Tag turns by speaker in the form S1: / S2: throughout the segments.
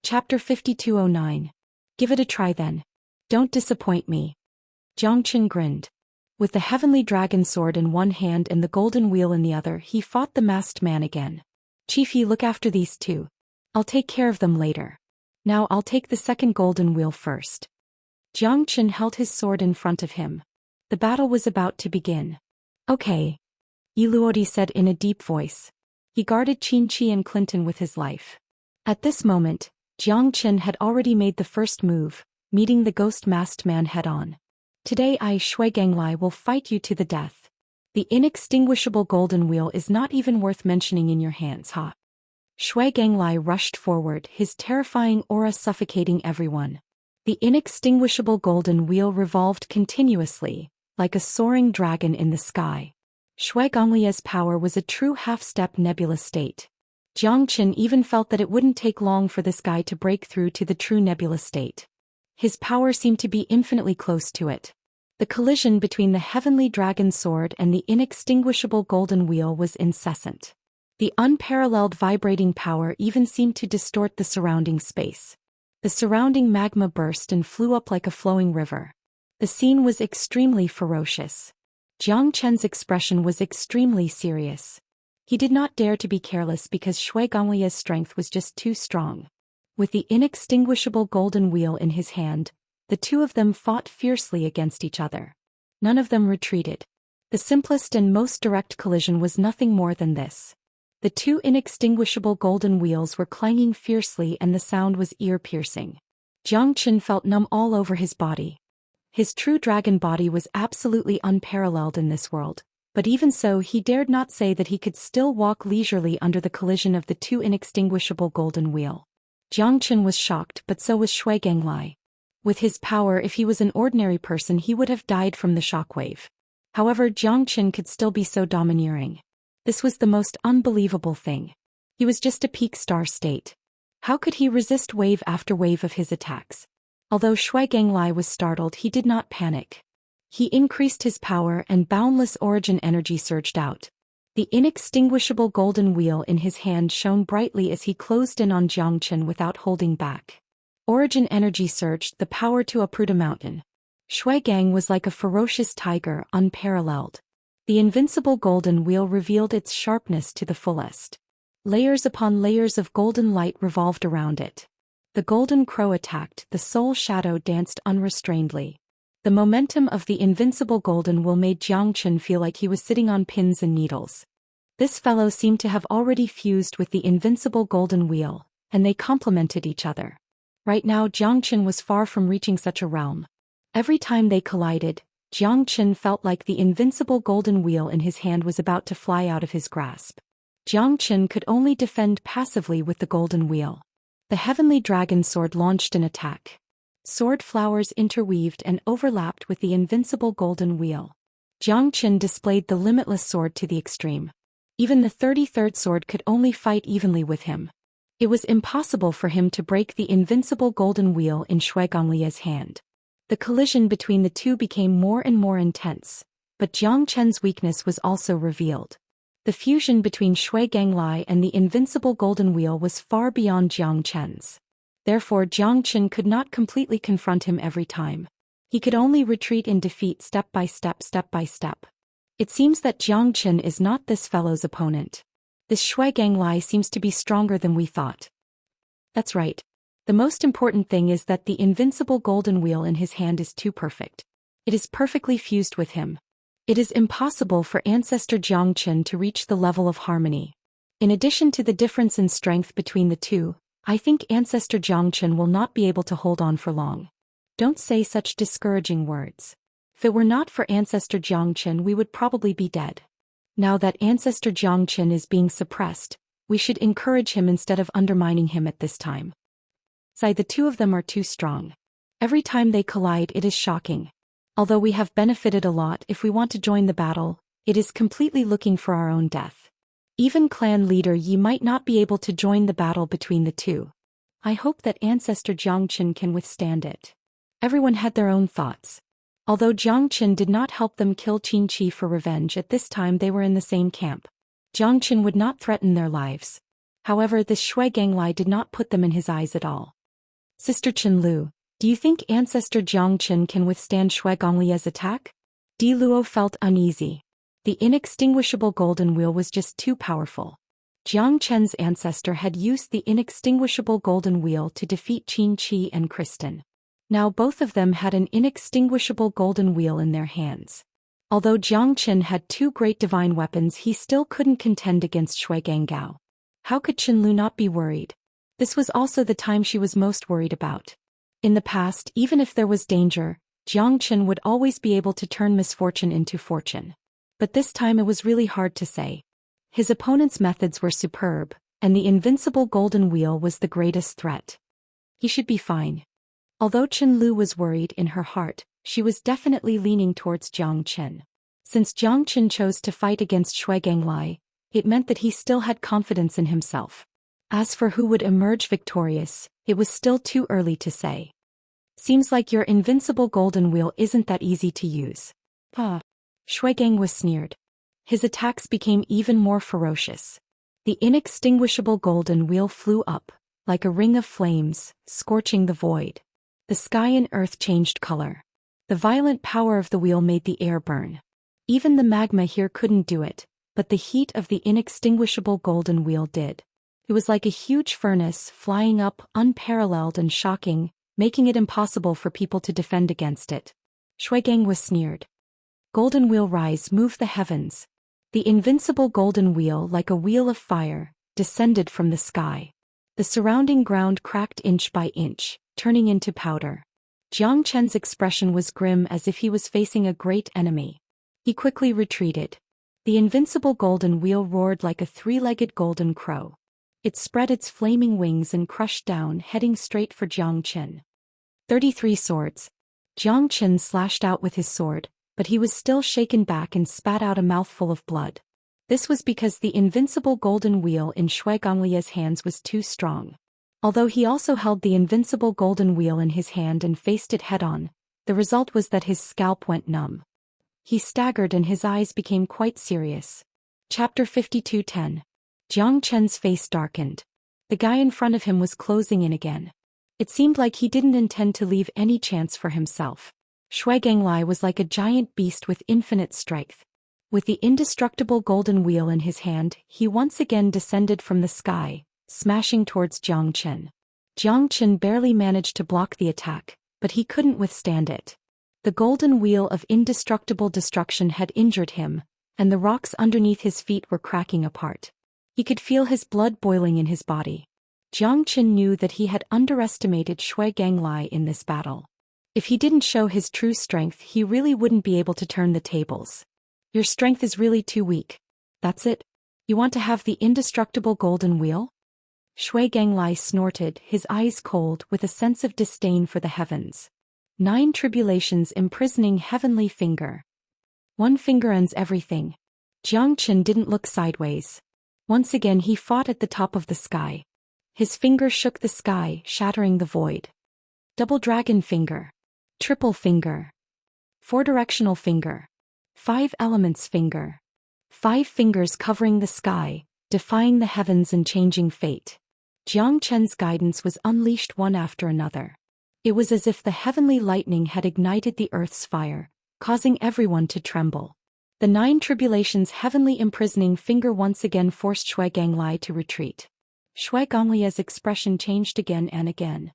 S1: Chapter 5209. Give it a try then. Don't disappoint me. Zhou Xian grinned. With the heavenly dragon sword in one hand and the golden wheel in the other, he fought the masked man again. Chief, you look after these two. I'll take care of them later. Now I'll take the second golden wheel first. Zhou Xian held his sword in front of him. The battle was about to begin. Okay. Yiluodi said in a deep voice. He guarded Xianxia and Clinton with his life. At this moment, Zhou Xian had already made the first move, meeting the ghost masked man head-on. Today I, Shui Ganglai, will fight you to the death. The inextinguishable golden wheel is not even worth mentioning in your hands, huh? Shui Ganglai rushed forward, his terrifying aura suffocating everyone. The inextinguishable golden wheel revolved continuously, like a soaring dragon in the sky. Shui Ganglia's power was a true half-step nebula state. Zhou Xian even felt that it wouldn't take long for this guy to break through to the true nebula state. His power seemed to be infinitely close to it. The collision between the heavenly dragon sword and the inextinguishable golden wheel was incessant. The unparalleled vibrating power even seemed to distort the surrounding space. The surrounding magma burst and flew up like a flowing river. The scene was extremely ferocious. Zhou Xian's expression was extremely serious. He did not dare to be careless because Shui Ganglia's strength was just too strong. With the inextinguishable golden wheel in his hand, the two of them fought fiercely against each other. None of them retreated. The simplest and most direct collision was nothing more than this. The two inextinguishable golden wheels were clanging fiercely and the sound was ear-piercing. Zhou Xian felt numb all over his body. His true dragon body was absolutely unparalleled in this world, but even so he dared not say that he could still walk leisurely under the collision of the two inextinguishable golden wheel. Zhou Xian was shocked, but so was Shui Ganglai. With his power, if he was an ordinary person he would have died from the shockwave. However, Zhou Xian could still be so domineering. This was the most unbelievable thing. He was just a peak star state. How could he resist wave after wave of his attacks? Although Shui Ganglai was startled, he did not panic. He increased his power and boundless origin energy surged out. The inextinguishable golden wheel in his hand shone brightly as he closed in on Zhou Xian without holding back. Origin energy surged, the power to uproot a mountain. Shui Gang was like a ferocious tiger, unparalleled. The invincible golden wheel revealed its sharpness to the fullest. Layers upon layers of golden light revolved around it. The golden crow attacked, the soul shadow danced unrestrainedly. The momentum of the invincible golden wheel made Zhou Xian feel like he was sitting on pins and needles. This fellow seemed to have already fused with the invincible golden wheel, and they complemented each other. Right now Zhou Xian was far from reaching such a realm. Every time they collided, Zhou Xian felt like the invincible golden wheel in his hand was about to fly out of his grasp. Zhou Xian could only defend passively with the golden wheel. The heavenly dragon sword launched an attack. Sword flowers interweaved and overlapped with the invincible golden wheel. Zhou Xian displayed the limitless sword to the extreme. Even the 33rd sword could only fight evenly with him. It was impossible for him to break the invincible golden wheel in Shui Ganglia's hand. The collision between the two became more and more intense, but Zhou Xian's weakness was also revealed. The fusion between Shui Ganglai and the invincible golden wheel was far beyond Zhou Xian's. Therefore Zhou Xian could not completely confront him every time. He could only retreat in defeat step by step. It seems that Zhou Xian is not this fellow's opponent. This Shui Ganglai seems to be stronger than we thought. That's right. The most important thing is that the invincible golden wheel in his hand is too perfect. It is perfectly fused with him. It is impossible for Ancestor Zhou Xian to reach the level of harmony. In addition to the difference in strength between the two, I think Ancestor Zhou Xian will not be able to hold on for long. Don't say such discouraging words. If it were not for Ancestor Zhou Xian, we would probably be dead. Now that Ancestor Zhou Xian is being suppressed, we should encourage him instead of undermining him at this time. The two of them are too strong. Every time they collide it is shocking. Although we have benefited a lot, if we want to join the battle, it is completely looking for our own death. Even clan leader Yi might not be able to join the battle between the two. I hope that Ancestor Zhou Xian can withstand it. Everyone had their own thoughts. Although Zhou Xian did not help them kill Xianxia for revenge, at this time they were in the same camp. Zhou Xian would not threaten their lives. However, this Shui Ganglai did not put them in his eyes at all. Sister Qinlu, do you think Ancestor Jiangqin can withstand Shui Gonglia's attack? Di Luo felt uneasy. The inextinguishable golden wheel was just too powerful. Jiang Chen's ancestor had used the inextinguishable golden wheel to defeat Qin Qi and Kristen. Now both of them had an inextinguishable golden wheel in their hands. Although Jiang Chen had two great divine weapons, he still couldn't contend against Shui Ganggao. How could Qinlu not be worried? This was also the time she was most worried about. In the past, even if there was danger, Jiang Chen would always be able to turn misfortune into fortune. But this time it was really hard to say. His opponent's methods were superb, and the invincible golden wheel was the greatest threat. He should be fine. Although Qinlu was worried in her heart, she was definitely leaning towards Jiang Chen. Since Jiang Chen chose to fight against Shui Ganglai, it meant that he still had confidence in himself. As for who would emerge victorious, it was still too early to say. Seems like your invincible golden wheel isn't that easy to use. Shui Gang was sneered. His attacks became even more ferocious. The inextinguishable golden wheel flew up, like a ring of flames, scorching the void. The sky and earth changed color. The violent power of the wheel made the air burn. Even the magma here couldn't do it, but the heat of the inextinguishable golden wheel did. It was like a huge furnace flying up, unparalleled and shocking, making it impossible for people to defend against it. Shui Gang was sneered. Golden wheel rise, move the heavens. The invincible golden wheel, like a wheel of fire, descended from the sky. The surrounding ground cracked inch by inch, turning into powder. Jiang Chen's expression was grim, as if he was facing a great enemy. He quickly retreated. The invincible golden wheel roared like a three-legged golden crow. It spread its flaming wings and crushed down, heading straight for Jiang Chen. 33 swords. Jiang Chen slashed out with his sword, but he was still shaken back and spat out a mouthful of blood. This was because the invincible golden wheel in Shui Gonglia's hands was too strong. Although he also held the invincible golden wheel in his hand and faced it head-on, the result was that his scalp went numb. He staggered and his eyes became quite serious. Chapter 52:10. Jiang Chen's face darkened. The guy in front of him was closing in again. It seemed like he didn't intend to leave any chance for himself. Shui Ganglai was like a giant beast with infinite strength. With the indestructible golden wheel in his hand, he once again descended from the sky, smashing towards Jiang Chen. Jiang Chen barely managed to block the attack, but he couldn't withstand it. The golden wheel of indestructible destruction had injured him, and the rocks underneath his feet were cracking apart. He could feel his blood boiling in his body. Jiang Chen knew that he had underestimated Shui Ganglai in this battle. If he didn't show his true strength, he really wouldn't be able to turn the tables. Your strength is really too weak. That's it? You want to have the indestructible golden wheel? Shui Ganglai snorted, his eyes cold with a sense of disdain for the heavens. 9 tribulations imprisoning heavenly finger. One finger ends everything. Jiang Chen didn't look sideways. Once again he fought at the top of the sky. His finger shook the sky, shattering the void. Double dragon finger. Triple finger. 4-directional finger. 5 elements finger. 5 fingers covering the sky, defying the heavens and changing fate. Jiang Chen's guidance was unleashed one after another. It was as if the heavenly lightning had ignited the earth's fire, causing everyone to tremble. The 9 tribulations' heavenly imprisoning finger once again forced Shui Ganglai to retreat. Shui Gonglia's expression changed again and again.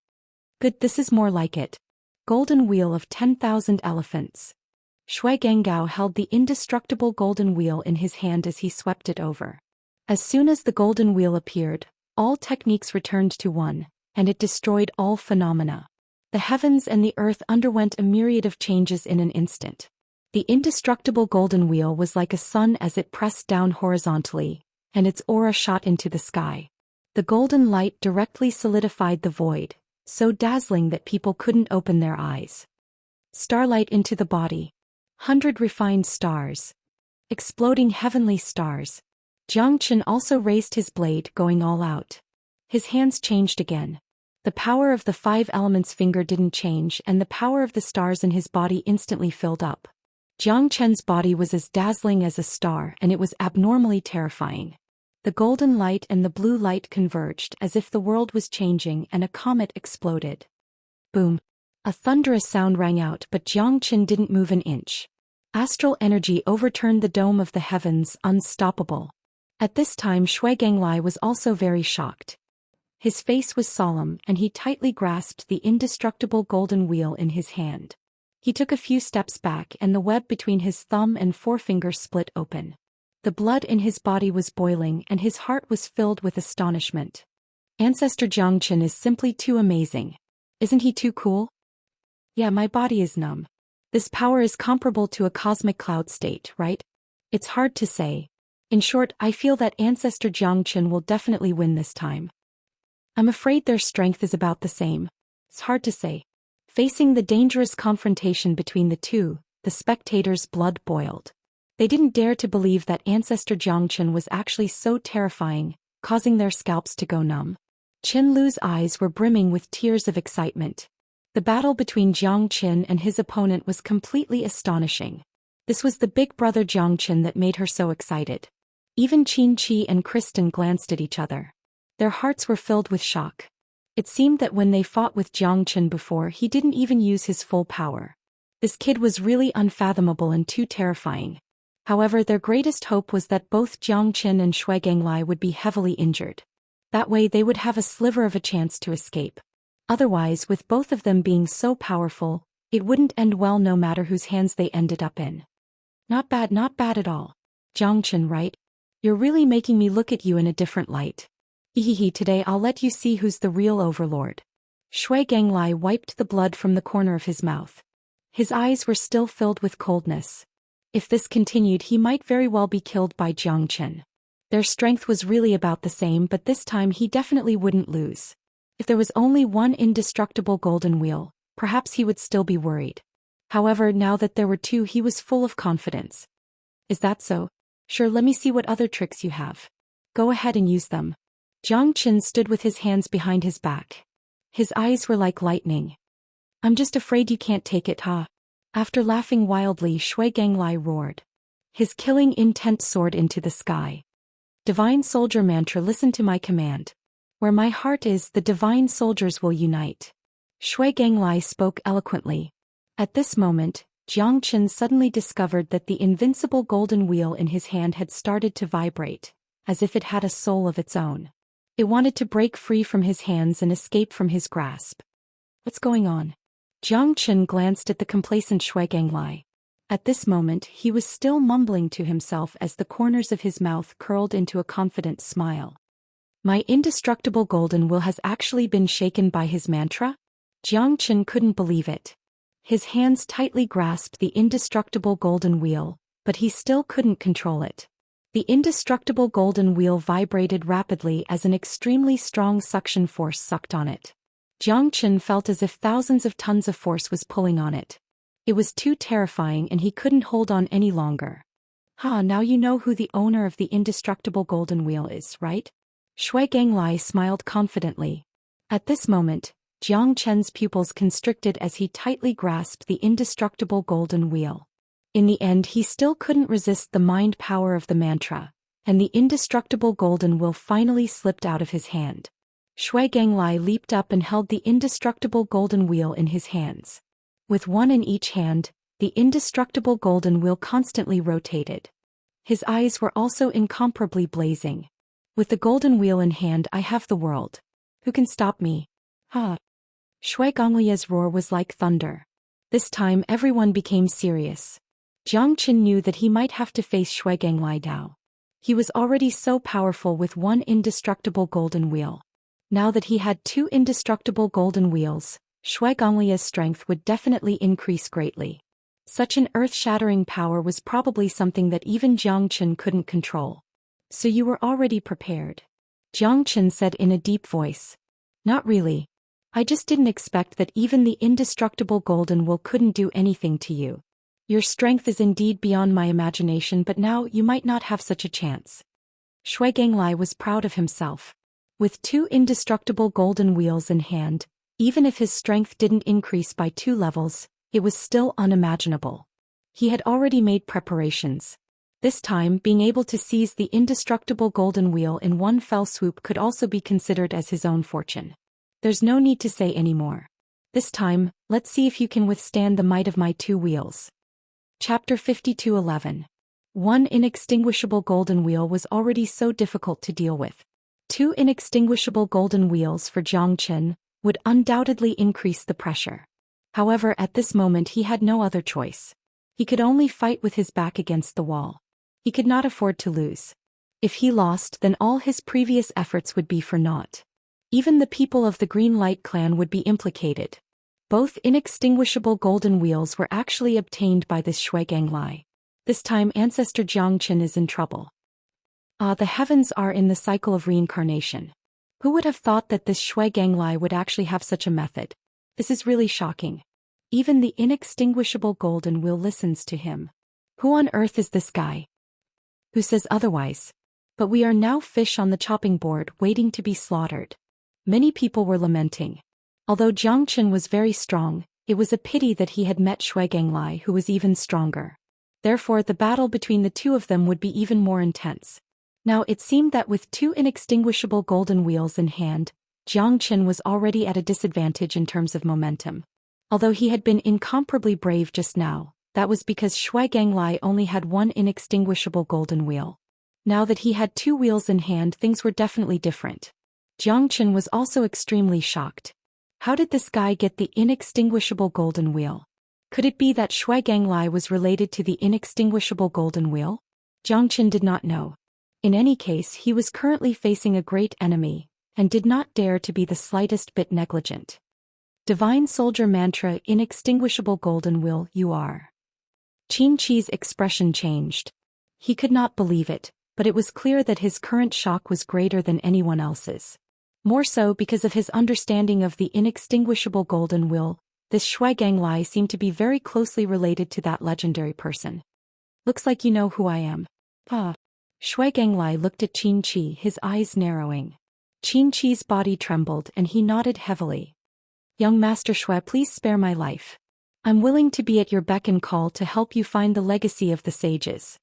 S1: Good, this is more like it. Golden wheel of 10,000 elephants. Shui Ganggao held the indestructible golden wheel in his hand as he swept it over. As soon as the golden wheel appeared, all techniques returned to one, and it destroyed all phenomena. The heavens and the earth underwent a myriad of changes in an instant. The indestructible golden wheel was like a sun as it pressed down horizontally, and its aura shot into the sky. The golden light directly solidified the void, so dazzling that people couldn't open their eyes. Starlight into the body. 100 refined stars. Exploding heavenly stars. Jiang Chen also raised his blade, going all out. His hands changed again. The power of the 5 elements finger didn't change, and the power of the stars in his body instantly filled up. Jiang Chen's body was as dazzling as a star, and it was abnormally terrifying. The golden light and the blue light converged as if the world was changing and a comet exploded. Boom! A thunderous sound rang out, but Jiang Qin didn't move an inch. Astral energy overturned the dome of the heavens, unstoppable. At this time Shui Ganglai was also very shocked. His face was solemn and he tightly grasped the indestructible golden wheel in his hand. He took a few steps back and the web between his thumb and forefinger split open. The blood in his body was boiling and his heart was filled with astonishment. Ancestor Jiang Qin is simply too amazing. Isn't he too cool? Yeah, my body is numb. This power is comparable to a cosmic cloud state, right? It's hard to say. In short, I feel that Ancestor Jiang Qin will definitely win this time. I'm afraid their strength is about the same. It's hard to say. Facing the dangerous confrontation between the two, the spectators' blood boiled. They didn't dare to believe that Ancestor Jiang Qin was actually so terrifying, causing their scalps to go numb. Qin Lu's eyes were brimming with tears of excitement. The battle between Jiang Qin and his opponent was completely astonishing. This was the big brother Jiang Qin that made her so excited. Even Qin Qi and Kristen glanced at each other. Their hearts were filled with shock. It seemed that when they fought with Jiang Qin before, he didn't even use his full power. This kid was really unfathomable and too terrifying. However, their greatest hope was that both Jiang Qin and Shui Ganglai would be heavily injured. That way they would have a sliver of a chance to escape. Otherwise, with both of them being so powerful, it wouldn't end well no matter whose hands they ended up in. Not bad at all. Jiang Qin, right? You're really making me look at you in a different light. Hehehe, today I'll let you see who's the real overlord. Shui Ganglai wiped the blood from the corner of his mouth. His eyes were still filled with coldness. If this continued, he might very well be killed by Jiang Qin. Their strength was really about the same, but this time he definitely wouldn't lose. If there was only one indestructible golden wheel, perhaps he would still be worried. However, now that there were two, he was full of confidence. Is that so? Sure, let me see what other tricks you have. Go ahead and use them. Jiang Qin stood with his hands behind his back. His eyes were like lightning. I'm just afraid you can't take it, huh? After laughing wildly, Shui Ganglai roared. His killing intent soared into the sky. Divine Soldier Mantra, listen to my command. Where my heart is, the divine soldiers will unite. Shui Ganglai spoke eloquently. At this moment, Jiang Qin suddenly discovered that the invincible golden wheel in his hand had started to vibrate, as if it had a soul of its own. It wanted to break free from his hands and escape from his grasp. What's going on? Jiang Qin glanced at the complacent Shui Ganglai. At this moment, he was still mumbling to himself as the corners of his mouth curled into a confident smile. My indestructible golden will has actually been shaken by his mantra? Jiang Qin couldn't believe it. His hands tightly grasped the indestructible golden wheel, but he still couldn't control it. The indestructible golden wheel vibrated rapidly as an extremely strong suction force sucked on it. Jiang Qin felt as if thousands of tons of force was pulling on it. It was too terrifying and he couldn't hold on any longer. Now you know who the owner of the indestructible golden wheel is, right? Shui Ganglai smiled confidently. At this moment, Jiang Qin's pupils constricted as he tightly grasped the indestructible golden wheel. In the end, he still couldn't resist the mind power of the mantra, and the indestructible golden wheel finally slipped out of his hand. Shui Ganglai leaped up and held the indestructible golden wheel in his hands. With one in each hand, the indestructible golden wheel constantly rotated. His eyes were also incomparably blazing. With the golden wheel in hand, I have the world. Who can stop me? Shui Ganglai's roar was like thunder. This time everyone became serious. Jiang Qin knew that he might have to face Shui Ganglai now. He was already so powerful with one indestructible golden wheel. Now that he had two indestructible golden wheels, Shui Ganglai's strength would definitely increase greatly. Such an earth-shattering power was probably something that even Jiang Qin couldn't control. So you were already prepared? Jiang Qin said in a deep voice. Not really. I just didn't expect that even the indestructible golden wheel couldn't do anything to you. Your strength is indeed beyond my imagination, but now you might not have such a chance. Shui Ganglai was proud of himself. With two indestructible golden wheels in hand, even if his strength didn't increase by 2 levels, it was still unimaginable. He had already made preparations. This time, being able to seize the indestructible golden wheel in one fell swoop could also be considered as his own fortune. There's no need to say any more. This time, let's see if you can withstand the might of my two wheels. Chapter 52:11. One inextinguishable golden wheel was already so difficult to deal with. Two inextinguishable golden wheels for Xianxia would undoubtedly increase the pressure. However, at this moment he had no other choice. He could only fight with his back against the wall. He could not afford to lose. If he lost, then all his previous efforts would be for naught. Even the people of the Green Light clan would be implicated. Both inextinguishable golden wheels were actually obtained by this Xianxia. This time Ancestor Xianxia is in trouble. The heavens are in the cycle of reincarnation. Who would have thought that this Xianxia would actually have such a method? This is really shocking. Even the inextinguishable golden wheel listens to him. Who on earth is this guy? Who says otherwise? But we are now fish on the chopping board waiting to be slaughtered. Many people were lamenting. Although Xianxia was very strong, it was a pity that he had met Xianxia who was even stronger. Therefore the battle between the two of them would be even more intense. Now it seemed that with two inextinguishable golden wheels in hand, Xianxia was already at a disadvantage in terms of momentum. Although he had been incomparably brave just now, that was because Xianxia only had one inextinguishable golden wheel. Now that he had two wheels in hand, things were definitely different. Xianxia was also extremely shocked. How did this guy get the inextinguishable golden wheel? Could it be that Xianxia was related to the inextinguishable golden wheel? Xianxia did not know. In any case, he was currently facing a great enemy, and did not dare to be the slightest bit negligent. Divine Soldier Mantra, Inextinguishable Golden Wheel, you are. Xianxia's expression changed. He could not believe it, but it was clear that his current shock was greater than anyone else's. More so because of his understanding of the inextinguishable golden wheel, this Xianxia seemed to be very closely related to that legendary person. Looks like you know who I am. Xianxia looked at Xianxia, his eyes narrowing. Xianxia's body trembled and he nodded heavily. Young Master Xue, please spare my life. I'm willing to be at your beck and call to help you find the legacy of the sages.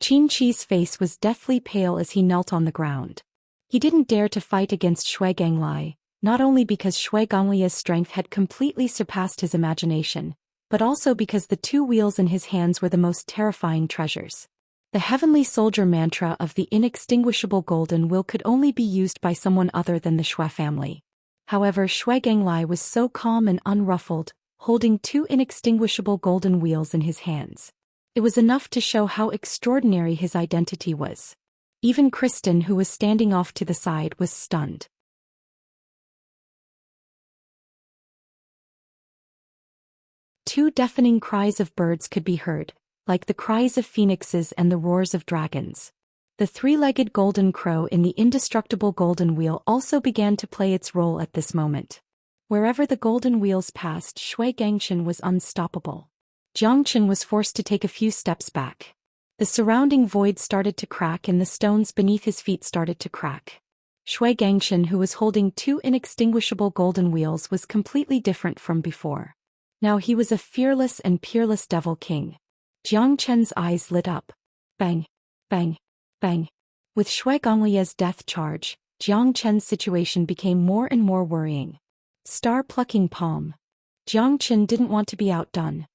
S1: Xianxia's face was deathly pale as he knelt on the ground. He didn't dare to fight against Xianxia, not only because Xianxia's strength had completely surpassed his imagination, but also because the two wheels in his hands were the most terrifying treasures. The heavenly soldier mantra of the inextinguishable golden wheel could only be used by someone other than the Xue family. However, Xianxia was so calm and unruffled, holding two inextinguishable golden wheels in his hands. It was enough to show how extraordinary his identity was. Even Kristen, who was standing off to the side, was stunned. Two deafening cries of birds could be heard, like the cries of phoenixes and the roars of dragons. The three-legged golden crow in the indestructible golden wheel also began to play its role at this moment. Wherever the golden wheels passed, Xianxia was unstoppable. Xianxia was forced to take a few steps back. The surrounding void started to crack and the stones beneath his feet started to crack. Xianxia, who was holding two inextinguishable golden wheels, was completely different from before. Now he was a fearless and peerless devil king. Xianxia's eyes lit up. Bang, bang, bang. With Xianxia's death charge, Xianxia's situation became more and more worrying. Star-plucking palm. Xianxia didn't want to be outdone.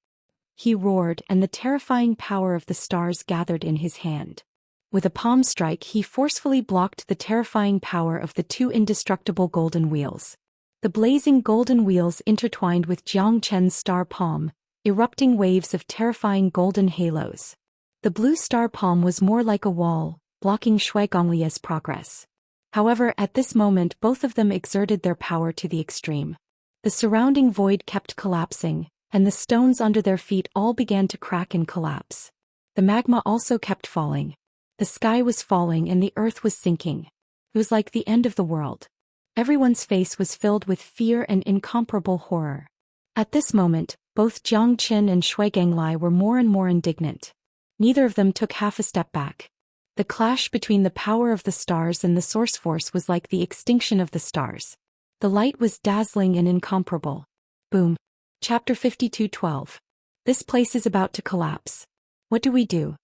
S1: He roared, and the terrifying power of the stars gathered in his hand. With a palm strike, he forcefully blocked the terrifying power of the two indestructible golden wheels. The blazing golden wheels intertwined with Xianxia's star palm, erupting waves of terrifying golden halos. The blue star palm was more like a wall, blocking Xianxia's progress. However, at this moment both of them exerted their power to the extreme. The surrounding void kept collapsing, and the stones under their feet all began to crack and collapse. The magma also kept falling. The sky was falling and the earth was sinking. It was like the end of the world. Everyone's face was filled with fear and incomparable horror. At this moment, both Xianxia and Xianxia were more and more indignant. Neither of them took half a step back. The clash between the power of the stars and the source force was like the extinction of the stars. The light was dazzling and incomparable. Boom. Chapter 52:12. This place is about to collapse. What do we do?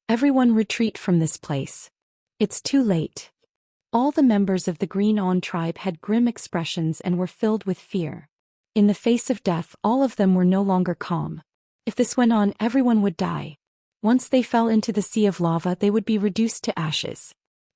S1: Everyone retreat from this place. It's too late. All the members of the Green On tribe had grim expressions and were filled with fear. In the face of death, all of them were no longer calm. If this went on, everyone would die. Once they fell into the sea of lava, they would be reduced to ashes.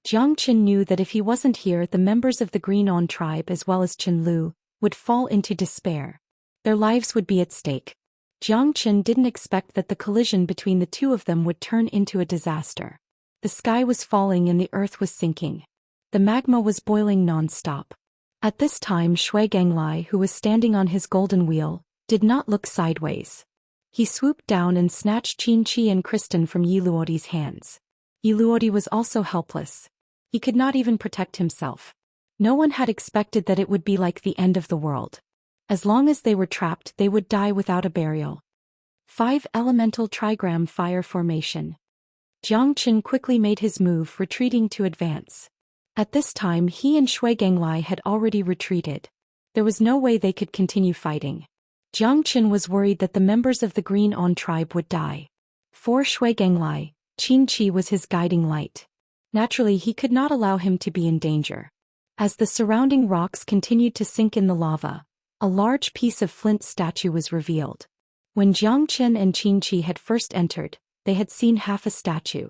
S1: Jiang Qin knew that if he wasn't here, the members of the Green On tribe as well as Qin Lu would fall into despair. Their lives would be at stake. Jiang Qin didn't expect that the collision between the two of them would turn into a disaster. The sky was falling and the earth was sinking. The magma was boiling non-stop. At this time, Shui Ganglai, who was standing on his golden wheel, did not look sideways. He swooped down and snatched Xianxia and Kristen from Yi Luodi's hands. Yi Luodi was also helpless. He could not even protect himself. No one had expected that it would be like the end of the world. As long as they were trapped, they would die without a burial. 5 Elemental Trigram Fire Formation. Jiang Qin quickly made his move, retreating to advance. At this time, he and Shui Ganglai had already retreated. There was no way they could continue fighting. Jiang Qin was worried that the members of the Green On tribe would die. For Shui Ganglai, Qin Qi was his guiding light. Naturally, he could not allow him to be in danger. As the surrounding rocks continued to sink in the lava, a large piece of flint statue was revealed. When Jiang Qin and Qin Qi had first entered, they had seen half a statue.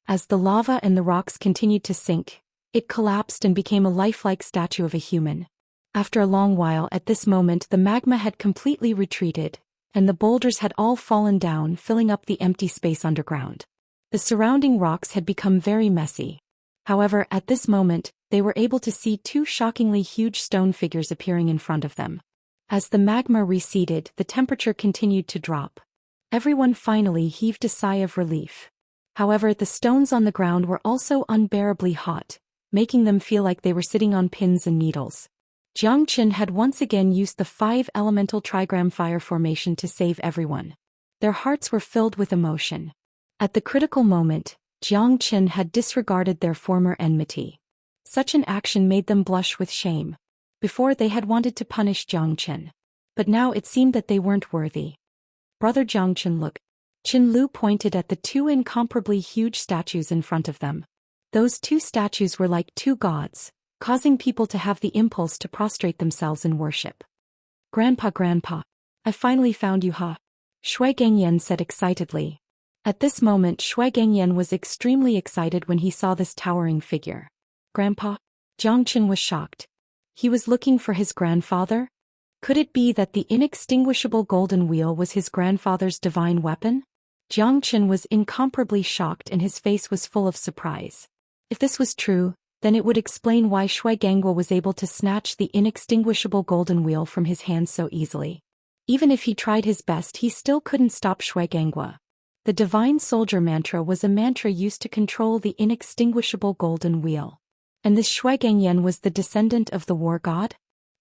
S1: As the lava and the rocks continued to sink, it collapsed and became a lifelike statue of a human. After a long while, at this moment, the magma had completely retreated, and the boulders had all fallen down, filling up the empty space underground. The surrounding rocks had become very messy. However, at this moment, they were able to see 2 shockingly huge stone figures appearing in front of them. As the magma receded, the temperature continued to drop. Everyone finally heaved a sigh of relief. However, the stones on the ground were also unbearably hot, making them feel like they were sitting on pins and needles. Jiang Qin had once again used the 5 Elemental Trigram Fire Formation to save everyone. Their hearts were filled with emotion. At the critical moment, Jiang Qin had disregarded their former enmity. Such an action made them blush with shame. Before, they had wanted to punish Jiang Qin. But now it seemed that they weren't worthy. Brother Jiang Qin, look. Qin Lu pointed at the 2 incomparably huge statues in front of them. Those 2 statues were like 2 gods, causing people to have the impulse to prostrate themselves in worship. Grandpa, I finally found you, ha! Shui Gangyan said excitedly. At this moment, Shui Gangyan was extremely excited when he saw this towering figure. Grandpa? Jiang Qin was shocked. He was looking for his grandfather? Could it be that the inextinguishable golden wheel was his grandfather's divine weapon? Jiang Qin was incomparably shocked and his face was full of surprise. If this was true, then it would explain why Shui Gangwa was able to snatch the inextinguishable golden wheel from his hands so easily. Even if he tried his best, he still couldn't stop Shui Gangwa. The Divine Soldier mantra was a mantra used to control the inextinguishable golden wheel. And this Shui Gangyan was the descendant of the war god?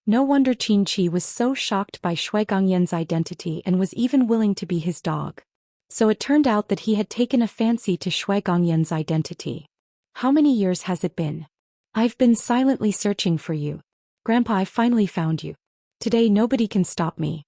S1: No wonder Qin Qi was so shocked by Shui Gangyan's identity and was even willing to be his dog. So it turned out that he had taken a fancy to Shui Gangyan's identity. How many years has it been? I've been silently searching for you. Grandpa, I finally found you. Today nobody can stop me.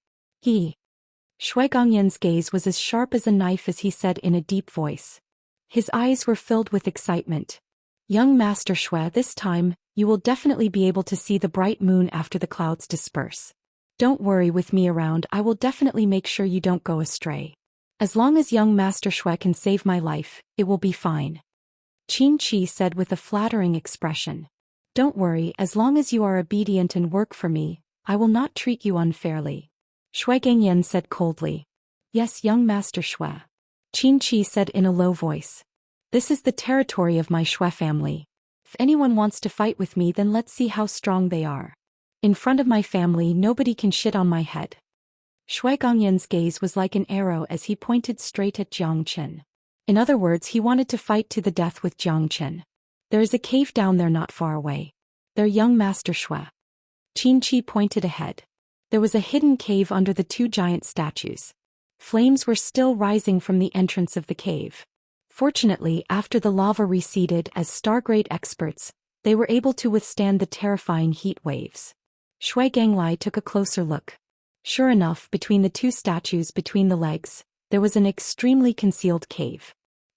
S1: Shui Gangyan's gaze was as sharp as a knife as he said in a deep voice. His eyes were filled with excitement. Young Master Shui, this time, you will definitely be able to see the bright moon after the clouds disperse. Don't worry, with me around, I will definitely make sure you don't go astray. As long as young Master Shui can save my life, it will be fine. Qin Qi said with a flattering expression. Don't worry, as long as you are obedient and work for me, I will not treat you unfairly. Shui Gangyan said coldly. Yes, young Master Shui. Qin Qi said in a low voice. This is the territory of my Shui family. If anyone wants to fight with me, then let's see how strong they are. In front of my family, nobody can shit on my head. Shui Gangyan's gaze was like an arrow as he pointed straight at Jiang Qin. In other words, he wanted to fight to the death with Jiang Qin. There is a cave down there not far away. There, young Master Shui. Qin Qi pointed ahead. There was a hidden cave under the 2 giant statues. Flames were still rising from the entrance of the cave. Fortunately, after the lava receded as Stargrade experts, they were able to withstand the terrifying heat waves. Shui Ganglai took a closer look. Sure enough, between the 2 statues between the legs, there was an extremely concealed cave.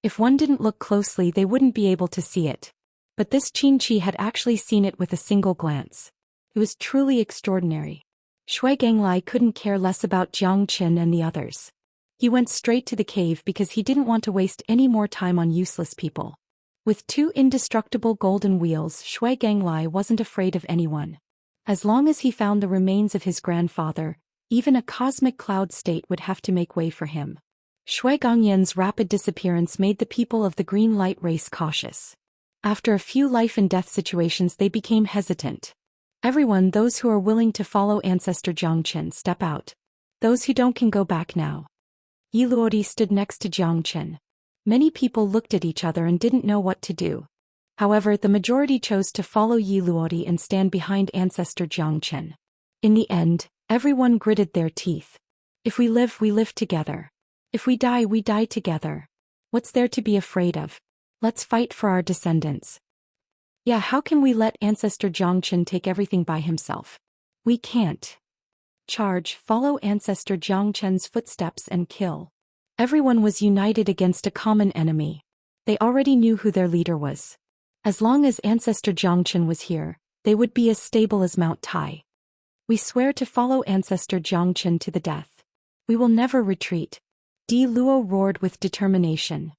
S1: If one didn't look closely they wouldn't be able to see it. But this Xianxia had actually seen it with a single glance. It was truly extraordinary. Shui Ganglai couldn't care less about Jiang Qin and the others. He went straight to the cave because he didn't want to waste any more time on useless people. With 2 indestructible golden wheels, Shui Ganglai wasn't afraid of anyone. As long as he found the remains of his grandfather, even a cosmic cloud state would have to make way for him. Shui Gongyan's rapid disappearance made the people of the green light race cautious. After a few life-and-death situations they became hesitant. Everyone, those who are willing to follow Ancestor Jiang Qin, step out. Those who don't can go back now. Yi Luodi stood next to Jiang Qin. Many people looked at each other and didn't know what to do. However, the majority chose to follow Yi Luodi and stand behind Ancestor Jiang Qin. In the end, everyone gritted their teeth. If we live together. If we die together. What's there to be afraid of? Let's fight for our descendants. Yeah, how can we let Ancestor Jiang Qin take everything by himself? We can't. Charge, follow Ancestor Jiang Qin's footsteps and kill. Everyone was united against a common enemy. They already knew who their leader was. As long as Ancestor Jiang Qin was here, they would be as stable as Mount Tai. We swear to follow Ancestor Jiang Qin to the death. We will never retreat. Di Luo roared with determination.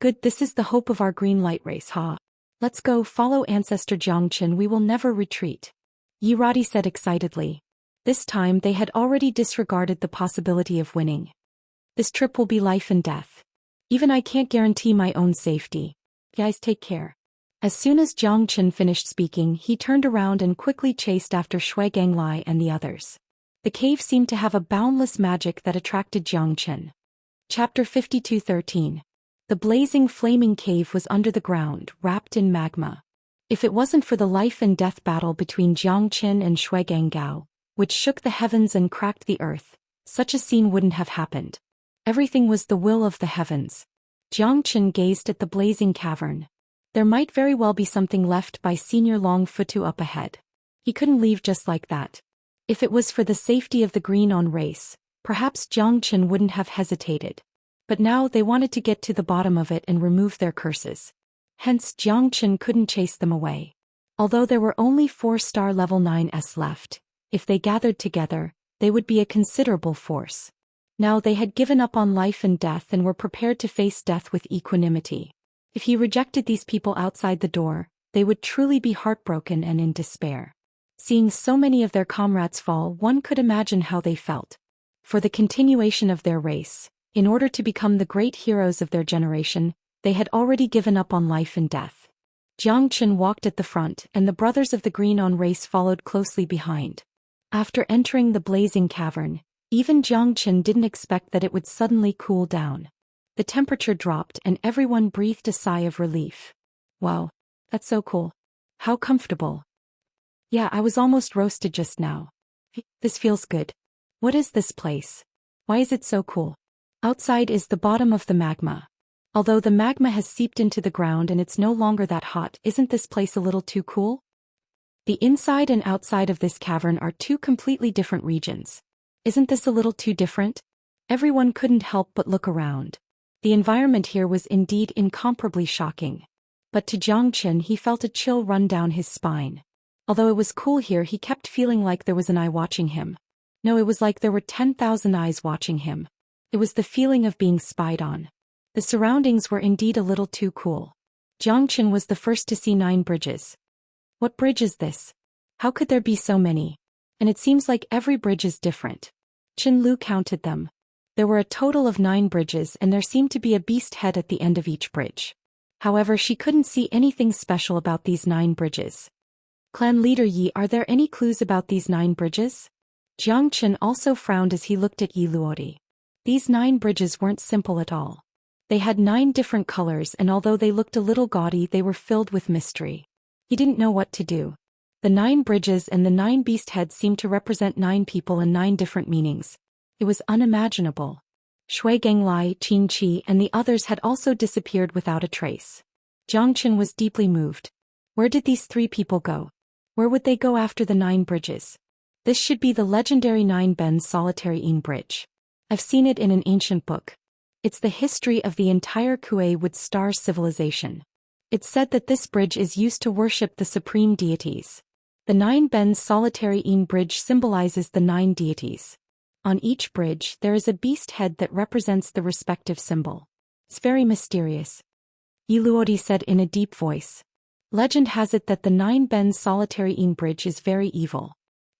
S1: Good, this is the hope of our green light race, ha. Let's go, follow Ancestor Jiang Qin, we will never retreat. Yi Radi said excitedly. This time they had already disregarded the possibility of winning. This trip will be life and death. Even I can't guarantee my own safety. Guys, take care. As soon as Jiang Qin finished speaking, he turned around and quickly chased after Shui Ganglai and the others. The cave seemed to have a boundless magic that attracted Jiang Qin. Chapter 52:13. The blazing flaming cave was under the ground, wrapped in magma. If it wasn't for the life and death battle between Jiang Qin and Shui Ganggao, which shook the heavens and cracked the earth, such a scene wouldn't have happened. Everything was the will of the heavens. Jiang Qin gazed at the blazing cavern. There might very well be something left by Senior Long Futu up ahead. He couldn't leave just like that. If it was for the safety of the Green On race, perhaps Jiang Qin wouldn't have hesitated. But now they wanted to get to the bottom of it and remove their curses. Hence Jiang Qin couldn't chase them away. Although there were only 4-star level 9s left, if they gathered together, they would be a considerable force. Now they had given up on life and death and were prepared to face death with equanimity. If he rejected these people outside the door, they would truly be heartbroken and in despair. Seeing so many of their comrades fall, one could imagine how they felt. For the continuation of their race, in order to become the great heroes of their generation, they had already given up on life and death. Jiang Qin walked at the front and the brothers of the Green On race followed closely behind. After entering the blazing cavern, even Jiang Qin didn't expect that it would suddenly cool down. The temperature dropped and everyone breathed a sigh of relief. Wow, that's so cool. How comfortable. Yeah, I was almost roasted just now. This feels good. What is this place? Why is it so cool? Outside is the bottom of the magma. Although the magma has seeped into the ground and it's no longer that hot, isn't this place a little too cool? The inside and outside of this cavern are 2 completely different regions. Isn't this a little too different? Everyone couldn't help but look around. The environment here was indeed incomparably shocking. But to Jiang Qin he felt a chill run down his spine. Although it was cool here, he kept feeling like there was an eye watching him. No, it was like there were 10,000 eyes watching him. It was the feeling of being spied on. The surroundings were indeed a little too cool. Jiang Qin was the first to see 9 bridges. What bridge is this? How could there be so many? And it seems like every bridge is different. Qin Lu counted them. There were a total of 9 bridges and there seemed to be a beast head at the end of each bridge. However, she couldn't see anything special about these 9 bridges. Clan leader Yi, are there any clues about these 9 bridges? Jiang Qin also frowned as he looked at Yi Luodi. These 9 bridges weren't simple at all. They had 9 different colors and although they looked a little gaudy, they were filled with mystery. He didn't know what to do. The 9 bridges and the 9 beast heads seemed to represent 9 people and 9 different meanings. It was unimaginable. Shui Ganglai, Qin Qi and the others had also disappeared without a trace. Jiang Qin was deeply moved. Where did these 3 people go? Where would they go after the 9 bridges? This should be the legendary 9 Ben's solitary Yin bridge. I've seen it in an ancient book. It's the history of the entire Kuei star civilization. It's said that this bridge is used to worship the supreme deities. The 9 bends solitary Yin bridge symbolizes the 9 deities. On each bridge there is a beast head that represents the respective symbol. It's very mysterious. Iluodi said in a deep voice. Legend has it that the 9 bends solitary Yin bridge is very evil.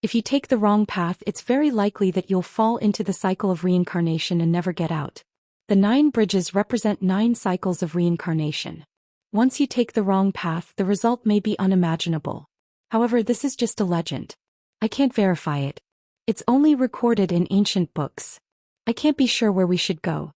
S1: If you take the wrong path, it's very likely that you'll fall into the cycle of reincarnation and never get out. The 9 bridges represent 9 cycles of reincarnation. Once you take the wrong path, the result may be unimaginable. However, this is just a legend. I can't verify it. It's only recorded in ancient books. I can't be sure where we should go.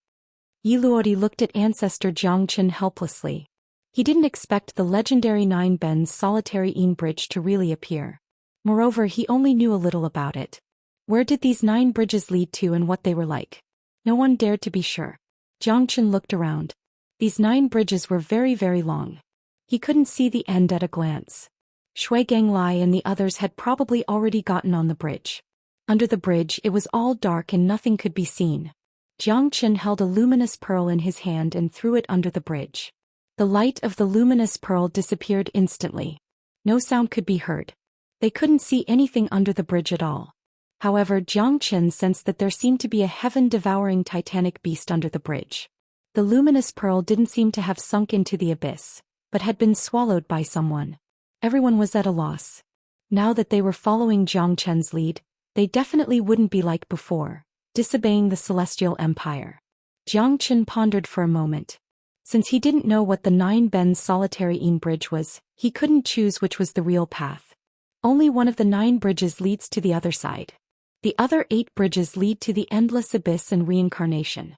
S1: Yiluodi looked at Ancestor Zhongchen helplessly. He didn't expect the legendary 9 bends solitary Yin bridge to really appear. Moreover, he only knew a little about it. Where did these 9 bridges lead to and what they were like? No one dared to be sure. Zhongchen looked around. These 9 bridges were very, very long. He couldn't see the end at a glance. Shui Ganglai and the others had probably already gotten on the bridge. Under the bridge it was all dark and nothing could be seen. Zhongchen held a luminous pearl in his hand and threw it under the bridge. The light of the luminous pearl disappeared instantly. No sound could be heard. They couldn't see anything under the bridge at all. However, Zhongchen sensed that there seemed to be a heaven-devouring titanic beast under the bridge. The luminous pearl didn't seem to have sunk into the abyss, but had been swallowed by someone. Everyone was at a loss. Now that they were following Zhongchen's lead, they definitely wouldn't be like before, disobeying the Celestial Empire. Zhongchen pondered for a moment. Since he didn't know what the 9 bends solitary Yin bridge was, he couldn't choose which was the real path. Only one of the 9 bridges leads to the other side. The other 8 bridges lead to the endless abyss and reincarnation.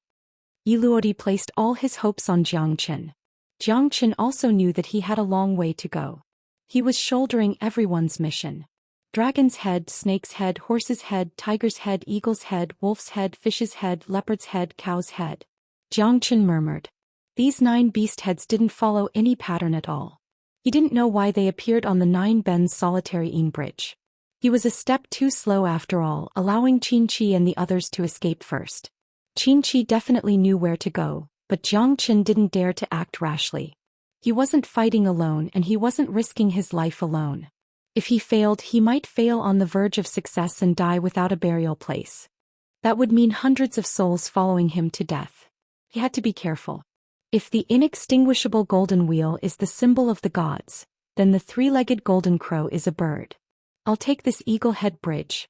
S1: Yiluodi placed all his hopes on Zhongchen. Zhongchen also knew that he had a long way to go. He was shouldering everyone's mission. Dragon's head, snake's head, horse's head, tiger's head, eagle's head, wolf's head, fish's head, leopard's head, cow's head. Zhongchen murmured. These 9 beast heads didn't follow any pattern at all. He didn't know why they appeared on the 9 bends solitary Yin bridge. He was a step too slow after all, allowing Xianxia and the others to escape first. Xianxia definitely knew where to go, but Zhongchen didn't dare to act rashly. He wasn't fighting alone and he wasn't risking his life alone. If he failed, he might fail on the verge of success and die without a burial place. That would mean hundreds of souls following him to death. He had to be careful. If the inextinguishable golden wheel is the symbol of the gods, then the 3-legged golden crow is a bird. I'll take this eagle head bridge.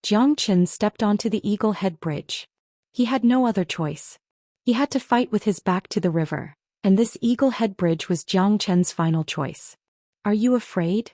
S1: Zhongchen stepped onto the eagle head bridge. He had no other choice. He had to fight with his back to the river, and this eagle head bridge was Zhongchen's final choice. Are you afraid?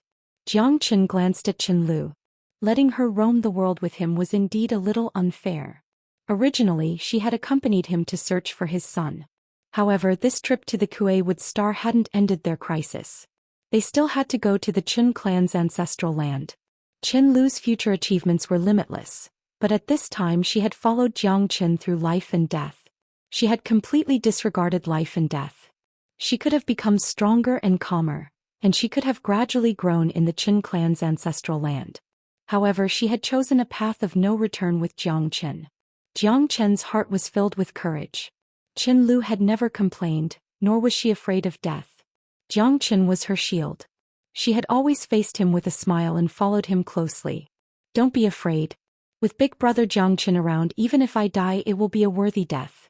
S1: Zhongchen glanced at Qinlu. Letting her roam the world with him was indeed a little unfair. Originally, she had accompanied him to search for his son. However, this trip to the Kuei star hadn't ended their crisis. They still had to go to the Qin clan's ancestral land. Qinlu's future achievements were limitless, but at this time she had followed Zhongchen through life and death. She had completely disregarded life and death. She could have become stronger and calmer, and she could have gradually grown in the Qin clan's ancestral land. However, she had chosen a path of no return with Zhongchen. Zhongchen's heart was filled with courage. Qinlu had never complained, nor was she afraid of death. Zhongchen was her shield. She had always faced him with a smile and followed him closely. Don't be afraid. With big brother Zhongchen around, even if I die, it will be a worthy death.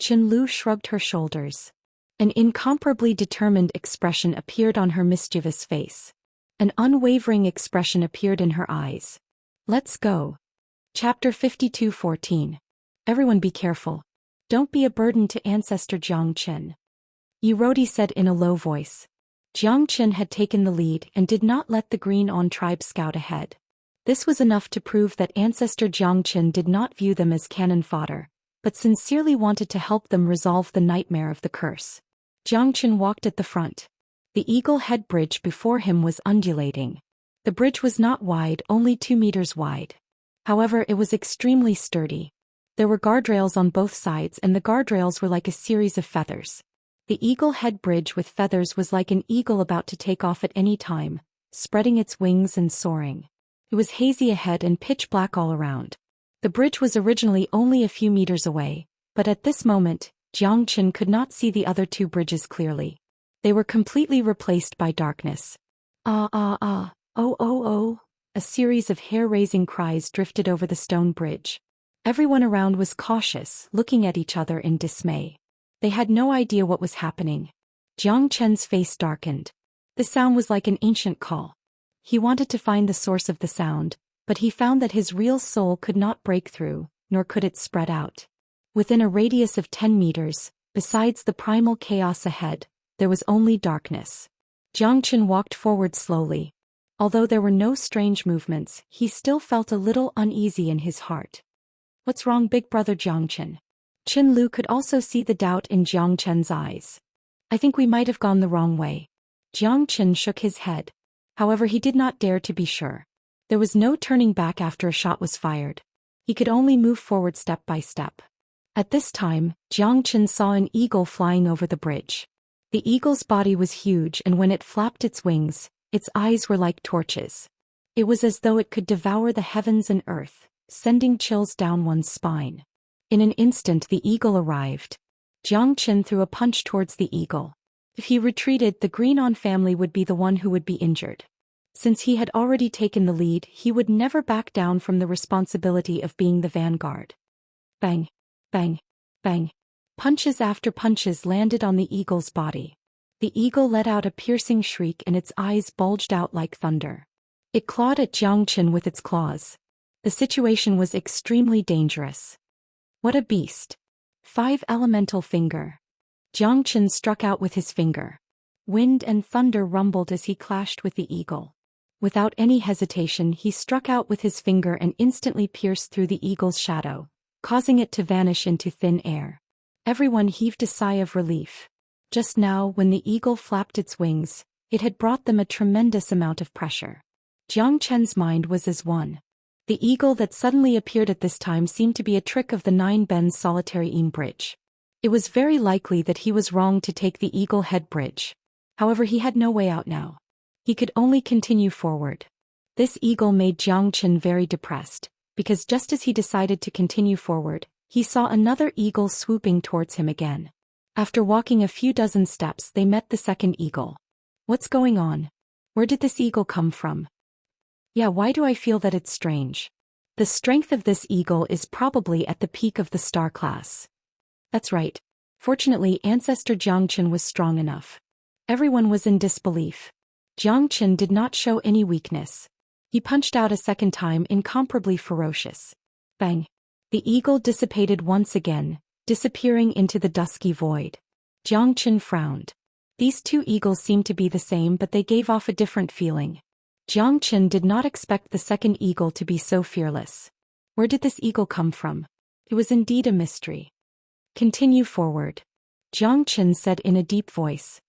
S1: Qinlu shrugged her shoulders. An incomparably determined expression appeared on her mischievous face. An unwavering expression appeared in her eyes. Let's go. Chapter 52:14. Everyone be careful. Don't be a burden to Ancestor Zhongchen. Yirodi said in a low voice. Zhongchen had taken the lead and did not let the Green-On tribe scout ahead. This was enough to prove that Ancestor Zhongchen did not view them as cannon fodder, but sincerely wanted to help them resolve the nightmare of the curse. Zhongchen walked at the front. The eagle head bridge before him was undulating. The bridge was not wide, only 2 meters wide. However, it was extremely sturdy. There were guardrails on both sides and the guardrails were like a series of feathers. The eagle head bridge with feathers was like an eagle about to take off at any time, spreading its wings and soaring. It was hazy ahead and pitch black all around. The bridge was originally only a few meters away, But at this moment, Jiangchen could not see the other two bridges clearly. They were completely replaced by darkness. Ah ah ah, oh oh oh. A series of hair-raising cries drifted over the stone bridge. Everyone around was cautious, looking at each other in dismay. They had no idea what was happening. Jiang Chen's face darkened. The sound was like an ancient call. He wanted to find the source of the sound, but he found that his real soul could not break through, nor could it spread out. Within a radius of 10 meters, besides the primal chaos ahead, there was only darkness. Jiang Chen walked forward slowly. Although there were no strange movements, he still felt a little uneasy in his heart. What's wrong, big brother Jiang Chen? Qin Lu could also see the doubt in Jiang Chen's eyes. I think we might have gone the wrong way. Jiang Chen shook his head. However, he did not dare to be sure. There was no turning back after a shot was fired. He could only move forward step by step. At this time, Jiang Chen saw an eagle flying over the bridge. The eagle's body was huge, and when it flapped its wings, its eyes were like torches. It was as though it could devour the heavens and earth, sending chills down one's spine. In an instant the eagle arrived. Jiang Chen threw a punch towards the eagle. If he retreated, the Greenon family would be the one who would be injured. Since he had already taken the lead, he would never back down from the responsibility of being the vanguard. Bang! Bang! Bang! Punches after punches landed on the eagle's body. The eagle let out a piercing shriek and its eyes bulged out like thunder. It clawed at Jiang Chen with its claws. The situation was extremely dangerous. What a beast! 5 elemental finger. Jiang Chen struck out with his finger. Wind and thunder rumbled as he clashed with the eagle. Without any hesitation, he struck out with his finger and instantly pierced through the eagle's shadow, causing it to vanish into thin air. Everyone heaved a sigh of relief. Just now, when the eagle flapped its wings, it had brought them a tremendous amount of pressure. Jiang Chen's mind was as one. The eagle that suddenly appeared at this time seemed to be a trick of the 9 bends solitary Im bridge. It was very likely that he was wrong to take the eagle head bridge. However, he had no way out now. He could only continue forward. This eagle made Jiang Chen very depressed, because just as he decided to continue forward, he saw another eagle swooping towards him again. After walking a few dozen steps, they met the second eagle. What's going on? Where did this eagle come from? Yeah, why do I feel that it's strange? The strength of this eagle is probably at the peak of the star class. That's right. Fortunately, Ancestor Jiang Chen was strong enough. Everyone was in disbelief. Jiang Chen did not show any weakness. He punched out a second time, incomparably ferocious. Bang! The eagle dissipated once again, disappearing into the dusky void. Jiang Chen frowned. These 2 eagles seemed to be the same, but they gave off a different feeling. Jiang Chen did not expect the second eagle to be so fearless. Where did this eagle come from? It was indeed a mystery. Continue forward, Jiang Chen said in a deep voice.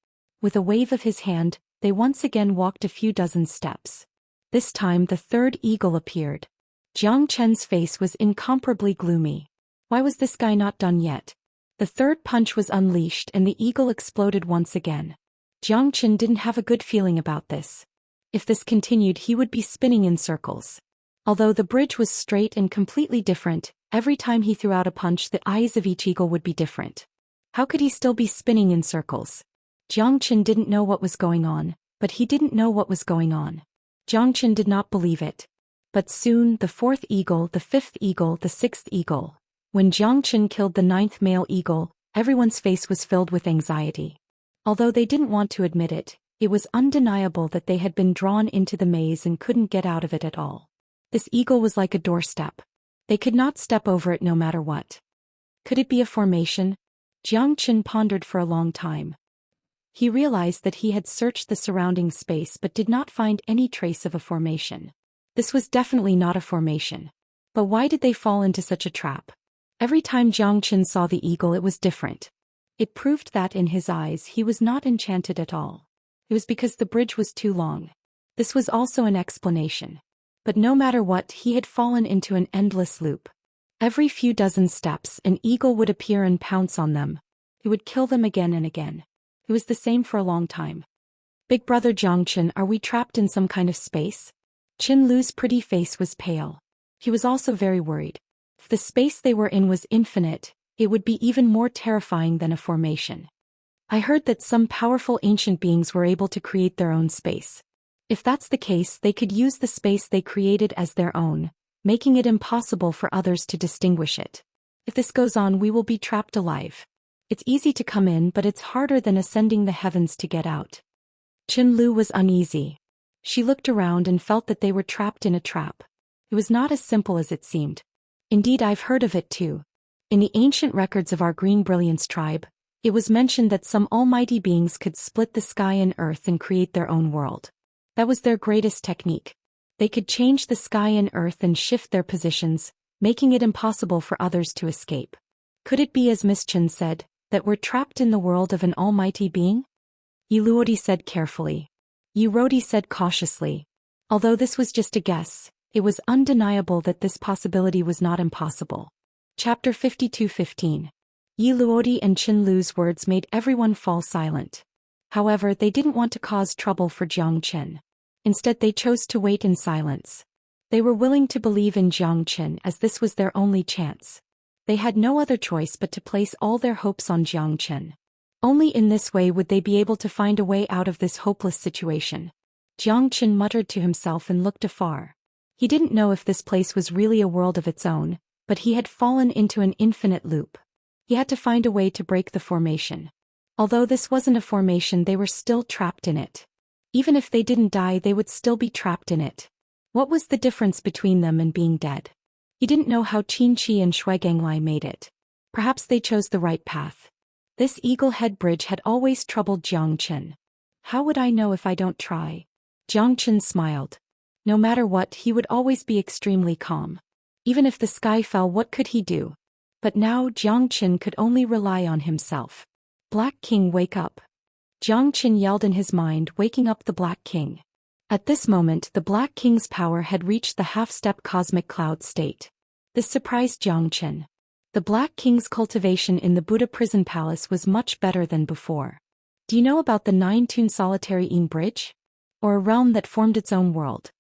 S1: With a wave of his hand, they once again walked a few dozen steps. This time the third eagle appeared. Jiang Chen's face was incomparably gloomy. Why was this guy not done yet? The third punch was unleashed and the eagle exploded once again. Jiang Chen didn't have a good feeling about this. If this continued, he would be spinning in circles. Although the bridge was straight and completely different, every time he threw out a punch, the eyes of each eagle would be different. How could he still be spinning in circles? Jiang Chen didn't know what was going on, but he didn't know what was going on. Jiang Chen did not believe it. But soon, the 4th eagle, the 5th eagle, the 6th eagle. When Jiang Chen killed the 9th male eagle, everyone's face was filled with anxiety. Although they didn't want to admit it, it was undeniable that they had been drawn into the maze and couldn't get out of it at all. This eagle was like a doorstep. They could not step over it no matter what. Could it be a formation? Jiang Chen pondered for a long time. He realized that he had searched the surrounding space but did not find any trace of a formation. This was definitely not a formation. But why did they fall into such a trap? Every time Jiang Chen saw the eagle, it was different. It proved that in his eyes he was not enchanted at all. It was because the bridge was too long. This was also an explanation. But no matter what, he had fallen into an endless loop. Every few dozen steps, an eagle would appear and pounce on them. He would kill them again and again. It was the same for a long time. Big brother Jiang Chen, are we trapped in some kind of space? Qin Lu's pretty face was pale. He was also very worried. If the space they were in was infinite, it would be even more terrifying than a formation. I heard that some powerful ancient beings were able to create their own space. If that's the case, they could use the space they created as their own, making it impossible for others to distinguish it. If this goes on, we will be trapped alive. It's easy to come in, but it's harder than ascending the heavens to get out. Qinlu was uneasy. She looked around and felt that they were trapped in a trap. It was not as simple as it seemed. Indeed, I've heard of it too. In the ancient records of our Green Brilliance tribe, it was mentioned that some almighty beings could split the sky and earth and create their own world. That was their greatest technique. They could change the sky and earth and shift their positions, making it impossible for others to escape. Could it be, as Miss Chen said, that we're trapped in the world of an almighty being? Yiluodi said carefully. Yirodi said cautiously. Although this was just a guess, it was undeniable that this possibility was not impossible. Chapter 52:15. Yiluodi and Qinlu's words made everyone fall silent. However, they didn't want to cause trouble for Jiang Chen. Instead, they chose to wait in silence. They were willing to believe in Jiang Chen as this was their only chance. They had no other choice but to place all their hopes on Jiang Chen. Only in this way would they be able to find a way out of this hopeless situation. Jiang Chen muttered to himself and looked afar. He didn't know if this place was really a world of its own, but he had fallen into an infinite loop. He had to find a way to break the formation. Although this wasn't a formation, they were still trapped in it. Even if they didn't die, they would still be trapped in it. What was the difference between them and being dead? He didn't know how Qinqi and Shuigenglai made it. Perhaps they chose the right path. This eagle head bridge had always troubled Jiang Chen. How would I know if I don't try? Jiang Chen smiled. No matter what, he would always be extremely calm. Even if the sky fell, what could he do? But now Jiang Chen could only rely on himself. Black King, wake up. Jiang Chen yelled in his mind, waking up the Black King. At this moment, the Black King's power had reached the half-step cosmic cloud state. This surprised Jiang Chen. The Black King's cultivation in the Buddha prison palace was much better than before. Do you know about the 9-tune solitary Yin bridge? Or a realm that formed its own world?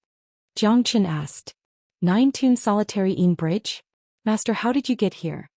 S1: Jiang Chen asked. 9-tune solitary Yin bridge? Master, how did you get here?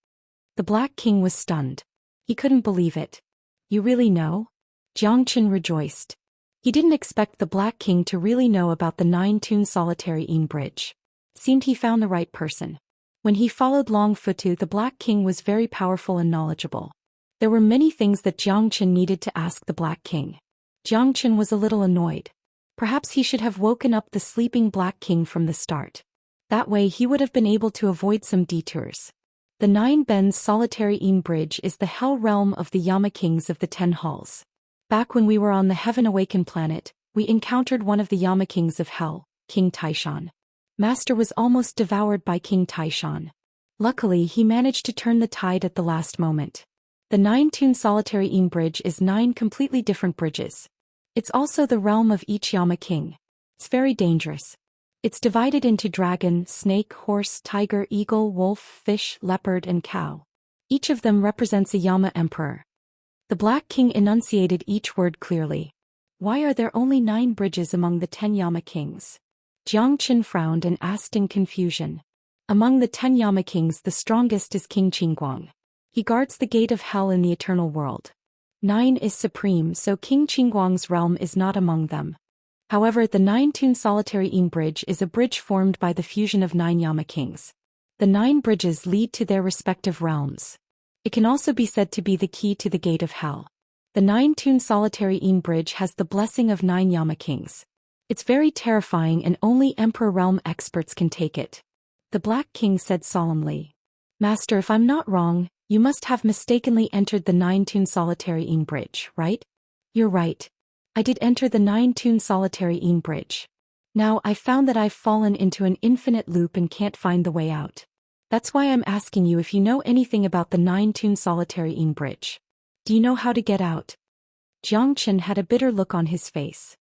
S1: The Black King was stunned. He couldn't believe it. You really know? Jiang Chen rejoiced. He didn't expect the Black King to really know about the 9-tune solitary Yin bridge. Seemed he found the right person. When he followed Long Futu, the Black King was very powerful and knowledgeable. There were many things that Jiang Chen needed to ask the Black King. Jiang Chen was a little annoyed. Perhaps he should have woken up the sleeping Black King from the start. That way he would have been able to avoid some detours. The 9 Bends solitary Yin bridge is the hell realm of the Yama Kings of the 10 Halls. Back when we were on the Heaven Awakened planet, we encountered one of the Yama Kings of Hell, King Taishan. Master was almost devoured by King Taishan. Luckily, he managed to turn the tide at the last moment. The 9-tune solitary Yin bridge is 9 completely different bridges. It's also the realm of each Yama King. It's very dangerous. It's divided into dragon, snake, horse, tiger, eagle, wolf, fish, leopard, and cow. Each of them represents a Yama emperor. The Black King enunciated each word clearly. Why are there only 9 bridges among the 10 Yama Kings? Jiang Chen frowned and asked in confusion. Among the 10 Yama Kings, the strongest is King Qingguang. He guards the gate of hell in the eternal world. 9 is supreme, so King Qingguang's realm is not among them. However, the 9-tune solitary Yin bridge is a bridge formed by the fusion of 9 Yama Kings. The 9 bridges lead to their respective realms. It can also be said to be the key to the gate of hell. The 9-tune solitary Yin bridge has the blessing of 9 Yama Kings. It's very terrifying and only Emperor Realm experts can take it. The Black King said solemnly. Master, if I'm not wrong, you must have mistakenly entered the 9-tune solitary Yin bridge, right? You're right. I did enter the 9-tune solitary Yin bridge. Now I found that I've fallen into an infinite loop and can't find the way out. That's why I'm asking you if you know anything about the 9-tune solitary Yin bridge. Do you know how to get out? Jiang Chen had a bitter look on his face.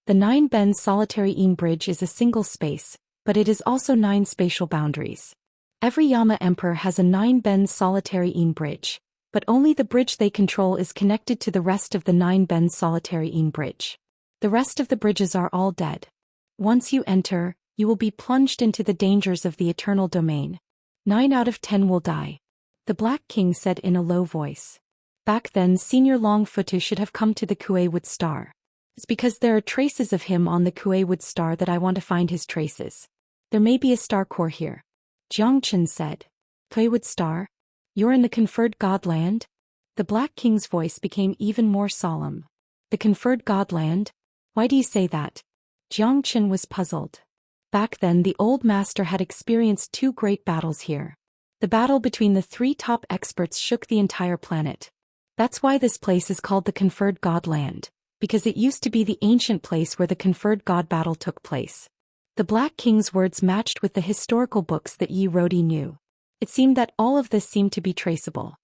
S1: The 9 Bends solitary Yin bridge is a single space, but it is also 9 spatial boundaries. Every Yama Emperor has a 9 Bends solitary Yin bridge, but only the bridge they control is connected to the rest of the 9 Bends solitary Yin bridge. The rest of the bridges are all dead. Once you enter, you will be plunged into the dangers of the eternal domain. 9 out of 10 will die. the Black King said in a low voice. Back then Senior Longfootu should have come to the Kuewood Star. It's because there are traces of him on the Kuewood Star that I want to find his traces. There may be a star core here. Jiangchen said. Kuewood Star? You're in the conferred god land? The Black King's voice became even more solemn. The conferred god land? Why do you say that? Jiangchen was puzzled. Back then the old master had experienced 2 great battles here. The battle between the 3 top experts shook the entire planet. That's why this place is called the conferred god land, because it used to be the ancient place where the conferred god battle took place. The Black King's words matched with the historical books that Yi Rodi knew. It seemed that all of this seemed to be traceable.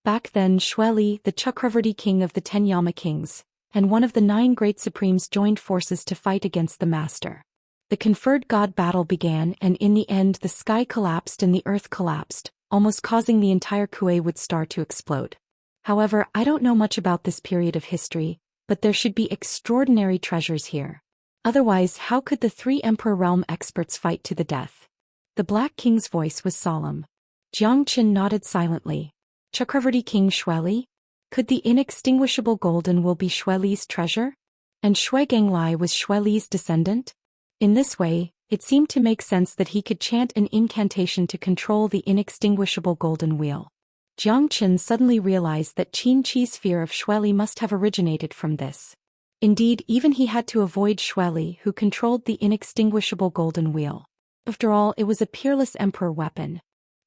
S1: Back then Xueli, the Chakravarti king of the 10 Yama kings, and one of the 9 great supremes joined forces to fight against the master. The conferred god battle began, and in the end the sky collapsed and the earth collapsed, almost causing the entire Kuewood Star to explode. However, I don't know much about this period of history, but there should be extraordinary treasures here. Otherwise, how could the 3 Emperor Realm experts fight to the death? The Black King's voice was solemn. Jiangchen nodded silently. Chakravarti King Xueli? Could the inextinguishable golden will be Xueli's treasure? And Shui Ganglai was Xueli's descendant? In this way, it seemed to make sense that he could chant an incantation to control the inextinguishable golden wheel. Jiangchen suddenly realized that Qin Chi's fear of Xueli must have originated from this. Indeed, even he had to avoid Xueli, who controlled the inextinguishable golden wheel. After all, it was a peerless emperor weapon.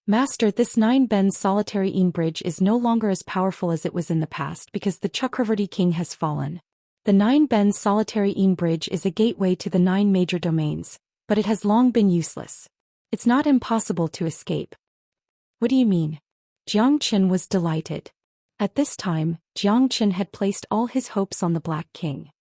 S1: Master, this 9-ben solitary bridge is no longer as powerful as it was in the past because the Chakravarti king has fallen. The 9-ben solitary bridge is a gateway to the 9 major domains, but it has long been useless. It's not impossible to escape. What do you mean? Jiangchen was delighted. At this time, Jiangchen had placed all his hopes on the Black King.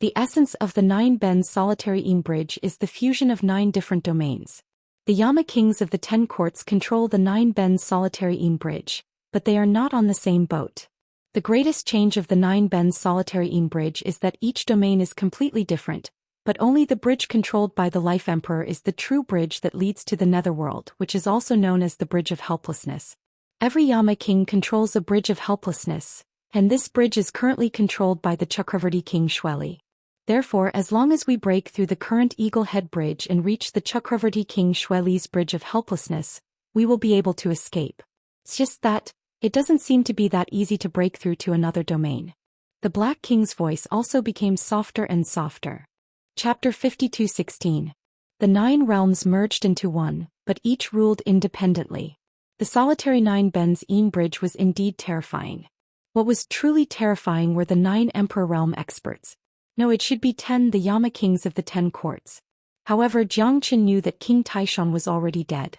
S1: The essence of the 9-ben solitary bridge is the fusion of 9 different domains. The Yama kings of the 10 courts control the 9-ben solitary bridge, but they are not on the same boat. The greatest change of the 9-ben solitary bridge is that each domain is completely different, but only the bridge controlled by the Life Emperor is the true bridge that leads to the Netherworld, which is also known as the Bridge of Helplessness. Every Yama king controls a Bridge of Helplessness, and this bridge is currently controlled by the Chakravarti King Xueli. Therefore, as long as we break through the current Eagle Head Bridge and reach the Chakravarti King Xueli's Bridge of Helplessness, we will be able to escape. It's just that, it doesn't seem to be that easy to break through to another domain. The Black King's voice also became softer and softer. Chapter 52:16. The 9 realms merged into one, but each ruled independently. The solitary 9-ben's bridge was indeed terrifying. What was truly terrifying were the 9 Emperor Realm experts. No, it should be 10, the Yama kings of the 10 courts. However, Jiangchen knew that King Taishan was already dead.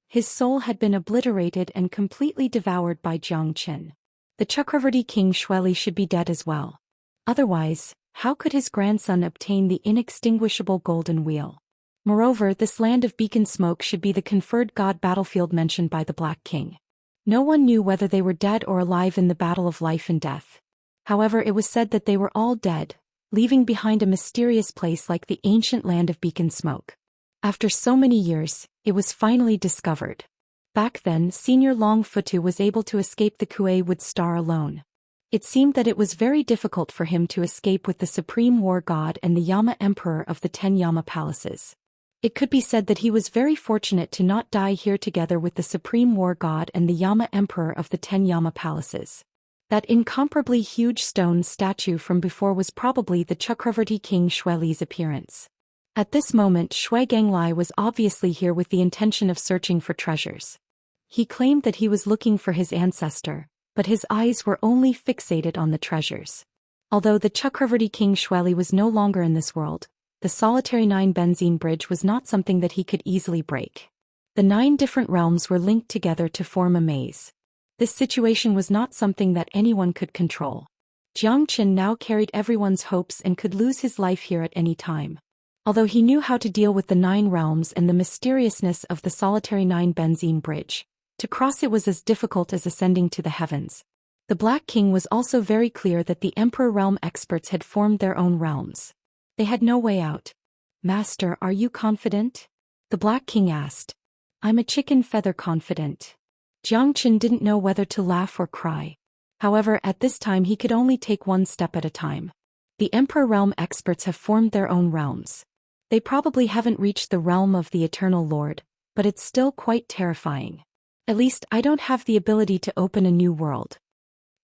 S1: His soul had been obliterated and completely devoured by Jiangchen. The Chakravarti King Xueli should be dead as well. Otherwise, how could his grandson obtain the inextinguishable golden wheel? Moreover, this land of beacon smoke should be the conferred god battlefield mentioned by the Black King. No one knew whether they were dead or alive in the battle of life and death. However, it was said that they were all dead, leaving behind a mysterious place like the ancient land of beacon smoke. After so many years, it was finally discovered. Back then, Senior Longfootu was able to escape the Kuewood Star alone. It seemed that it was very difficult for him to escape with the Supreme War God and the Yama Emperor of the 10 Yama Palaces. It could be said that he was very fortunate to not die here together with the Supreme War God and the Yama Emperor of the 10 Yama Palaces. That incomparably huge stone statue from before was probably the Chakravarti King Xueli's appearance. At this moment, Shui Ganglai was obviously here with the intention of searching for treasures. He claimed that he was looking for his ancestor, but his eyes were only fixated on the treasures. Although the Chakravarti King Xueli was no longer in this world, the solitary 9 benzene bridge was not something that he could easily break. The 9 different realms were linked together to form a maze. This situation was not something that anyone could control. Jiangchen now carried everyone's hopes and could lose his life here at any time. Although he knew how to deal with the 9 realms and the mysteriousness of the solitary 9 benzene bridge, to cross it was as difficult as ascending to the heavens. The Black King was also very clear that the Emperor Realm experts had formed their own realms. They had no way out. Master, are you confident? The Black King asked. I'm a chicken feather confident. Jiang didn't know whether to laugh or cry. However, at this time he could only take one step at a time. The Emperor Realm experts have formed their own realms. They probably haven't reached the realm of the Eternal Lord, but it's still quite terrifying. At least I don't have the ability to open a new world.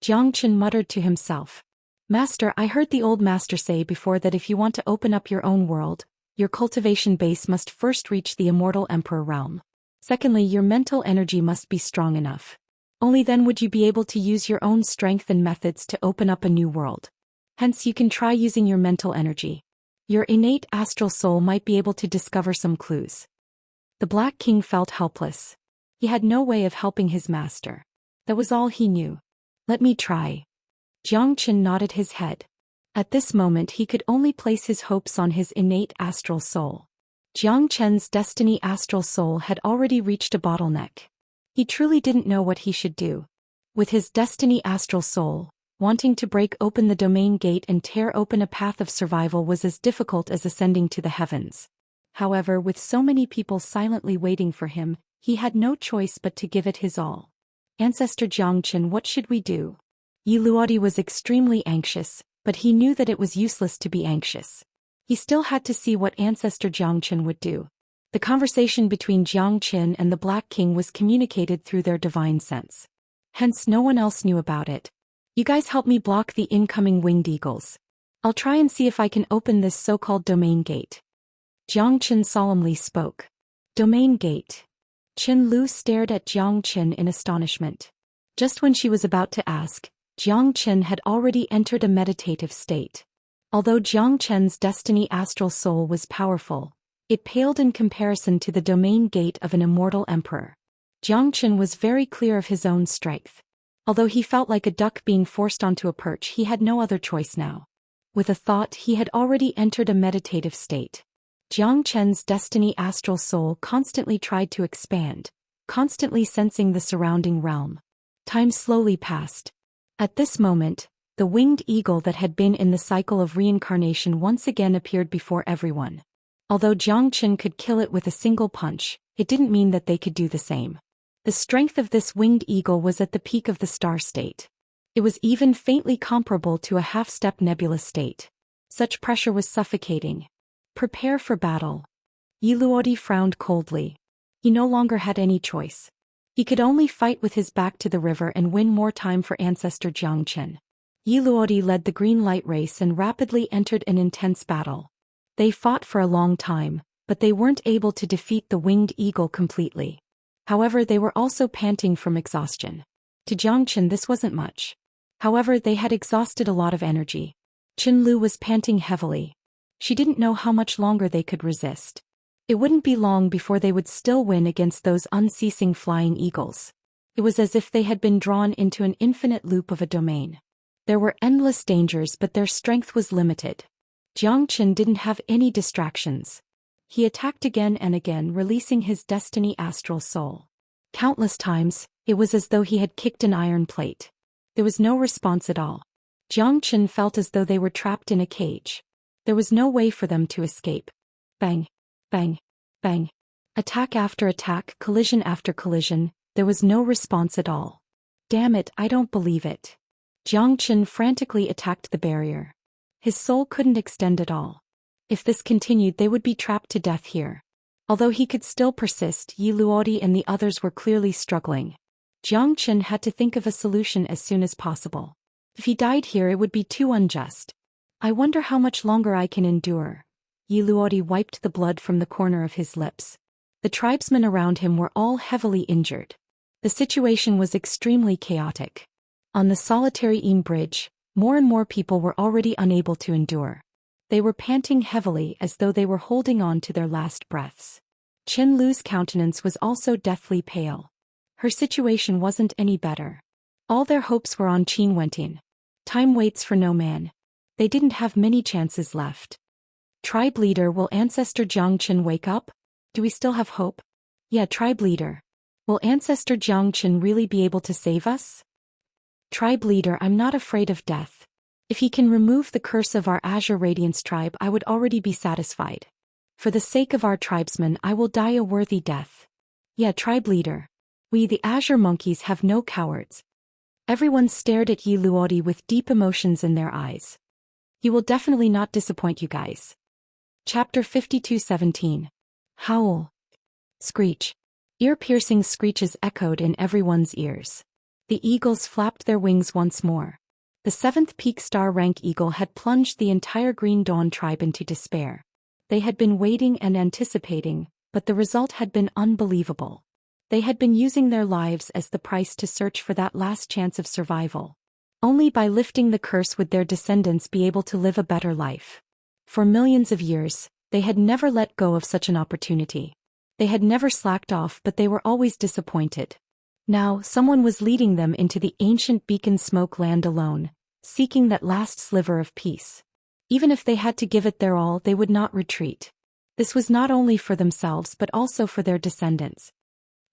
S1: Jiang muttered to himself. Master, I heard the old master say before that if you want to open up your own world, your cultivation base must first reach the Immortal Emperor realm. Secondly, your mental energy must be strong enough. Only then would you be able to use your own strength and methods to open up a new world. Hence you can try using your mental energy. Your innate astral soul might be able to discover some clues. The Black King felt helpless. He had no way of helping his master. That was all he knew. Let me try. Jiang nodded his head. At this moment he could only place his hopes on his innate astral soul. Jiang destiny astral soul had already reached a bottleneck. He truly didn't know what he should do. With his destiny astral soul, wanting to break open the domain gate and tear open a path of survival was as difficult as ascending to the heavens. However, with so many people silently waiting for him, he had no choice but to give it his all. Ancestor Jiang, what should we do? Yi Luodi was extremely anxious, but he knew that it was useless to be anxious. He still had to see what Ancestor Jiang would do. The conversation between Jiang and the Black King was communicated through their divine sense. Hence no one else knew about it. You guys help me block the incoming winged eagles. I'll try and see if I can open this so-called domain gate. Jiang solemnly spoke. Domain gate. Qin Lu stared at Jiang in astonishment. Just when she was about to ask, Jiang had already entered a meditative state. Although Jiang destiny astral soul was powerful, it paled in comparison to the domain gate of an immortal emperor. Jiang was very clear of his own strength. Although he felt like a duck being forced onto a perch, he had no other choice now. With a thought, he had already entered a meditative state. Jiang destiny astral soul constantly tried to expand, constantly sensing the surrounding realm. Time slowly passed. At this moment, the winged eagle that had been in the cycle of reincarnation once again appeared before everyone. Although Jiang could kill it with a single punch, it didn't mean that they could do the same. The strength of this winged eagle was at the peak of the star state. It was even faintly comparable to a half-step nebula state. Such pressure was suffocating. Prepare for battle. Yi Luodi frowned coldly. He no longer had any choice. He could only fight with his back to the river and win more time for Ancestor Jiang. Yi Luodi led the green light race and rapidly entered an intense battle. They fought for a long time, but they weren't able to defeat the winged eagle completely. However, they were also panting from exhaustion. To Jiang this wasn't much. However, they had exhausted a lot of energy. Qin Lu was panting heavily. She didn't know how much longer they could resist. It wouldn't be long before they would still win against those unceasing flying eagles. It was as if they had been drawn into an infinite loop of a domain. There were endless dangers, but their strength was limited. Jiang didn't have any distractions. He attacked again and again, releasing his destiny astral soul. Countless times, it was as though he had kicked an iron plate. There was no response at all. Jiang felt as though they were trapped in a cage. There was no way for them to escape. Bang, bang, bang. Attack after attack, collision after collision, there was no response at all. Damn it, I don't believe it. Jiang frantically attacked the barrier. His soul couldn't extend at all. If this continued, they would be trapped to death here. Although he could still persist, Yi Luodi and the others were clearly struggling. Jiang had to think of a solution as soon as possible. If he died here, it would be too unjust. I wonder how much longer I can endure. Yi Luodi wiped the blood from the corner of his lips. The tribesmen around him were all heavily injured. The situation was extremely chaotic. On the solitary bridge, more and more people were already unable to endure. They were panting heavily as though they were holding on to their last breaths. Qin Lu's countenance was also deathly pale. Her situation wasn't any better. All their hopes were on Qin Wentin. Time waits for no man. They didn't have many chances left. Tribe leader, will Ancestor Jiang wake up? Do we still have hope? Yeah, tribe leader. Will Ancestor Jiang really be able to save us? Tribe leader, I'm not afraid of death. If he can remove the curse of our Azure Radiance tribe, I would already be satisfied. For the sake of our tribesmen, I will die a worthy death. Yeah, tribe leader. We the Azure Monkeys have no cowards. Everyone stared at Yi Luodi with deep emotions in their eyes. He will definitely not disappoint you guys. Chapter 52:17. Howl. Screech. Ear-piercing screeches echoed in everyone's ears. The eagles flapped their wings once more. The 7th peak star rank eagle had plunged the entire Green Dawn tribe into despair. They had been waiting and anticipating, but the result had been unbelievable. They had been using their lives as the price to search for that last chance of survival. Only by lifting the curse would their descendants be able to live a better life. For millions of years, they had never let go of such an opportunity. They had never slacked off, but they were always disappointed. Now, someone was leading them into the ancient beacon smoke land alone, seeking that last sliver of peace. Even if they had to give it their all, they would not retreat. This was not only for themselves but also for their descendants.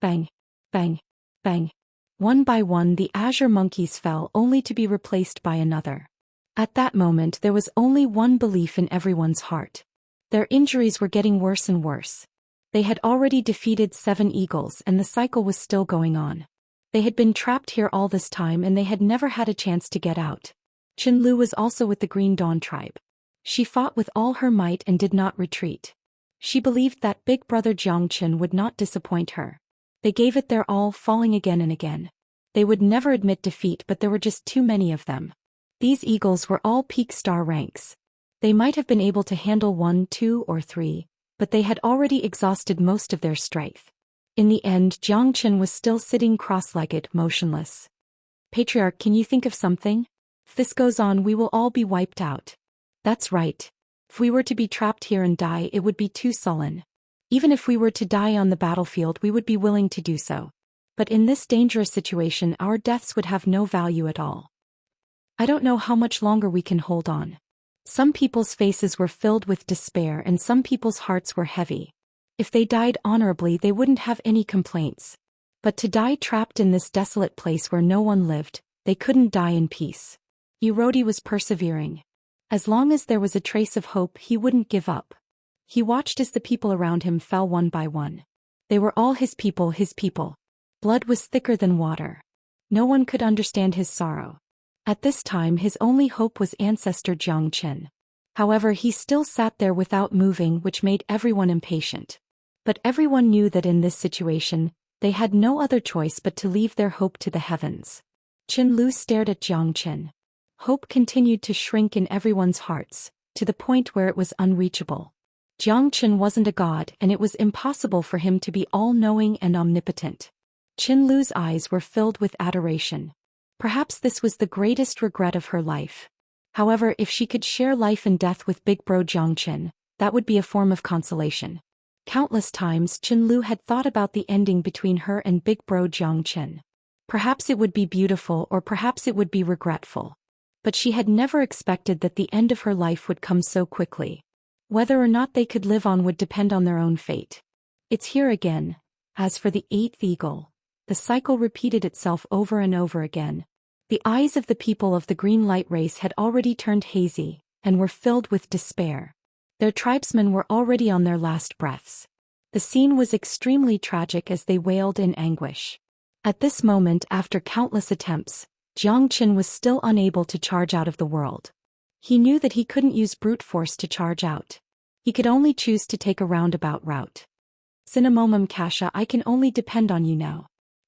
S1: Bang! Bang! Bang! One by one the Azure Monkeys fell, only to be replaced by another. At that moment there was only one belief in everyone's heart. Their injuries were getting worse and worse. They had already defeated 7 eagles and the cycle was still going on. They had been trapped here all this time and they had never had a chance to get out. Qinlu was also with the Green Dawn tribe. She fought with all her might and did not retreat. She believed that big brother Jiangqin would not disappoint her. They gave it their all, falling again and again. They would never admit defeat, but there were just too many of them. These eagles were all peak star ranks. They might have been able to handle 1, 2, or 3, but they had already exhausted most of their strength. In the end, Jiangqin was still sitting cross-legged, motionless. Patriarch, can you think of something? If this goes on, we will all be wiped out. That's right. If we were to be trapped here and die, it would be too sullen. Even if we were to die on the battlefield, we would be willing to do so. But in this dangerous situation, our deaths would have no value at all. I don't know how much longer we can hold on. Some people's faces were filled with despair and some people's hearts were heavy. If they died honorably, they wouldn't have any complaints. But to die trapped in this desolate place where no one lived, they couldn't die in peace. Erodi was persevering. As long as there was a trace of hope, he wouldn't give up. He watched as the people around him fell one by one. They were all his people, his people. Blood was thicker than water. No one could understand his sorrow. At this time his only hope was ancestor Jiangqin. However, he still sat there without moving, which made everyone impatient. But everyone knew that in this situation, they had no other choice but to leave their hope to the heavens. Qinlu stared at Jiangqin. Hope continued to shrink in everyone's hearts, to the point where it was unreachable. Jiangqin wasn't a god, and it was impossible for him to be all-knowing and omnipotent. Qinlu's eyes were filled with adoration. Perhaps this was the greatest regret of her life. However, if she could share life and death with big bro Jiangqin, that would be a form of consolation. Countless times Qinlu had thought about the ending between her and big bro Jiangqin. Perhaps it would be beautiful or perhaps it would be regretful. But she had never expected that the end of her life would come so quickly. Whether or not they could live on would depend on their own fate. It's here again. As for the 8th eagle, the cycle repeated itself over and over again. The eyes of the people of the green light race had already turned hazy, and were filled with despair. Their tribesmen were already on their last breaths. The scene was extremely tragic as they wailed in anguish. At this moment, after countless attempts, Jiangqin was still unable to charge out of the world. He knew that he couldn't use brute force to charge out. He could only choose to take a roundabout route. Cinnamomum Kasha, I can only depend on you now.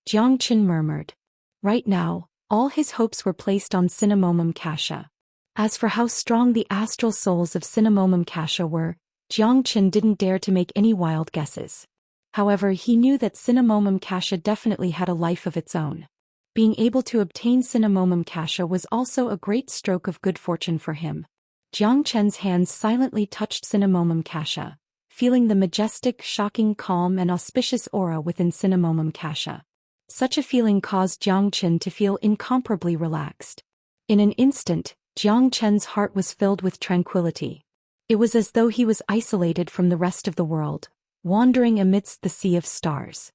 S1: Jiangqin murmured. Right now, all his hopes were placed on Cinnamomum Kasha. As for how strong the astral souls of Cinnamomum Kasha were, Jiangqin didn't dare to make any wild guesses. However, he knew that Cinnamomum Kasha definitely had a life of its own. Being able to obtain Cinnamomum Kasha was also a great stroke of good fortune for him. Jiangqin's hands silently touched Cinnamomum Kasha, feeling the majestic, shocking calm and auspicious aura within Cinnamomum Kasha. Such a feeling caused Jiangqin to feel incomparably relaxed. In an instant, Jiangqin's heart was filled with tranquility. It was as though he was isolated from the rest of the world, wandering amidst the sea of stars.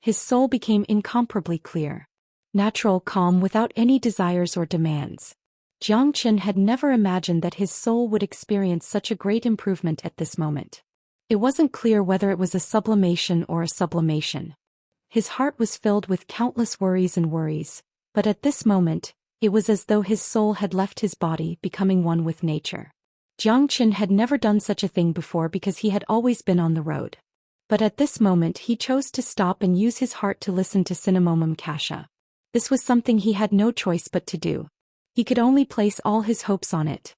S1: His soul became incomparably clear. Natural calm without any desires or demands. Jiangqin had never imagined that his soul would experience such a great improvement at this moment. It wasn't clear whether it was a sublimation or a sublimation. His heart was filled with countless worries, but at this moment, it was as though his soul had left his body, becoming one with nature. Xianxia had never done such a thing before because he had always been on the road. But at this moment he chose to stop and use his heart to listen to Xianxia. This was something he had no choice but to do. He could only place all his hopes on it.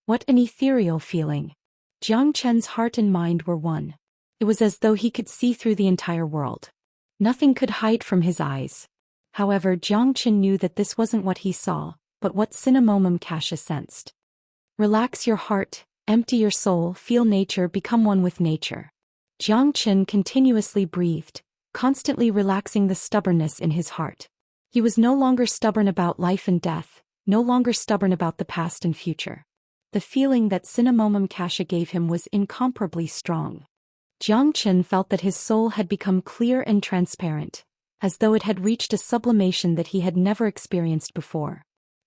S1: What an ethereal feeling. Xianxia's heart and mind were one. It was as though he could see through the entire world. Nothing could hide from his eyes. However, Xianxia knew that this wasn't what he saw, but what Xianxia sensed. Relax your heart, empty your soul, feel nature, become one with nature. Xianxia continuously breathed, constantly relaxing the stubbornness in his heart. He was no longer stubborn about life and death, no longer stubborn about the past and future. The feeling that Xianxia gave him was incomparably strong. Xianxia felt that his soul had become clear and transparent, as though it had reached a sublimation that he had never experienced before.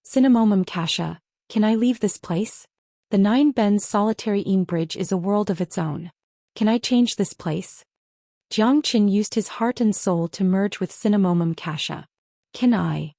S1: Xianxia, can I leave this place? The 9 bends solitary bridge is a world of its own. Can I change this place? Xianxia used his heart and soul to merge with Xianxia. Can I?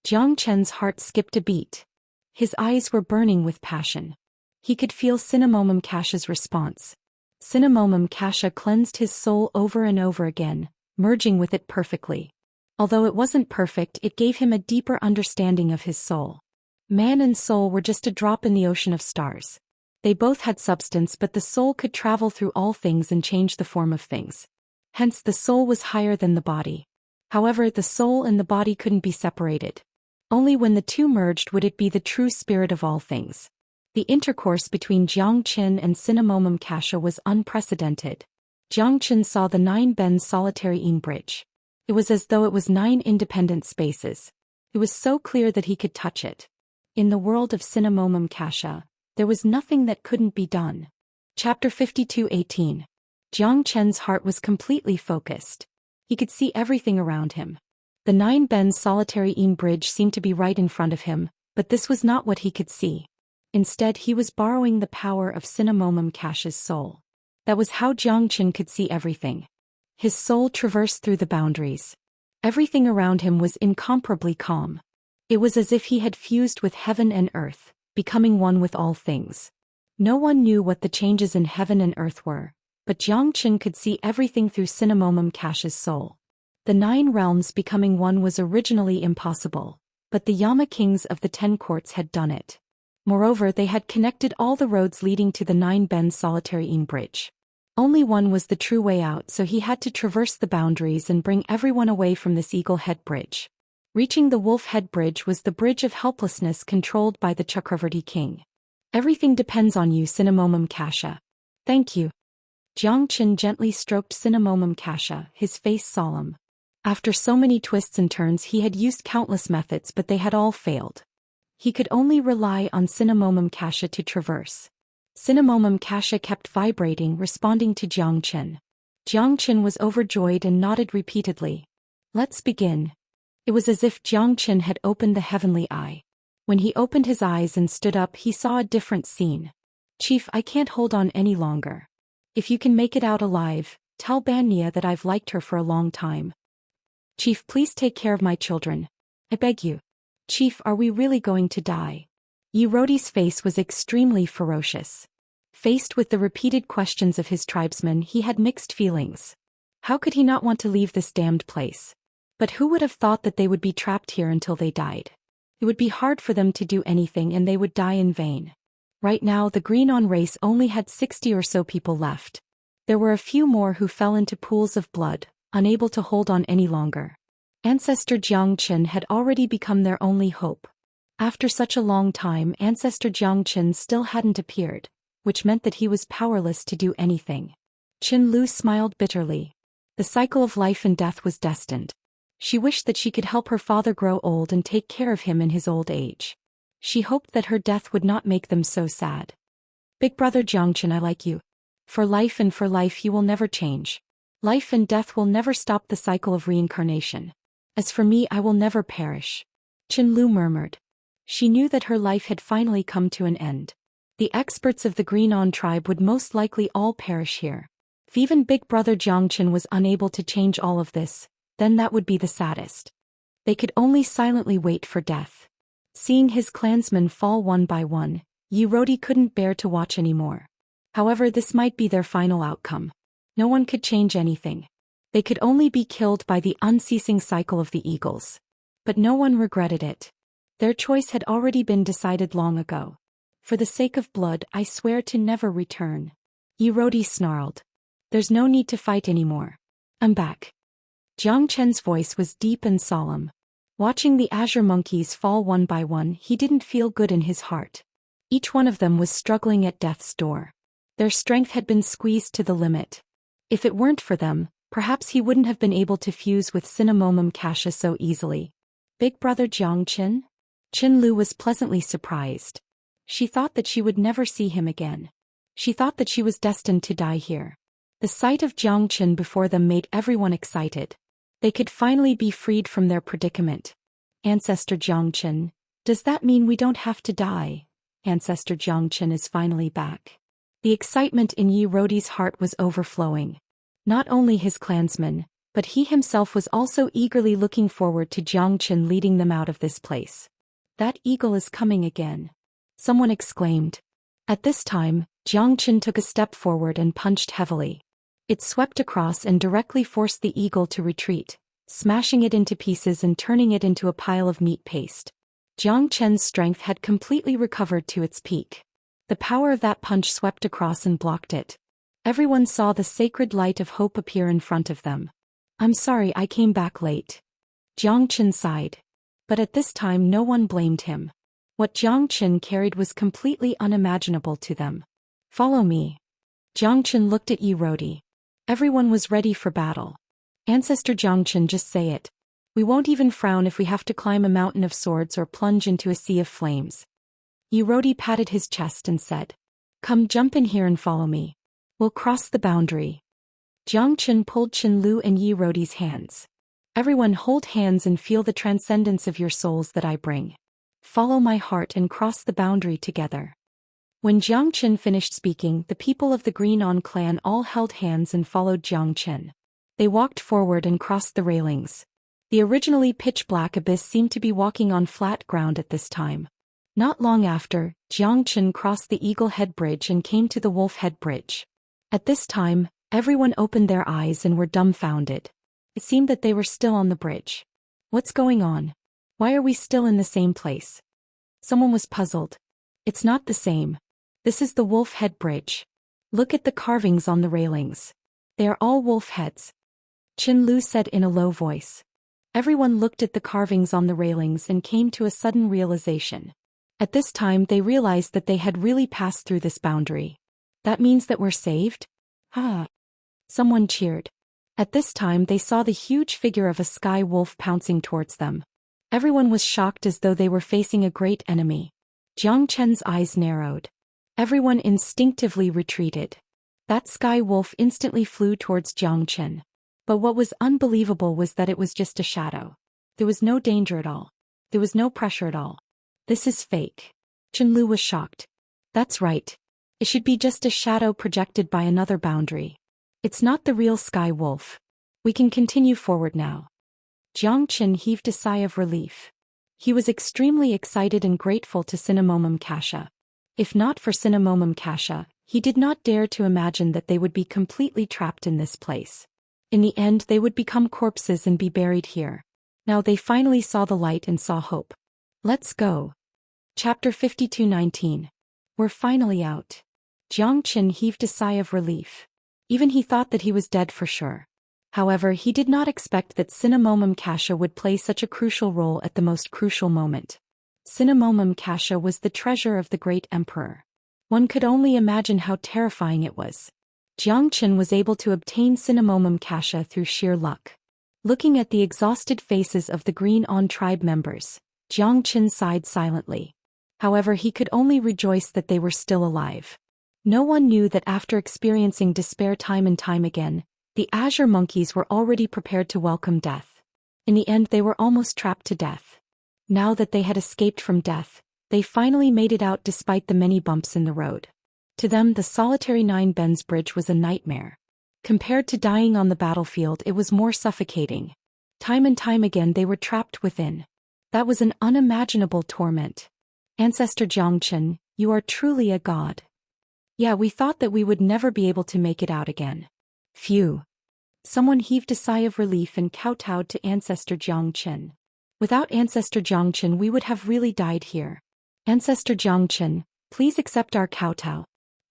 S1: Xianxia's heart skipped a beat. His eyes were burning with passion. He could feel Xianxia's response. Xianxia cleansed his soul over and over again, merging with it perfectly. Although it wasn't perfect, it gave him a deeper understanding of his soul. Man and soul were just a drop in the ocean of stars. They both had substance, but the soul could travel through all things and change the form of things. Hence the soul was higher than the body. However, the soul and the body couldn't be separated. Only when the two merged would it be the true spirit of all things. The intercourse between Xianxia and Xianxia was unprecedented. Xianxia saw the 9 bends solitary bridge. It was as though it was 9 independent spaces. It was so clear that he could touch it. In the world of Xianxia, there was nothing that couldn't be done. Chapter 52:18. Xianxia's heart was completely focused. He could see everything around him. The 9 bends solitary bridge seemed to be right in front of him, but this was not what he could see. Instead, he was borrowing the power of Xianxia's soul. That was how Xianxia could see everything. His soul traversed through the boundaries. Everything around him was incomparably calm. It was as if he had fused with heaven and earth, becoming one with all things. No one knew what the changes in heaven and earth were, but Xianxia could see everything through Xianxia's soul. The 9 realms becoming one was originally impossible, but the Yama kings of the 10 courts had done it. Moreover, they had connected all the roads leading to the 9 bends solitary bridge. Only one was the true way out, so he had to traverse the boundaries and bring everyone away from this Eagle Head Bridge. Reaching the Wolf Head Bridge was the bridge of helplessness controlled by the Chakravarti king. Everything depends on you, Xianxia. Thank you. Xianxia gently stroked Xianxia, his face solemn. After so many twists and turns, he had used countless methods, but they had all failed. He could only rely on Xianxia to traverse. Xianxia kept vibrating, responding to Xianxia. Xianxia was overjoyed and nodded repeatedly. Let's begin. It was as if Xianxia had opened the heavenly eye. When he opened his eyes and stood up, he saw a different scene. Chief, I can't hold on any longer. If you can make it out alive, tell Banya that I've liked her for a long time. Chief, please take care of my children. I beg you. Chief, are we really going to die? Yerodi's face was extremely ferocious. Faced with the repeated questions of his tribesmen, he had mixed feelings. How could he not want to leave this damned place? But who would have thought that they would be trapped here until they died? It would be hard for them to do anything and they would die in vain. Right now the Green-On race only had 60 or so people left. There were a few more who fell into pools of blood, unable to hold on any longer. Ancestor Xianxia had already become their only hope. After such a long time, Ancestor Xianxia still hadn't appeared, which meant that he was powerless to do anything. Qin Lu smiled bitterly. The cycle of life and death was destined. She wished that she could help her father grow old and take care of him in his old age. She hoped that her death would not make them so sad. Big brother Xianxia, I like you. For life and for life you will never change. Life and death will never stop the cycle of reincarnation. As for me, I will never perish. Qin Lu murmured. She knew that her life had finally come to an end. The experts of the Green-On tribe would most likely all perish here. If even Big Brother Xianxia was unable to change all of this, then that would be the saddest. They could only silently wait for death. Seeing his clansmen fall one by one, Rodi couldn't bear to watch anymore. However, this might be their final outcome. No one could change anything. They could only be killed by the unceasing cycle of the eagles. But no one regretted it. Their choice had already been decided long ago. For the sake of blood, I swear to never return. Rodi snarled. There's no need to fight anymore. I'm back. Jiang Chen's voice was deep and solemn. Watching the azure monkeys fall one by one, he didn't feel good in his heart. Each one of them was struggling at death's door. Their strength had been squeezed to the limit. If it weren't for them, perhaps he wouldn't have been able to fuse with Cinnamomum Kasha so easily. Big brother Jiang Chen? Qin Lu was pleasantly surprised. She thought that she would never see him again. She thought that she was destined to die here. The sight of Jiang Chen before them made everyone excited. They could finally be freed from their predicament. Ancestor Jiang Chen, does that mean we don't have to die? Ancestor Jiang Chen is finally back. The excitement in Rodi's heart was overflowing. Not only his clansmen, but he himself was also eagerly looking forward to Jiang Chen leading them out of this place. That eagle is coming again. Someone exclaimed. At this time, Jiang Chen took a step forward and punched heavily. It swept across and directly forced the eagle to retreat, smashing it into pieces and turning it into a pile of meat paste. Jiang Chen's strength had completely recovered to its peak. The power of that punch swept across and blocked it. Everyone saw the sacred light of hope appear in front of them. I'm sorry I came back late. Jiang Chen sighed. But at this time no one blamed him. What Jiang Chen carried was completely unimaginable to them. Follow me. Jiang Chen looked at Rodi. Everyone was ready for battle. Ancestor Jiang Chen, just say it. We won't even frown if we have to climb a mountain of swords or plunge into a sea of flames. Rodi patted his chest and said. Come, jump in here and follow me. We'll cross the boundary. Jiang Chen pulled Qin Lu and Rodi's hands. Everyone hold hands and feel the transcendence of your souls that I bring. Follow my heart and cross the boundary together. When Jiang Chen finished speaking, the people of the Green On clan all held hands and followed Jiang Chen. They walked forward and crossed the railings. The originally pitch-black abyss seemed to be walking on flat ground at this time. Not long after, Jiang Chen crossed the Eagle Head Bridge and came to the Wolf Head Bridge. At this time, everyone opened their eyes and were dumbfounded. It seemed that they were still on the bridge. What's going on? Why are we still in the same place? Someone was puzzled. It's not the same. This is the Wolf Head Bridge. Look at the carvings on the railings. They are all wolf heads. Qin Lu said in a low voice. Everyone looked at the carvings on the railings and came to a sudden realization. At this time they realized that they had really passed through this boundary. That means that we're saved? Ah! Someone cheered. At this time they saw the huge figure of a sky wolf pouncing towards them. Everyone was shocked as though they were facing a great enemy. Jiang Chen's eyes narrowed. Everyone instinctively retreated. That sky wolf instantly flew towards Jiang Chen. But what was unbelievable was that it was just a shadow. There was no danger at all. There was no pressure at all. This is fake. Qin Lu was shocked. That's right. It should be just a shadow projected by another boundary. It's not the real sky wolf. We can continue forward now. Jiang Chen heaved a sigh of relief. He was extremely excited and grateful to Cinnamomum Kasha. If not for Cinnamomum Kasha, he did not dare to imagine that they would be completely trapped in this place. In the end they would become corpses and be buried here. Now they finally saw the light and saw hope. Let's go. Chapter 52:19. We're finally out. Jiang Chen heaved a sigh of relief. Even he thought that he was dead for sure. However, he did not expect that Cinnamomum Kasha would play such a crucial role at the most crucial moment. Cinnamomum Kasha was the treasure of the great emperor. One could only imagine how terrifying it was. Jiang Chen was able to obtain Cinnamomum Kasha through sheer luck. Looking at the exhausted faces of the Green On tribe members, Jiang Chen sighed silently. However, he could only rejoice that they were still alive. No one knew that after experiencing despair time and time again, the azure monkeys were already prepared to welcome death. In the end they were almost trapped to death. Now that they had escaped from death, they finally made it out despite the many bumps in the road. To them the solitary Nine Bends Bridge was a nightmare. Compared to dying on the battlefield it was more suffocating. Time and time again they were trapped within. That was an unimaginable torment. Ancestor Xianxia, you are truly a god. Yeah, we thought that we would never be able to make it out again. Phew. Someone heaved a sigh of relief and kowtowed to Ancestor Xianxia. Without Ancestor Xianxia we would have really died here. Ancestor Xianxia, please accept our kowtow.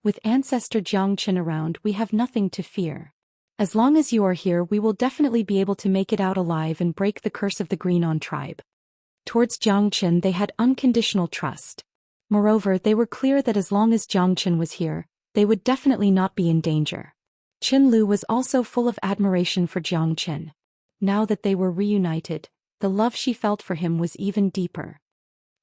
S1: With Ancestor Xianxia around we have nothing to fear. As long as you are here we will definitely be able to make it out alive and break the curse of the Greenon tribe. Towards Xianxia they had unconditional trust. Moreover, they were clear that as long as Xianxia was here, they would definitely not be in danger. Qinlu was also full of admiration for Xianxia. Now that they were reunited, the love she felt for him was even deeper.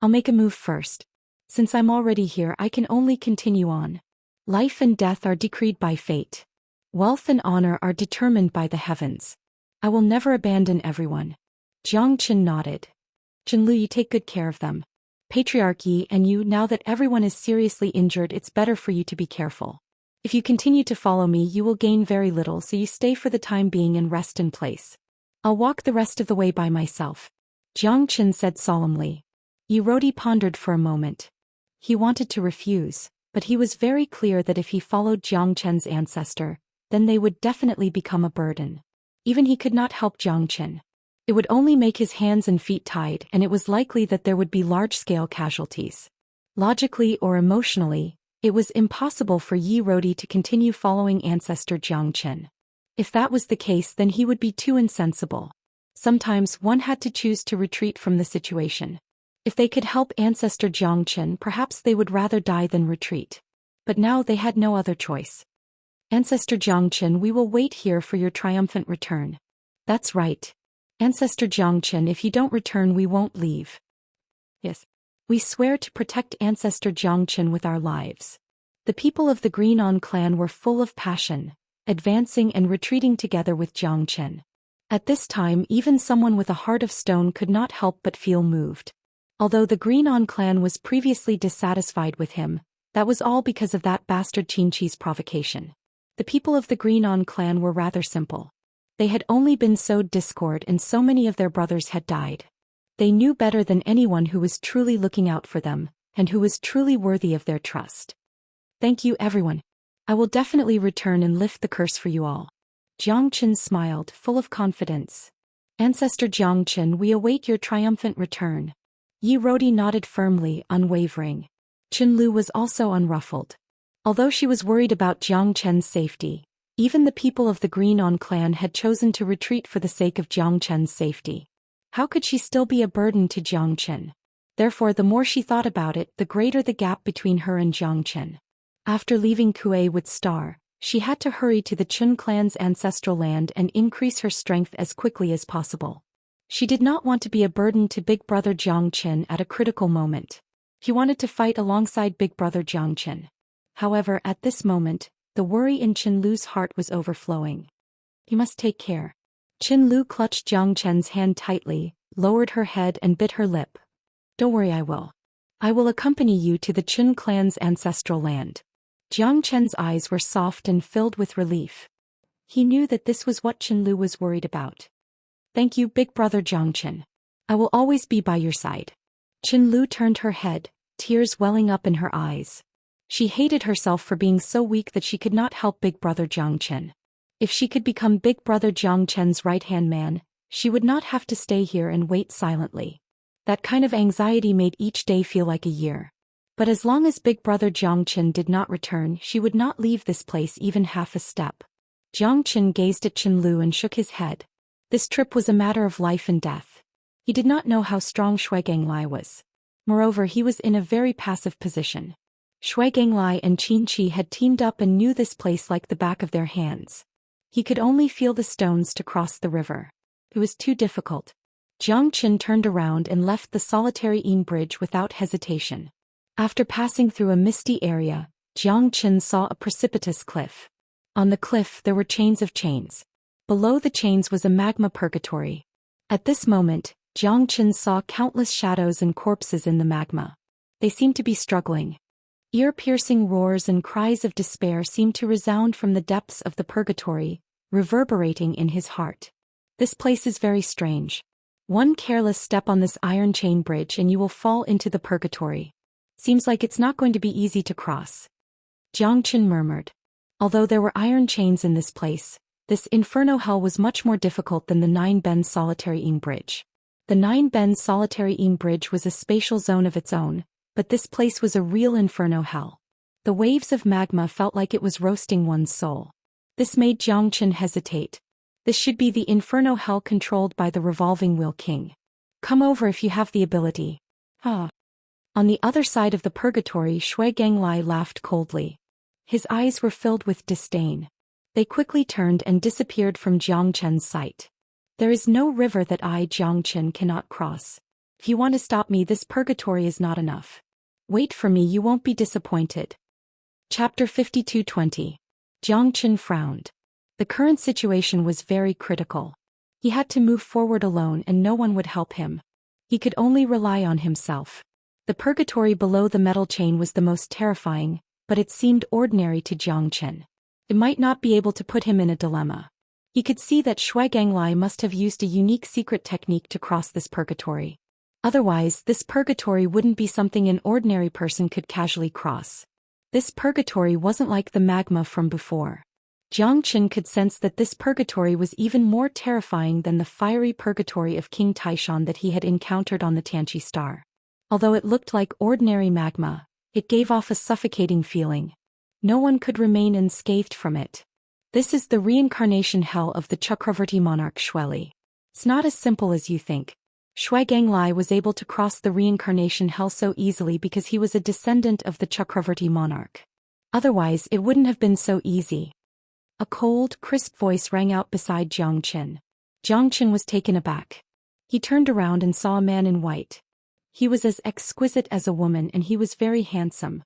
S1: I'll make a move first. Since I'm already here I can only continue on. Life and death are decreed by fate. Wealth and honor are determined by the heavens. I will never abandon everyone. Xianxia nodded. Qinlu, you take good care of them. Patriarchy and you, now that everyone is seriously injured, it's better for you to be careful. If you continue to follow me you will gain very little, so you stay for the time being and rest in place. I'll walk the rest of the way by myself. Xianxia said solemnly. Erodi pondered for a moment. He wanted to refuse, but he was very clear that if he followed Xianxia's ancestor, then they would definitely become a burden. Even he could not help Xianxia. It would only make his hands and feet tied, and it was likely that there would be large-scale casualties. Logically or emotionally, it was impossible for Erodi to continue following Ancestor Xianxia. If that was the case then he would be too insensible. Sometimes one had to choose to retreat from the situation. If they could help Ancestor Xianxia perhaps they would rather die than retreat. But now they had no other choice. Ancestor Xianxia, we will wait here for your triumphant return. That's right. Ancestor Xianxia, if you don't return we won't leave. Yes. We swear to protect Ancestor Xianxia with our lives. The people of the Greenon clan were full of passion, advancing and retreating together with Xianxia. At this time even someone with a heart of stone could not help but feel moved. Although the Greenon clan was previously dissatisfied with him, that was all because of that bastard Qinqi's provocation. The people of the Greenon clan were rather simple. They had only been sowed discord and so many of their brothers had died. They knew better than anyone who was truly looking out for them, and who was truly worthy of their trust. Thank you everyone. I will definitely return and lift the curse for you all. Xianxia smiled, full of confidence. Ancestor Xianxia, we await your triumphant return. Erodi nodded firmly, unwavering. Qinlu was also unruffled. Although she was worried about Xianxia's safety, even the people of the Greenon clan had chosen to retreat for the sake of Xianxia's safety. How could she still be a burden to Xianxia? Therefore the more she thought about it, the greater the gap between her and Xianxia. After leaving Kuei with Star, she had to hurry to the Chun clan's ancestral land and increase her strength as quickly as possible. She did not want to be a burden to Big Brother Xianxia at a critical moment. He wanted to fight alongside Big Brother Xianxia. However, at this moment, the worry in Qinlu's heart was overflowing. He must take care. Qinlu clutched Xianxia's hand tightly, lowered her head and bit her lip. Don't worry, I will. I will accompany you to the Chun clan's ancestral land. Xianxia's eyes were soft and filled with relief. He knew that this was what Qinlu was worried about. Thank you, Big Brother Xianxia. I will always be by your side. Qinlu turned her head, tears welling up in her eyes. She hated herself for being so weak that she could not help Big Brother Xianxia. If she could become Big Brother Xianxia's right-hand man, she would not have to stay here and wait silently. That kind of anxiety made each day feel like a year. But as long as Big Brother Xianxia did not return, she would not leave this place even half a step. Xianxia gazed at Qinlu and shook his head. This trip was a matter of life and death. He did not know how strong Shuigenglai was. Moreover, he was in a very passive position. Shuigenglai and Qinqi had teamed up and knew this place like the back of their hands. He could only feel the stones to cross the river. It was too difficult. Xianxia turned around and left the solitary Yin bridge without hesitation. After passing through a misty area, Xianxia saw a precipitous cliff. On the cliff there were chains of chains. Below the chains was a magma purgatory. At this moment, Xianxia saw countless shadows and corpses in the magma. They seemed to be struggling. Ear-piercing roars and cries of despair seemed to resound from the depths of the purgatory, reverberating in his heart. This place is very strange. One careless step on this iron chain bridge and you will fall into the purgatory. Seems like it's not going to be easy to cross. Jiang Chen murmured. Although there were iron chains in this place, this inferno hell was much more difficult than the Nine Bends Solitary Ing Bridge. The Nine Bends Solitary Ing Bridge was a spatial zone of its own, but this place was a real inferno hell. The waves of magma felt like it was roasting one's soul. This made Jiang Chen hesitate. This should be the inferno hell controlled by the revolving wheel king. Come over if you have the ability. Ah. On the other side of the purgatory, Shui Ganglai laughed coldly. His eyes were filled with disdain. They quickly turned and disappeared from Jiang Chen's sight. There is no river that I, Jiang Chen, cannot cross. If you want to stop me, this purgatory is not enough. Wait for me, you won't be disappointed. Chapter 52:20. Jiang Chen frowned. The current situation was very critical. He had to move forward alone and no one would help him. He could only rely on himself. The purgatory below the metal chain was the most terrifying, but it seemed ordinary to Jiang Chen. It might not be able to put him in a dilemma. He could see that Shui Ganglai must have used a unique secret technique to cross this purgatory. Otherwise, this purgatory wouldn't be something an ordinary person could casually cross. This purgatory wasn't like the magma from before. Jiang Chen could sense that this purgatory was even more terrifying than the fiery purgatory of King Taishan that he had encountered on the Tianqi star. Although it looked like ordinary magma, it gave off a suffocating feeling. No one could remain unscathed from it. This is the reincarnation hell of the Chakravarti monarch Shueli. It's not as simple as you think. Shui Ganglai was able to cross the reincarnation hell so easily because he was a descendant of the Chakravarti monarch. Otherwise, it wouldn't have been so easy. A cold, crisp voice rang out beside Jiang Chen. Jiang Chen was taken aback. He turned around and saw a man in white. He was as exquisite as a woman and he was very handsome.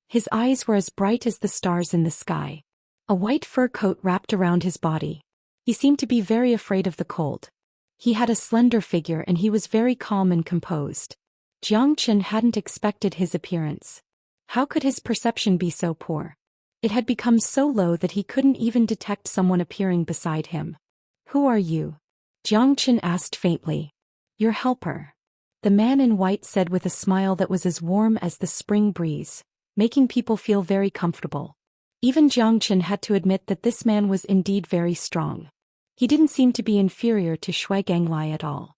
S1: His eyes were as bright as the stars in the sky. A white fur coat wrapped around his body. He seemed to be very afraid of the cold. He had a slender figure and he was very calm and composed. Jiang Chen hadn't expected his appearance. How could his perception be so poor? It had become so low that he couldn't even detect someone appearing beside him. Who are you? Jiang Chen asked faintly. Your helper. The man in white said with a smile that was as warm as the spring breeze, making people feel very comfortable. Even Jiang Chen had to admit that this man was indeed very strong. He didn't seem to be inferior to Shui Ganglai at all.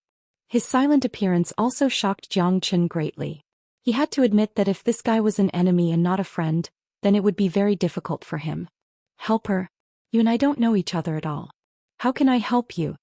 S1: His silent appearance also shocked Jiang Chen greatly. He had to admit that if this guy was an enemy and not a friend, then it would be very difficult for him. Helper, you and I don't know each other at all. How can I help you?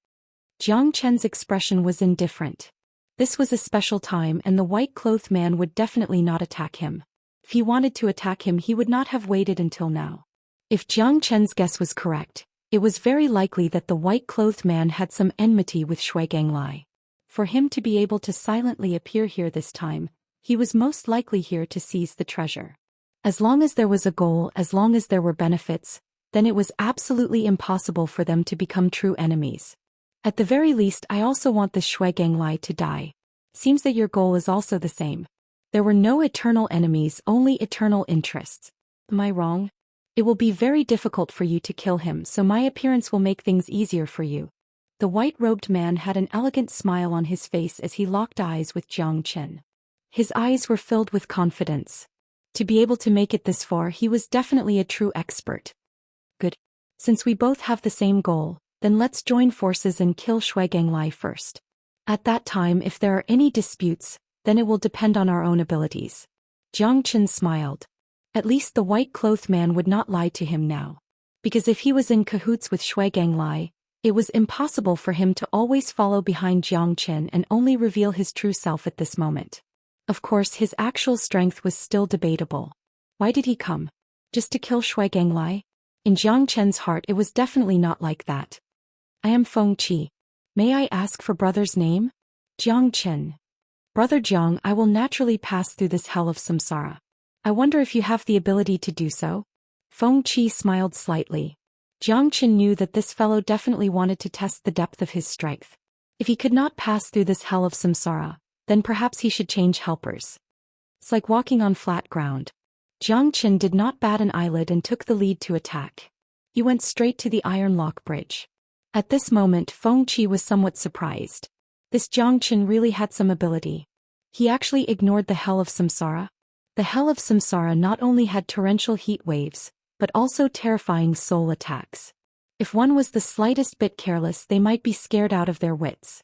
S1: Jiang Chen's expression was indifferent. This was a special time and the white-clothed man would definitely not attack him. If he wanted to attack him, he would not have waited until now. If Jiang Chen's guess was correct, it was very likely that the white-clothed man had some enmity with Shui Ganglai. For him to be able to silently appear here this time, he was most likely here to seize the treasure. As long as there was a goal, as long as there were benefits, then it was absolutely impossible for them to become true enemies. At the very least, I also want this Shui Ganglai to die. Seems that your goal is also the same. There were no eternal enemies, only eternal interests. Am I wrong? It will be very difficult for you to kill him, so my appearance will make things easier for you. The white-robed man had an elegant smile on his face as he locked eyes with Jiang Chen. His eyes were filled with confidence. To be able to make it this far, he was definitely a true expert. Good. Since we both have the same goal, then let's join forces and kill Shui Ganglai first. At that time, if there are any disputes, then it will depend on our own abilities. Jiang Chen smiled. At least the white-clothed man would not lie to him now. Because if he was in cahoots with Shui Ganglai, it was impossible for him to always follow behind Jiang Chen and only reveal his true self at this moment. Of course, his actual strength was still debatable. Why did he come? Just to kill Shui Ganglai? In Jiang Chen's heart, it was definitely not like that. I am Feng Qi. May I ask for brother's name? Jiang Chen. Brother Jiang, I will naturally pass through this hell of samsara. I wonder if you have the ability to do so? Feng Qi smiled slightly. Jiang Chen knew that this fellow definitely wanted to test the depth of his strength. If he could not pass through this hell of samsara, then perhaps he should change helpers. It's like walking on flat ground. Jiang Chen did not bat an eyelid and took the lead to attack. He went straight to the iron lock bridge. At this moment Feng Qi was somewhat surprised. This Zhou Xian really had some ability. He actually ignored the Hell of Samsara. The Hell of Samsara not only had torrential heat waves, but also terrifying soul attacks. If one was the slightest bit careless, they might be scared out of their wits.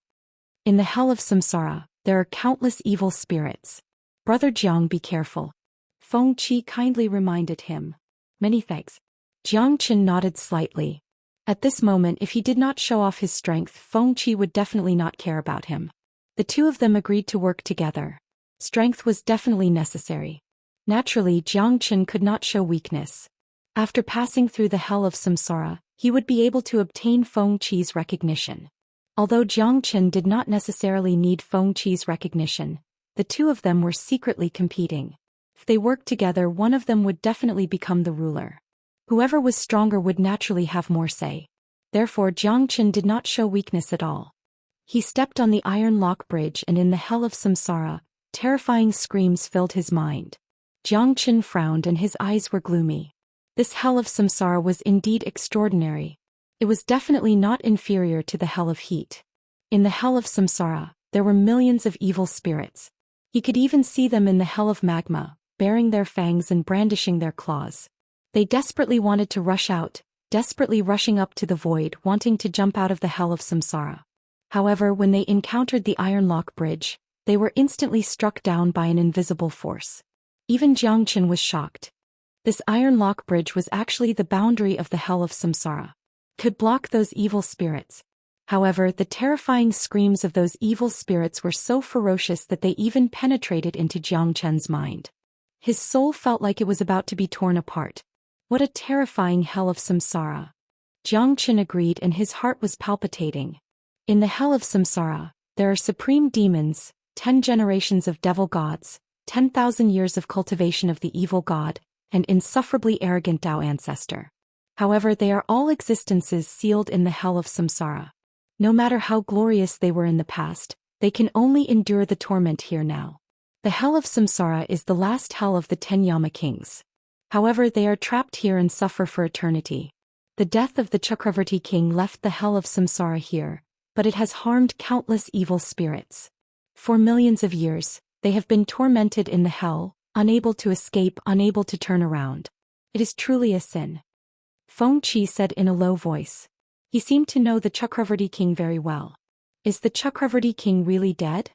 S1: In the Hell of Samsara, there are countless evil spirits. Brother Jiang, be careful. Feng Qi kindly reminded him. Many thanks. Zhou Xian nodded slightly. At this moment, if he did not show off his strength, Feng Qi would definitely not care about him. The two of them agreed to work together. Strength was definitely necessary. Naturally, Zhou Xian could not show weakness. After passing through the Hell of Samsara, he would be able to obtain Feng Qi's recognition. Although Zhou Xian did not necessarily need Feng Qi's recognition, the two of them were secretly competing. If they worked together, one of them would definitely become the ruler. Whoever was stronger would naturally have more say. Therefore Zhou Xian did not show weakness at all. He stepped on the iron lock bridge, and in the Hell of Samsara, terrifying screams filled his mind. Zhou Xian frowned and his eyes were gloomy. This Hell of Samsara was indeed extraordinary. It was definitely not inferior to the Hell of Heat. In the Hell of Samsara, there were millions of evil spirits. He could even see them in the Hell of Magma, baring their fangs and brandishing their claws. They desperately wanted to rush out, desperately rushing up to the void, wanting to jump out of the Hell of Samsara. However, when they encountered the iron lock bridge, they were instantly struck down by an invisible force. Even Zhou Xian was shocked. This iron lock bridge was actually the boundary of the Hell of Samsara. Could block those evil spirits. However, the terrifying screams of those evil spirits were so ferocious that they even penetrated into Zhou Xian's mind. His soul felt like it was about to be torn apart. What a terrifying Hell of Samsara. Zhou Xian agreed, and his heart was palpitating. In the Hell of Samsara, there are supreme demons, 10 generations of devil gods, 10,000 years of cultivation of the evil god, and insufferably arrogant Dao ancestor. However, they are all existences sealed in the Hell of Samsara. No matter how glorious they were in the past, they can only endure the torment here now. The Hell of Samsara is the last hell of the 10 Yama kings. However, they are trapped here and suffer for eternity. The death of the Chakravarti king left the Hell of Samsara here, but it has harmed countless evil spirits. For millions of years, they have been tormented in the hell, unable to escape, unable to turn around. It is truly a sin. Feng Qi said in a low voice. He seemed to know the Chakravarti king very well. Is the Chakravarti king really dead?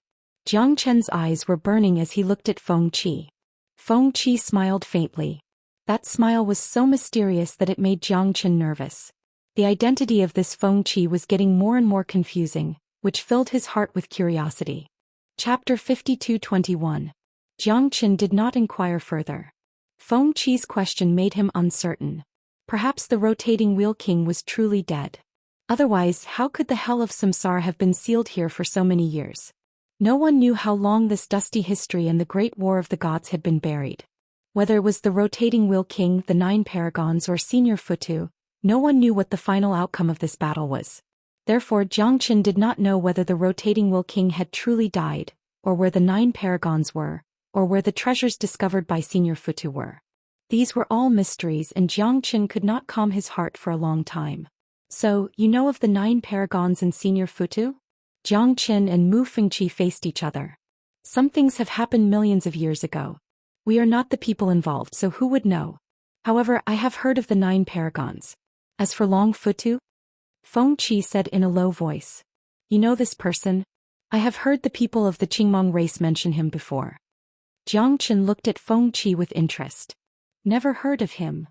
S1: Zhou Xian's eyes were burning as he looked at Feng Qi. Feng Qi smiled faintly. That smile was so mysterious that it made Zhou Xian nervous. The identity of this Feng Qi was getting more and more confusing, which filled his heart with curiosity. Chapter 52:21. Zhou Xian did not inquire further. Feng Qi's question made him uncertain. Perhaps the rotating wheel king was truly dead. Otherwise, how could the Hell of Samsara have been sealed here for so many years? No one knew how long this dusty history and the great war of the gods had been buried. Whether it was the rotating wheel king, the 9 paragons, or Senior Futu, no one knew what the final outcome of this battle was. Therefore Zhou Xian did not know whether the rotating wheel king had truly died, or where the 9 paragons were, or where the treasures discovered by Senior Futu were. These were all mysteries, and Zhou Xian could not calm his heart for a long time. So, you know of the 9 paragons and Senior Futu? Zhou Xian and Mu Fengqi faced each other. Some things have happened millions of years ago. We are not the people involved, so who would know? However, I have heard of the 9 paragons. As for Long Futu? Feng Qi said in a low voice. You know this person? I have heard the people of the Qingmong race mention him before. Zhou Xian looked at Feng Qi with interest. Never heard of him.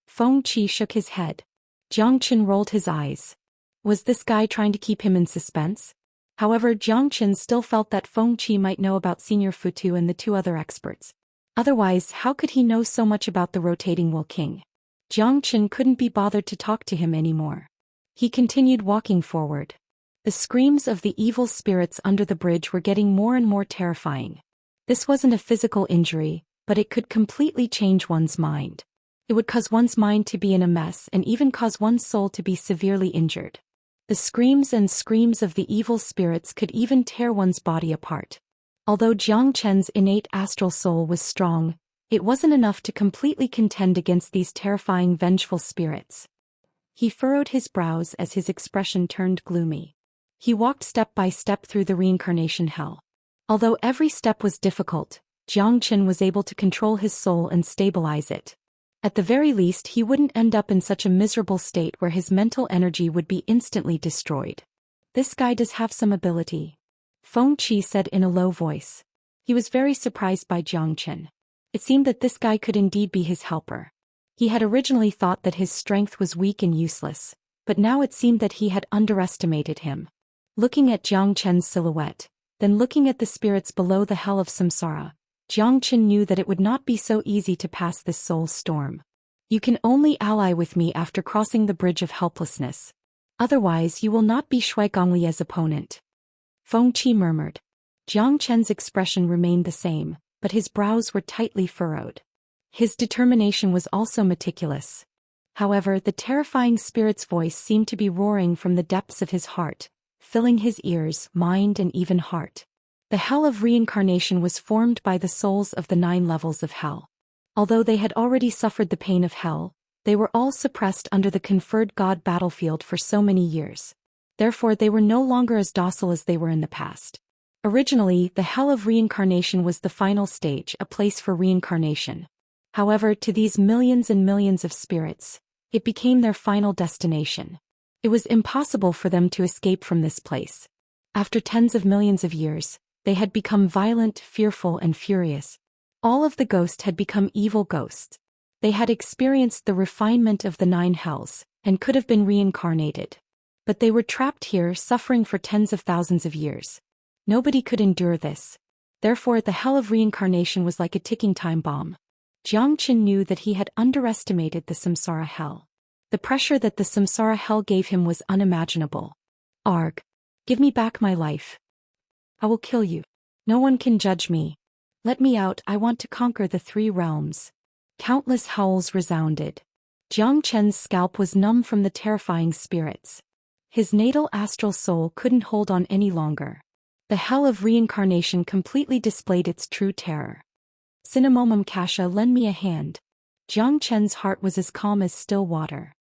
S1: Feng Qi shook his head. Zhou Xian rolled his eyes. Was this guy trying to keep him in suspense? However, Zhou Xian still felt that Feng Qi might know about Senior Futu and the 2 other experts. Otherwise, how could he know so much about the rotating wheel king? Zhou Xian couldn't be bothered to talk to him anymore. He continued walking forward. The screams of the evil spirits under the bridge were getting more and more terrifying. This wasn't a physical injury, but it could completely change one's mind. It would cause one's mind to be in a mess and even cause one's soul to be severely injured. The screams and screams of the evil spirits could even tear one's body apart. Although Zhou Xian's innate astral soul was strong, it wasn't enough to completely contend against these terrifying vengeful spirits. He furrowed his brows as his expression turned gloomy. He walked step by step through the reincarnation hell. Although every step was difficult, Xianxia was able to control his soul and stabilize it. At the very least, he wouldn't end up in such a miserable state where his mental energy would be instantly destroyed. This guy does have some ability, Feng Qi said in a low voice. He was very surprised by Xianxia. It seemed that this guy could indeed be his helper. He had originally thought that his strength was weak and useless, but now it seemed that he had underestimated him. Looking at Xianxia's silhouette, then looking at the spirits below the hell of samsara, Xianxia knew that it would not be so easy to pass this soul storm. You can only ally with me after crossing the bridge of helplessness. Otherwise you will not be Shui Gongli's opponent. Feng Qi murmured. Xianxia's expression remained the same, but his brows were tightly furrowed. His determination was also meticulous. However, the terrifying spirit's voice seemed to be roaring from the depths of his heart, filling his ears, mind and even heart. The hell of reincarnation was formed by the souls of the 9 levels of hell. Although they had already suffered the pain of hell, they were all suppressed under the conferred God battlefield for so many years. Therefore they were no longer as docile as they were in the past. Originally, the hell of reincarnation was the final stage, a place for reincarnation. However, to these millions and millions of spirits, it became their final destination. It was impossible for them to escape from this place. After tens of millions of years, they had become violent, fearful and furious. All of the ghosts had become evil ghosts. They had experienced the refinement of the 9 hells, and could have been reincarnated. But they were trapped here, suffering for tens of thousands of years. Nobody could endure this. Therefore the hell of reincarnation was like a ticking time bomb. Xianxia knew that he had underestimated the samsara hell. The pressure that the samsara hell gave him was unimaginable. Arg! Give me back my life. I will kill you. No one can judge me. Let me out, I want to conquer the 3 realms. Countless howls resounded. Xianxia's scalp was numb from the terrifying spirits. His natal astral soul couldn't hold on any longer. The hell of reincarnation completely displayed its true terror. Cinnamomum Kasha, lend me a hand. Xianxia's heart was as calm as still water.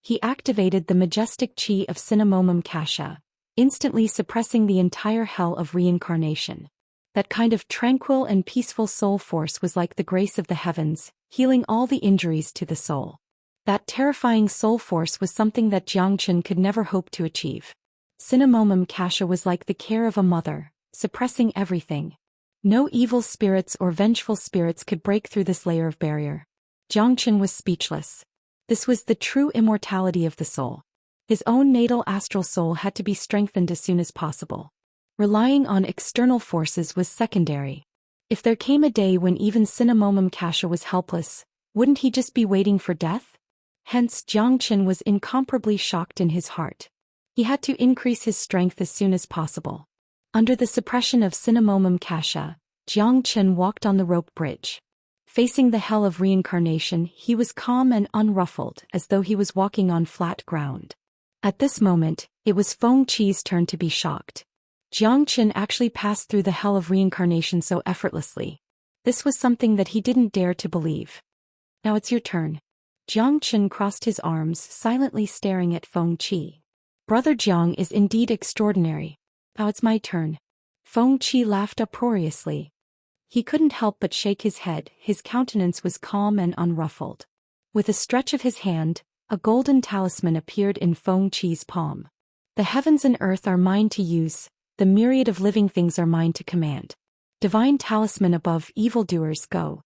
S1: He activated the majestic chi of Cinnamomum Kasha, instantly suppressing the entire hell of reincarnation. That kind of tranquil and peaceful soul force was like the grace of the heavens, healing all the injuries to the soul. That terrifying soul force was something that Xianxia could never hope to achieve. Cinnamomum Kasha was like the care of a mother, suppressing everything. No evil spirits or vengeful spirits could break through this layer of barrier. Xianxia was speechless. This was the true immortality of the soul. His own natal astral soul had to be strengthened as soon as possible. Relying on external forces was secondary. If there came a day when even Cinnamomum Kasha was helpless, wouldn't he just be waiting for death? Hence Xianxia was incomparably shocked in his heart. He had to increase his strength as soon as possible. Under the suppression of Cinnamomum Kasha, Xianxia walked on the rope bridge. Facing the hell of reincarnation, he was calm and unruffled, as though he was walking on flat ground. At this moment, it was Feng Qi's turn to be shocked. Xianxia actually passed through the hell of reincarnation so effortlessly. This was something that he didn't dare to believe. Now it's your turn. Xianxia crossed his arms, silently staring at Feng Qi. Brother Jiang is indeed extraordinary. Now it's my turn. Feng Qi laughed uproariously. He couldn't help but shake his head, his countenance was calm and unruffled. With a stretch of his hand, a golden talisman appeared in Feng Qi's palm. The heavens and earth are mine to use, the myriad of living things are mine to command. Divine talisman above, evildoers go.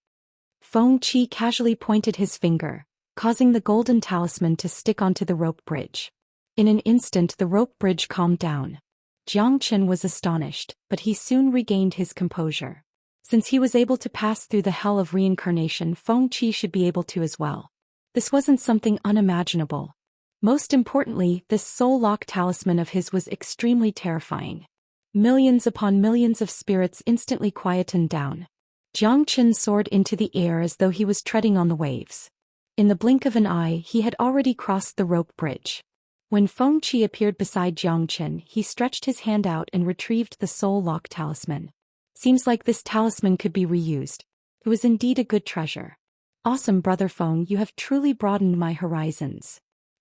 S1: Feng Qi casually pointed his finger, causing the golden talisman to stick onto the rope bridge. In an instant the rope bridge calmed down. Xianxia was astonished, but he soon regained his composure. Since he was able to pass through the hell of reincarnation, Feng Qi should be able to as well. This wasn't something unimaginable. Most importantly, this soul lock talisman of his was extremely terrifying. Millions upon millions of spirits instantly quietened down. Xianxia soared into the air as though he was treading on the waves. In the blink of an eye, he had already crossed the rope bridge. When Feng Qi appeared beside Xianxia, he stretched his hand out and retrieved the soul lock talisman. Seems like this talisman could be reused. It was indeed a good treasure. Awesome, Brother Feng, you have truly broadened my horizons.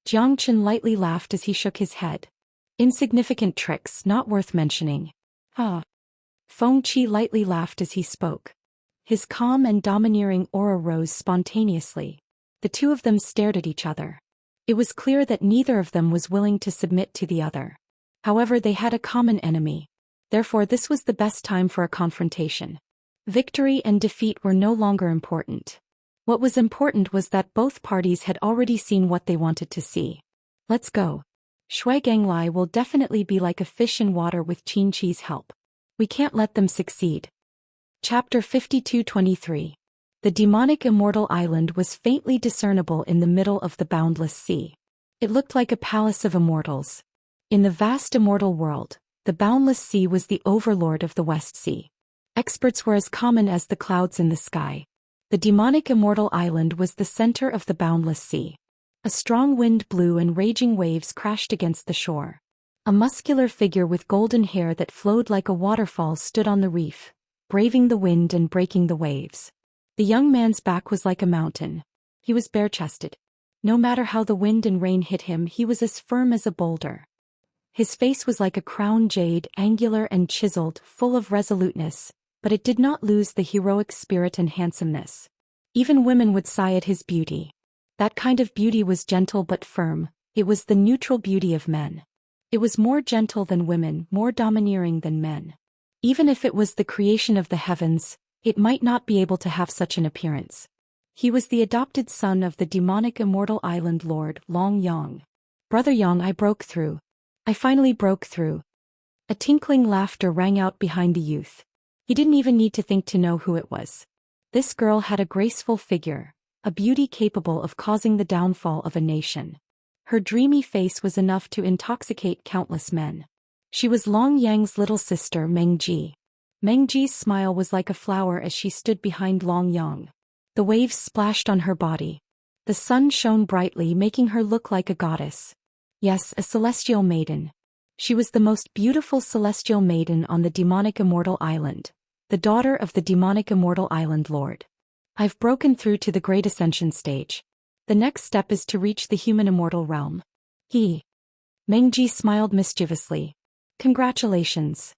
S1: Jiangchen lightly laughed as he shook his head. Insignificant tricks, not worth mentioning. Ah. Feng Qi lightly laughed as he spoke. His calm and domineering aura rose spontaneously. The two of them stared at each other. It was clear that neither of them was willing to submit to the other. However, they had a common enemy. Therefore, this was the best time for a confrontation. Victory and defeat were no longer important. What was important was that both parties had already seen what they wanted to see. Let's go. Shui Ganglai will definitely be like a fish in water with Qin Chi's help. We can't let them succeed. Chapter 52-23. The demonic immortal island was faintly discernible in the middle of the boundless sea. It looked like a palace of immortals. In the vast immortal world, the boundless sea was the overlord of the West Sea. Experts were as common as the clouds in the sky. The demonic immortal island was the center of the boundless sea. A strong wind blew and raging waves crashed against the shore. A muscular figure with golden hair that flowed like a waterfall stood on the reef, braving the wind and breaking the waves. The young man's back was like a mountain. He was bare-chested. No matter how the wind and rain hit him, he was as firm as a boulder. His face was like a crown jade, angular and chiseled, full of resoluteness, but it did not lose the heroic spirit and handsomeness. Even women would sigh at his beauty. That kind of beauty was gentle but firm. It was the neutral beauty of men. It was more gentle than women, more domineering than men. Even if it was the creation of the heavens, it might not be able to have such an appearance. He was the adopted son of the demonic immortal island lord, Long Yang. Brother Yang, I broke through. I finally broke through. A tinkling laughter rang out behind the youth. He didn't even need to think to know who it was. This girl had a graceful figure, a beauty capable of causing the downfall of a nation. Her dreamy face was enough to intoxicate countless men. She was Long Yang's little sister, Meng Ji. Meng Ji's smile was like a flower as she stood behind Long Yang. The waves splashed on her body. The sun shone brightly, making her look like a goddess. Yes, a celestial maiden. She was the most beautiful celestial maiden on the demonic immortal island, the daughter of the demonic immortal island lord. I've broken through to the great ascension stage. The next step is to reach the human immortal realm. Meng Ji smiled mischievously. Congratulations.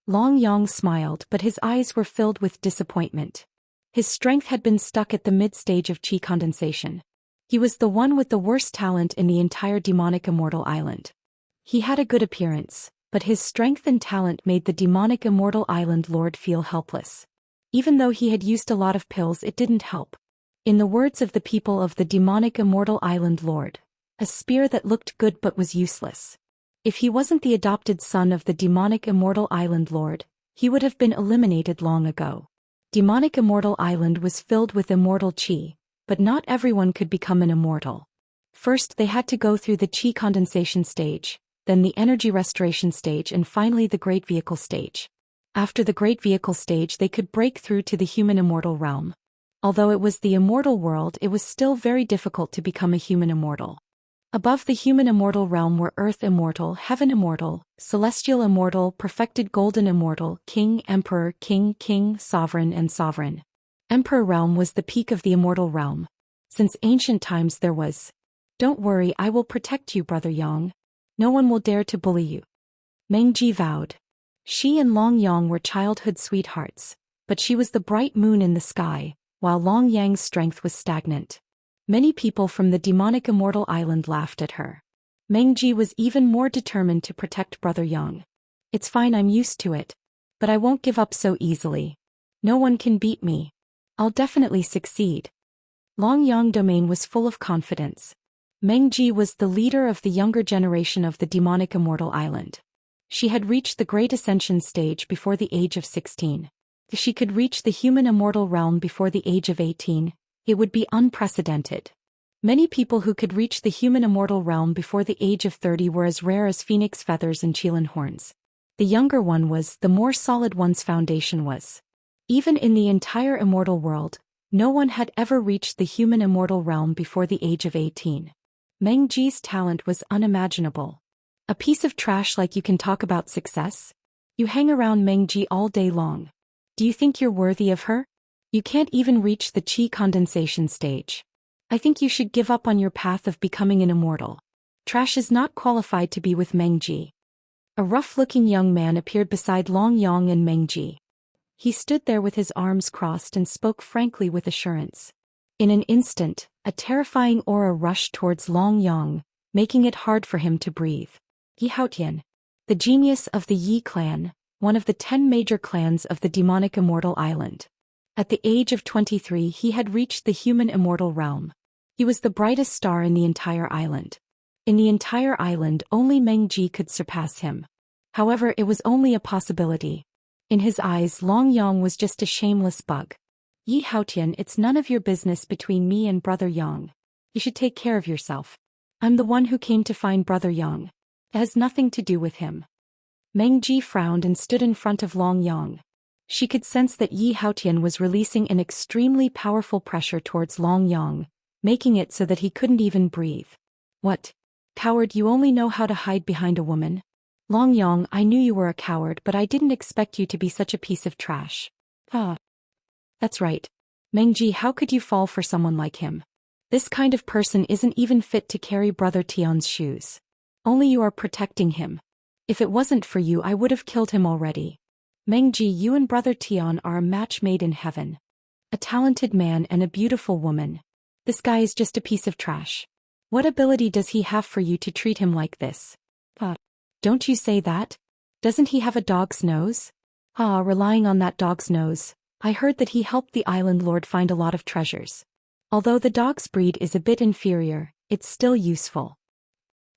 S1: Long Yang smiled, but his eyes were filled with disappointment. His strength had been stuck at the mid-stage of qi condensation. He was the one with the worst talent in the entire demonic immortal island. He had a good appearance, but his strength and talent made the demonic immortal island lord feel helpless. Even though he had used a lot of pills, it didn't help. In the words of the people of the demonic immortal island lord, a spear that looked good but was useless. If he wasn't the adopted son of the demonic immortal island lord, he would have been eliminated long ago. Demonic immortal island was filled with immortal qi, but not everyone could become an immortal. First, they had to go through the qi condensation stage, then the energy restoration stage, and finally the great vehicle stage. After the great vehicle stage, they could break through to the human immortal realm. Although it was the immortal world, it was still very difficult to become a human immortal. Above the human immortal realm were Earth Immortal, Heaven Immortal, Celestial Immortal, Perfected Golden Immortal, King, Emperor, King, Sovereign and Sovereign. Emperor realm was the peak of the immortal realm. Since ancient times there was. Don't worry, I will protect you, Brother Yang. No one will dare to bully you. Meng Ji vowed. She and Long Yang were childhood sweethearts, but she was the bright moon in the sky, while Long Yang's strength was stagnant. Many people from the demonic immortal island laughed at her. Meng Ji was even more determined to protect Brother Yang. It's fine, I'm used to it. But I won't give up so easily. No one can beat me. I'll definitely succeed. Long Yang domain was full of confidence. Meng Ji was the leader of the younger generation of the demonic immortal island. She had reached the great ascension stage before the age of 16. If she could reach the human immortal realm before the age of 18, it would be unprecedented. Many people who could reach the human immortal realm before the age of 30 were as rare as phoenix feathers and qilin horns. The younger one was, the more solid one's foundation was. Even in the entire immortal world, no one had ever reached the human immortal realm before the age of 18. Meng Ji's talent was unimaginable. A piece of trash like you can talk about success? You hang around Meng Ji all day long. Do you think you're worthy of her? You can't even reach the qi condensation stage. I think you should give up on your path of becoming an immortal. Trash is not qualified to be with Mengji. A rough-looking young man appeared beside Long Yang and Mengji. He stood there with his arms crossed and spoke frankly with assurance. In an instant, a terrifying aura rushed towards Long Yang, making it hard for him to breathe. Yi Haotian, the genius of the Yi clan, one of the 10 major clans of the demonic immortal island. At the age of 23 he had reached the human immortal realm. He was the brightest star in the entire island. In the entire island only Mengji could surpass him. However, it was only a possibility. In his eyes Long Yang was just a shameless bug. Yi Haotian, it's none of your business between me and Brother Yang. You should take care of yourself. I'm the one who came to find Brother Yang. It has nothing to do with him. Mengji frowned and stood in front of Long Yang. She could sense that Yi Haotian was releasing an extremely powerful pressure towards Long Yang, making it so that he couldn't even breathe. What? Coward, you only know how to hide behind a woman? Long Yang, I knew you were a coward, but I didn't expect you to be such a piece of trash. Ah. That's right. Mengji, how could you fall for someone like him? This kind of person isn't even fit to carry Brother Tian's shoes. Only you are protecting him. If it wasn't for you I would have killed him already. Mengji, you and Brother Tian are a match made in heaven. A talented man and a beautiful woman. This guy is just a piece of trash. What ability does he have for you to treat him like this? Don't you say that? Doesn't he have a dog's nose? Relying on that dog's nose, I heard that he helped the island lord find a lot of treasures. Although the dog's breed is a bit inferior, it's still useful.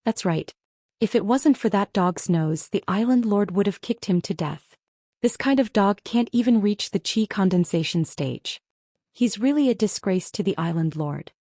S1: That's right. If it wasn't for that dog's nose, the island lord would have kicked him to death. This kind of dog can't even reach the chi condensation stage. He's really a disgrace to the island lord.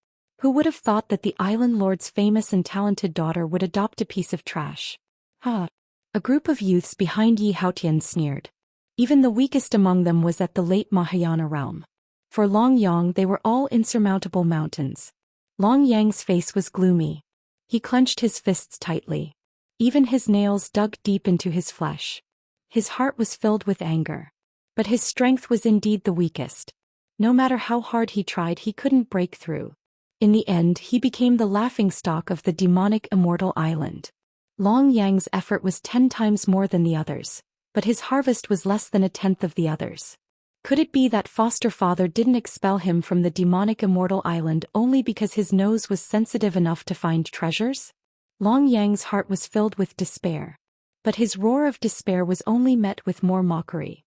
S1: Who would have thought that the island lord's famous and talented daughter would adopt a piece of trash? A group of youths behind Yi Haotian sneered. Even the weakest among them was at the late Mahayana realm. For Long Yang they were all insurmountable mountains. Long Yang's face was gloomy. He clenched his fists tightly. Even his nails dug deep into his flesh. His heart was filled with anger. But his strength was indeed the weakest. No matter how hard he tried, he couldn't break through. In the end, he became the laughingstock of the demonic immortal island. Long Yang's effort was 10 times more than the others, but his harvest was less than a tenth of the others. Could it be that foster father didn't expel him from the demonic immortal island only because his nose was sensitive enough to find treasures? Long Yang's heart was filled with despair. But his roar of despair was only met with more mockery.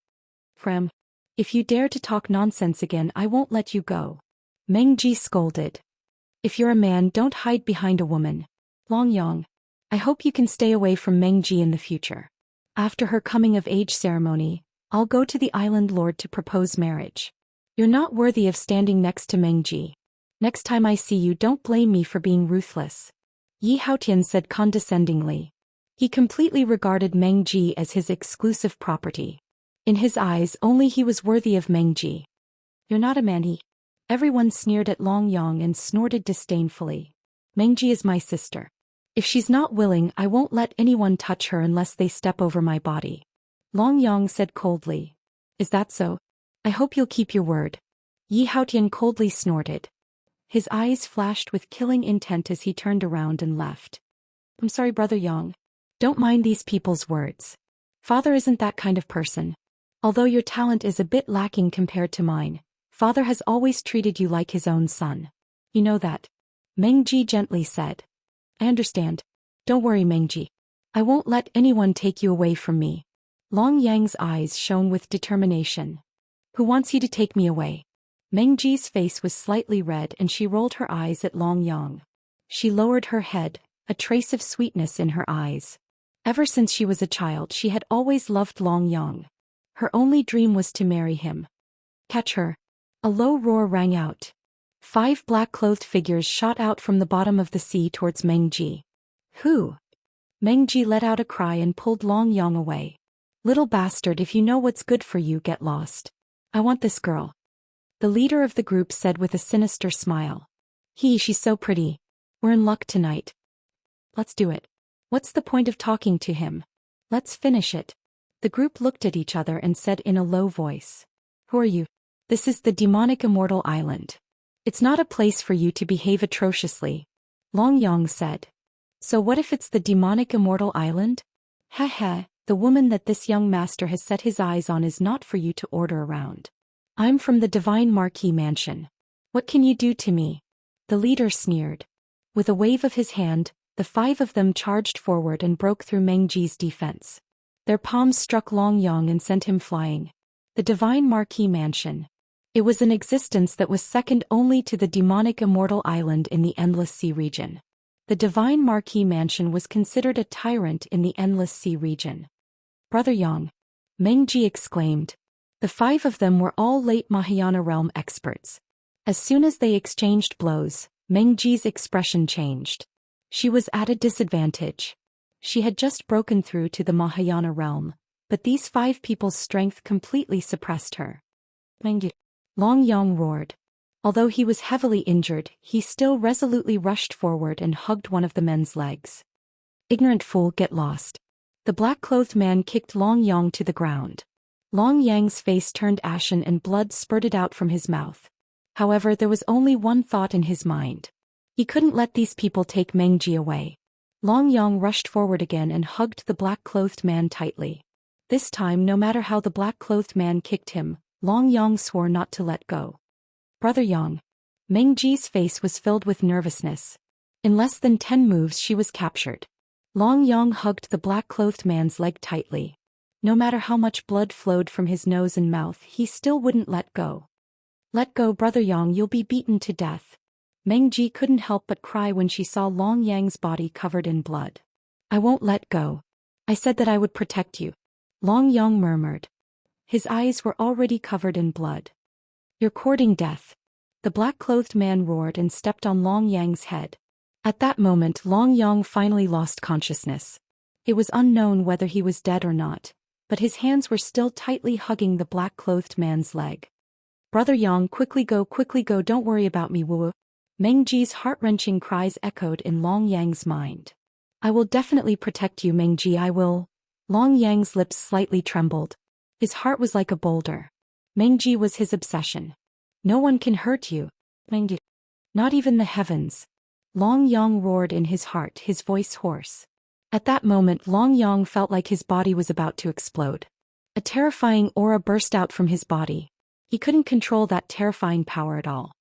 S1: Frem, if you dare to talk nonsense again, I won't let you go. Mengji scolded. If you're a man, don't hide behind a woman. Long Yang, I hope you can stay away from Mengji in the future. After her coming-of-age ceremony, I'll go to the island lord to propose marriage. You're not worthy of standing next to Mengji. Next time I see you, don't blame me for being ruthless. Yi Haotian said condescendingly. He completely regarded Mengji as his exclusive property. In his eyes, only he was worthy of Mengji. You're not a man. Everyone sneered at Long Yang and snorted disdainfully. Mengji is my sister. If she's not willing, I won't let anyone touch her unless they step over my body. Long Yang said coldly. Is that so? I hope you'll keep your word. Yi Haotian coldly snorted. His eyes flashed with killing intent as he turned around and left. I'm sorry, Brother Yang. Don't mind these people's words. Father isn't that kind of person. Although your talent is a bit lacking compared to mine, Father has always treated you like his own son. You know that. Mengji gently said. I understand. Don't worry, Mengji. I won't let anyone take you away from me. Long Yang's eyes shone with determination. Who wants you to take me away? Mengji's face was slightly red and she rolled her eyes at Long Yang. She lowered her head, a trace of sweetness in her eyes. Ever since she was a child, she had always loved Long Yang. Her only dream was to marry him. Catch her. A low roar rang out. 5 black-clothed figures shot out from the bottom of the sea towards Mengji. Who? Mengji let out a cry and pulled Long Yang away. Little bastard, if you know what's good for you, get lost. I want this girl. The leader of the group said with a sinister smile. She's so pretty. We're in luck tonight. Let's do it. What's the point of talking to him? Let's finish it. The group looked at each other and said in a low voice. Who are you? This is the demonic immortal island. It's not a place for you to behave atrociously. Long Yang said. So what if it's the demonic Immortal Island? Heh, the woman that this young master has set his eyes on is not for you to order around. I'm from the Divine Marquis Mansion. What can you do to me? The leader sneered. With a wave of his hand, the 5 of them charged forward and broke through Mengji's defense. Their palms struck Long Yang and sent him flying. The Divine Marquis Mansion. It was an existence that was second only to the demonic Immortal Island in the Endless Sea region. The Divine Marquis Mansion was considered a tyrant in the Endless Sea region. Brother Yang, Mengji exclaimed. The 5 of them were all late Mahayana realm experts. As soon as they exchanged blows, Mengji's expression changed. She was at a disadvantage. She had just broken through to the Mahayana realm, but these 5 people's strength completely suppressed her. Mengji. Long Yang roared. Although he was heavily injured, he still resolutely rushed forward and hugged one of the men's legs. Ignorant fool, get lost. The black-clothed man kicked Long Yang to the ground. Long Yang's face turned ashen and blood spurted out from his mouth. However, there was only one thought in his mind. He couldn't let these people take Mengji away. Long Yang rushed forward again and hugged the black-clothed man tightly. This time, no matter how the black-clothed man kicked him, Long Yang swore not to let go. Brother Yang. Mengji's face was filled with nervousness. In less than 10 moves she was captured. Long Yang hugged the black-clothed man's leg tightly. No matter how much blood flowed from his nose and mouth, he still wouldn't let go. Let go, Brother Yang, you'll be beaten to death. Mengji couldn't help but cry when she saw Long Yang's body covered in blood. I won't let go. I said that I would protect you. Long Yang murmured. His eyes were already covered in blood. You're courting death. The black-clothed man roared and stepped on Long Yang's head. At that moment, Long Yang finally lost consciousness. It was unknown whether he was dead or not, but his hands were still tightly hugging the black-clothed man's leg. Brother Yang, quickly go, don't worry about me, woo. Mengji's heart-wrenching cries echoed in Long Yang's mind. I will definitely protect you, Mengji, I will. Long Yang's lips slightly trembled. His heart was like a boulder. Mengji was his obsession. No one can hurt you, Mengji. Not even the heavens. Long Yang roared in his heart, his voice hoarse. At that moment, Long Yang felt like his body was about to explode. A terrifying aura burst out from his body. He couldn't control that terrifying power at all.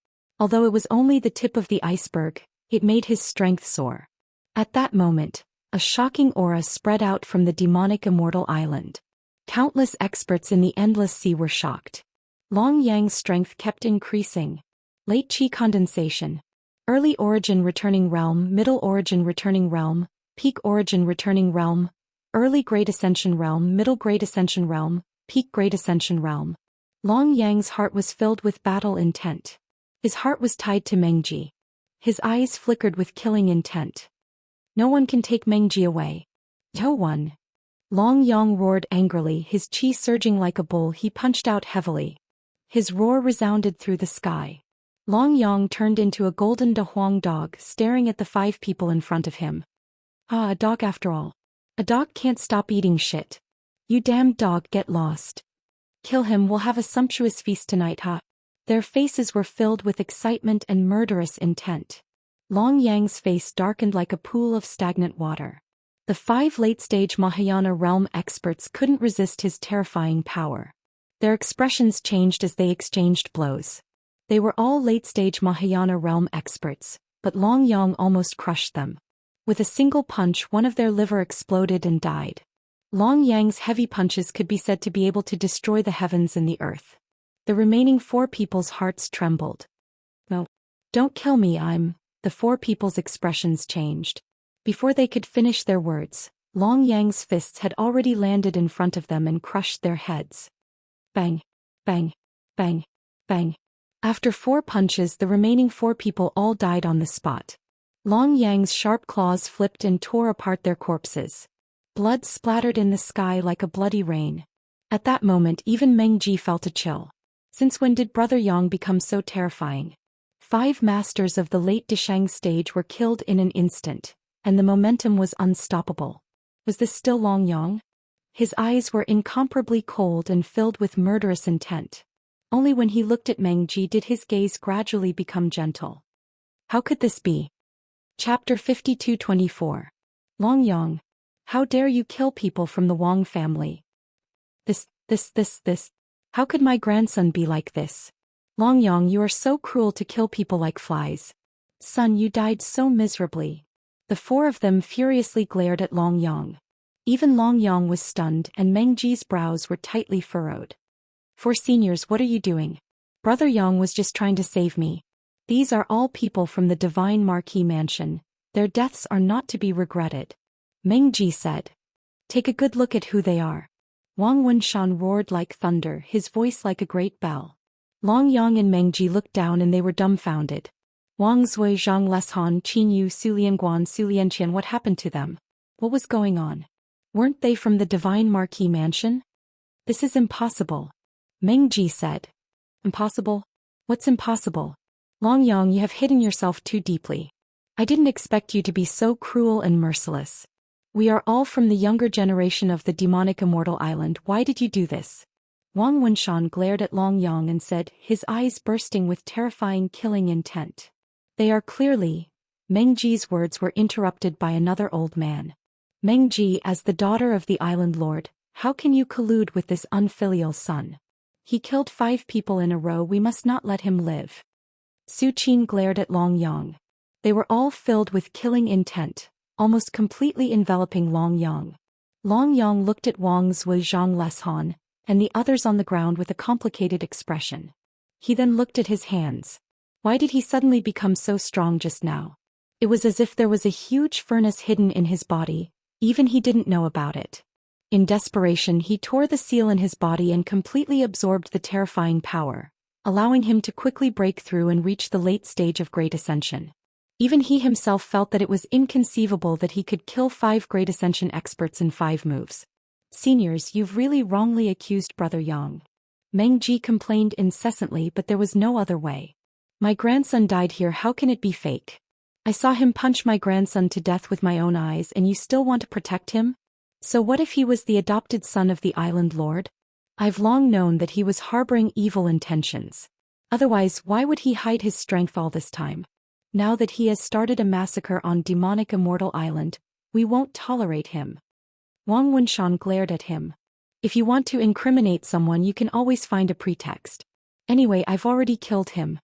S1: Although it was only the tip of the iceberg, it made his strength soar. At that moment, a shocking aura spread out from the demonic Immortal Island. Countless experts in the Endless Sea were shocked. Long Yang's strength kept increasing. Late Qi condensation. Early origin returning realm, middle origin returning realm, peak origin returning realm, early great ascension realm, middle great ascension realm, peak great ascension realm. Long Yang's heart was filled with battle intent. His heart was tied to Mengji. His eyes flickered with killing intent. No one can take Mengji away. No one. Long Yang roared angrily, his qi surging like a bull. He punched out heavily. His roar resounded through the sky. Long Yang turned into a golden Dahuang dog, staring at the 5 people in front of him. Ah, a dog after all. A dog can't stop eating shit. You damned dog, get lost. Kill him, we'll have a sumptuous feast tonight, huh? Their faces were filled with excitement and murderous intent. Long Yang's face darkened like a pool of stagnant water. The 5 late-stage Mahayana realm experts couldn't resist his terrifying power. Their expressions changed as they exchanged blows. They were all late-stage Mahayana realm experts, but Long Yang almost crushed them. With a single punch, one of their liver exploded and died. Long Yang's heavy punches could be said to be able to destroy the heavens and the earth. The remaining 4 people's hearts trembled. No. Don't kill me, The 4 people's expressions changed. Before they could finish their words, Long Yang's fists had already landed in front of them and crushed their heads. Bang, bang, bang, bang. After 4 punches, the remaining 4 people all died on the spot. Long Yang's sharp claws flipped and tore apart their corpses. Blood splattered in the sky like a bloody rain. At that moment, even Mengji felt a chill. Since when did Brother Yang become so terrifying? 5 masters of the late Dishang stage were killed in an instant, and the momentum was unstoppable. Was this still Long Yang? His eyes were incomparably cold and filled with murderous intent. Only when he looked at Mengji did his gaze gradually become gentle. How could this be? Chapter 52-24. Long Yang. How dare you kill people from the Wang family? This. How could my grandson be like this? Long Yang, you are so cruel to kill people like flies. Son, you died so miserably. The four of them furiously glared at Long Yang. Even Long Yang was stunned and Meng Ji's brows were tightly furrowed. Four seniors, what are you doing? Brother Yang was just trying to save me. These are all people from the Divine Marquis Mansion. Their deaths are not to be regretted. Meng Ji said. Take a good look at who they are. Wang Wunshan roared like thunder, his voice like a great bell. Long Yang and Meng Ji looked down and they were dumbfounded. Wang Zui, Zhang Leshan, Qin Yu, Sulianguan, Sulianqian, what happened to them? What was going on? Weren't they from the Divine Marquis Mansion? This is impossible. Meng Ji said. Impossible? What's impossible? Long Yang, you have hidden yourself too deeply. I didn't expect you to be so cruel and merciless. We are all from the younger generation of the demonic Immortal Island. Why did you do this? Wang Wunshan glared at Long Yang and said, his eyes bursting with terrifying killing intent. They are clearly. Meng Ji's words were interrupted by another old man. Meng Ji, as the daughter of the island lord, how can you collude with this unfilial son? He killed 5 people in a row, we must not let him live. Su Qin glared at Long Yang. They were all filled with killing intent, almost completely enveloping Long Yang. Long Yang looked at Wang Zui, Zhang Leshan, and the others on the ground with a complicated expression. He then looked at his hands. Why did he suddenly become so strong just now? It was as if there was a huge furnace hidden in his body, even he didn't know about it. In desperation, he tore the seal in his body and completely absorbed the terrifying power, allowing him to quickly break through and reach the late stage of Great Ascension. Even he himself felt that it was inconceivable that he could kill 5 Great Ascension experts in 5 moves. Seniors, you've really wrongly accused Brother Yang. Meng Ji complained incessantly, but there was no other way. My grandson died here, how can it be fake? I saw him punch my grandson to death with my own eyes and you still want to protect him? So what if he was the adopted son of the island lord? I've long known that he was harboring evil intentions. Otherwise, why would he hide his strength all this time? Now that he has started a massacre on demonic Immortal Island, we won't tolerate him. Wang Wunshan glared at him. If you want to incriminate someone, you can always find a pretext. Anyway, I've already killed him.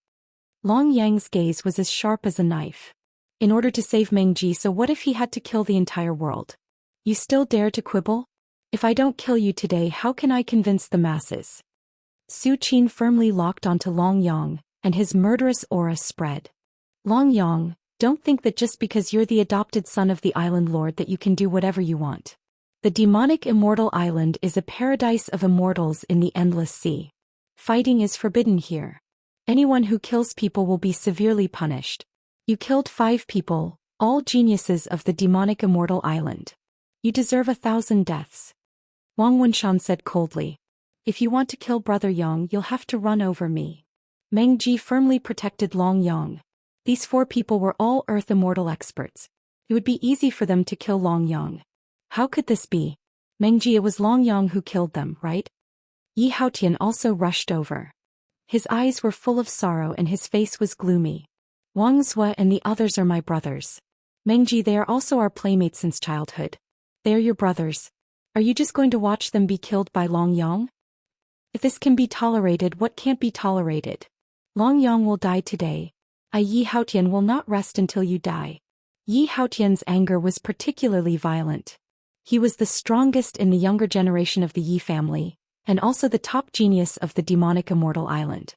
S1: Long Yang's gaze was as sharp as a knife. In order to save Meng Ji, so what if he had to kill the entire world? You still dare to quibble? If I don't kill you today, how can I convince the masses? Su Qin firmly locked onto Long Yang, and his murderous aura spread. Long Yang, don't think that just because you're the adopted son of the island lord that you can do whatever you want. The demonic Immortal Island is a paradise of immortals in the endless sea. Fighting is forbidden here. Anyone who kills people will be severely punished. You killed 5 people, all geniuses of the demonic Immortal Island. You deserve 1,000 deaths. Wang Wunshan said coldly. If you want to kill Brother Yang, you'll have to run over me. Meng Ji firmly protected Long Yang. These 4 people were all Earth Immortal experts. It would be easy for them to kill Long Yang. How could this be? Meng Ji, it was Long Yang who killed them, right? Yi Haotian also rushed over. His eyes were full of sorrow and his face was gloomy. Wang Zui and the others are my brothers. Meng Ji, they are also our playmates since childhood. They are your brothers. Are you just going to watch them be killed by Long Yang? If this can be tolerated, what can't be tolerated? Long Yang will die today. Yi Haotian will not rest until you die. Yi Haotian's anger was particularly violent. He was the strongest in the younger generation of the Yi family, and also the top genius of the demonic Immortal Island.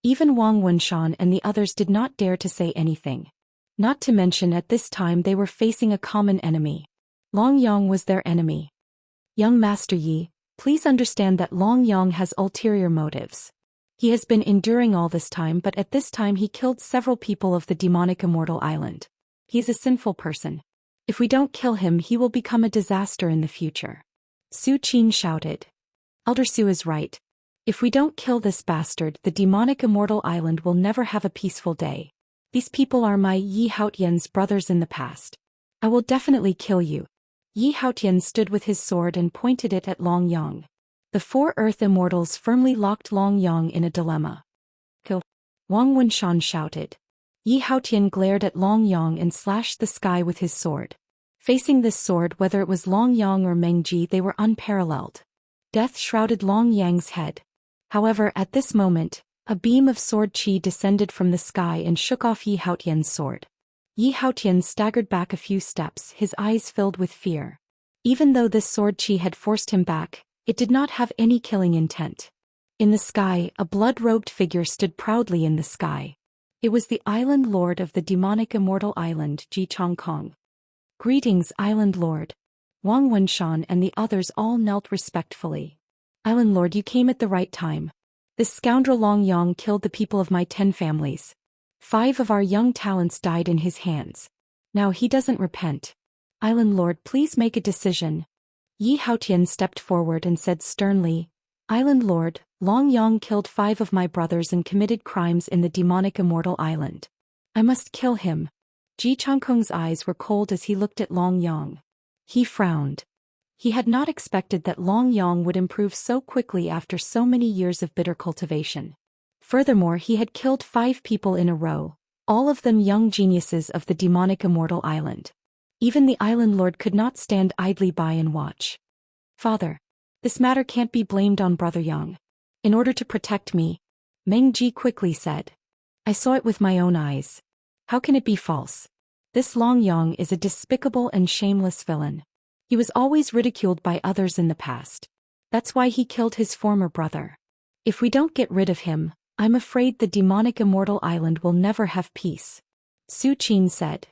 S1: Even Wang Wunshan and the others did not dare to say anything. Not to mention at this time they were facing a common enemy. Long Yang was their enemy. Young Master Yi, please understand that Long Yang has ulterior motives. He has been enduring all this time, but at this time he killed several people of the demonic Immortal Island. He is a sinful person. If we don't kill him, he will become a disaster in the future. Su Qin shouted. Elder Su is right. If we don't kill this bastard, the demonic Immortal Island will never have a peaceful day. These people are my Yi Haotian's brothers in the past. I will definitely kill you. Yi Haotian stood with his sword and pointed it at Long Yang. The 4 Earth Immortals firmly locked Long Yang in a dilemma. Kill. Wang Wunshan shouted. Yi Haotian glared at Long Yang and slashed the sky with his sword. Facing this sword, whether it was Long Yang or Meng Ji, they were unparalleled. Death shrouded Long Yang's head. However, at this moment, a beam of sword qi descended from the sky and shook off Yi Haotian's sword. Yi Haotian staggered back a few steps, his eyes filled with fear. Even though this sword qi had forced him back, it did not have any killing intent. In the sky, a blood-robed figure stood proudly in the sky. It was the Island Lord of the demonic Immortal Island, Ji Changkong. "Greetings, Island Lord." Wang Wenshan and the others all knelt respectfully. "Island Lord, you came at the right time. This scoundrel Long Yang killed the people of my 10 families. 5 of our young talents died in his hands. Now he doesn't repent. Island Lord, please make a decision." Yi Haotian stepped forward and said sternly, "Island Lord, Long Yang killed 5 of my brothers and committed crimes in the demonic Immortal Island. I must kill him." Ji Changkong's eyes were cold as he looked at Long Yang. He frowned. He had not expected that Long Yang would improve so quickly after so many years of bitter cultivation. Furthermore, he had killed 5 people in a row, all of them young geniuses of the demonic Immortal Island. Even the Island Lord could not stand idly by and watch. "Father, this matter can't be blamed on Brother Yang. In order to protect me," Meng Ji quickly said. "I saw it with my own eyes. How can it be false? This Long Yang is a despicable and shameless villain. He was always ridiculed by others in the past. That's why he killed his former brother. If we don't get rid of him, I'm afraid the demonic Immortal Island will never have peace." Su Qin said.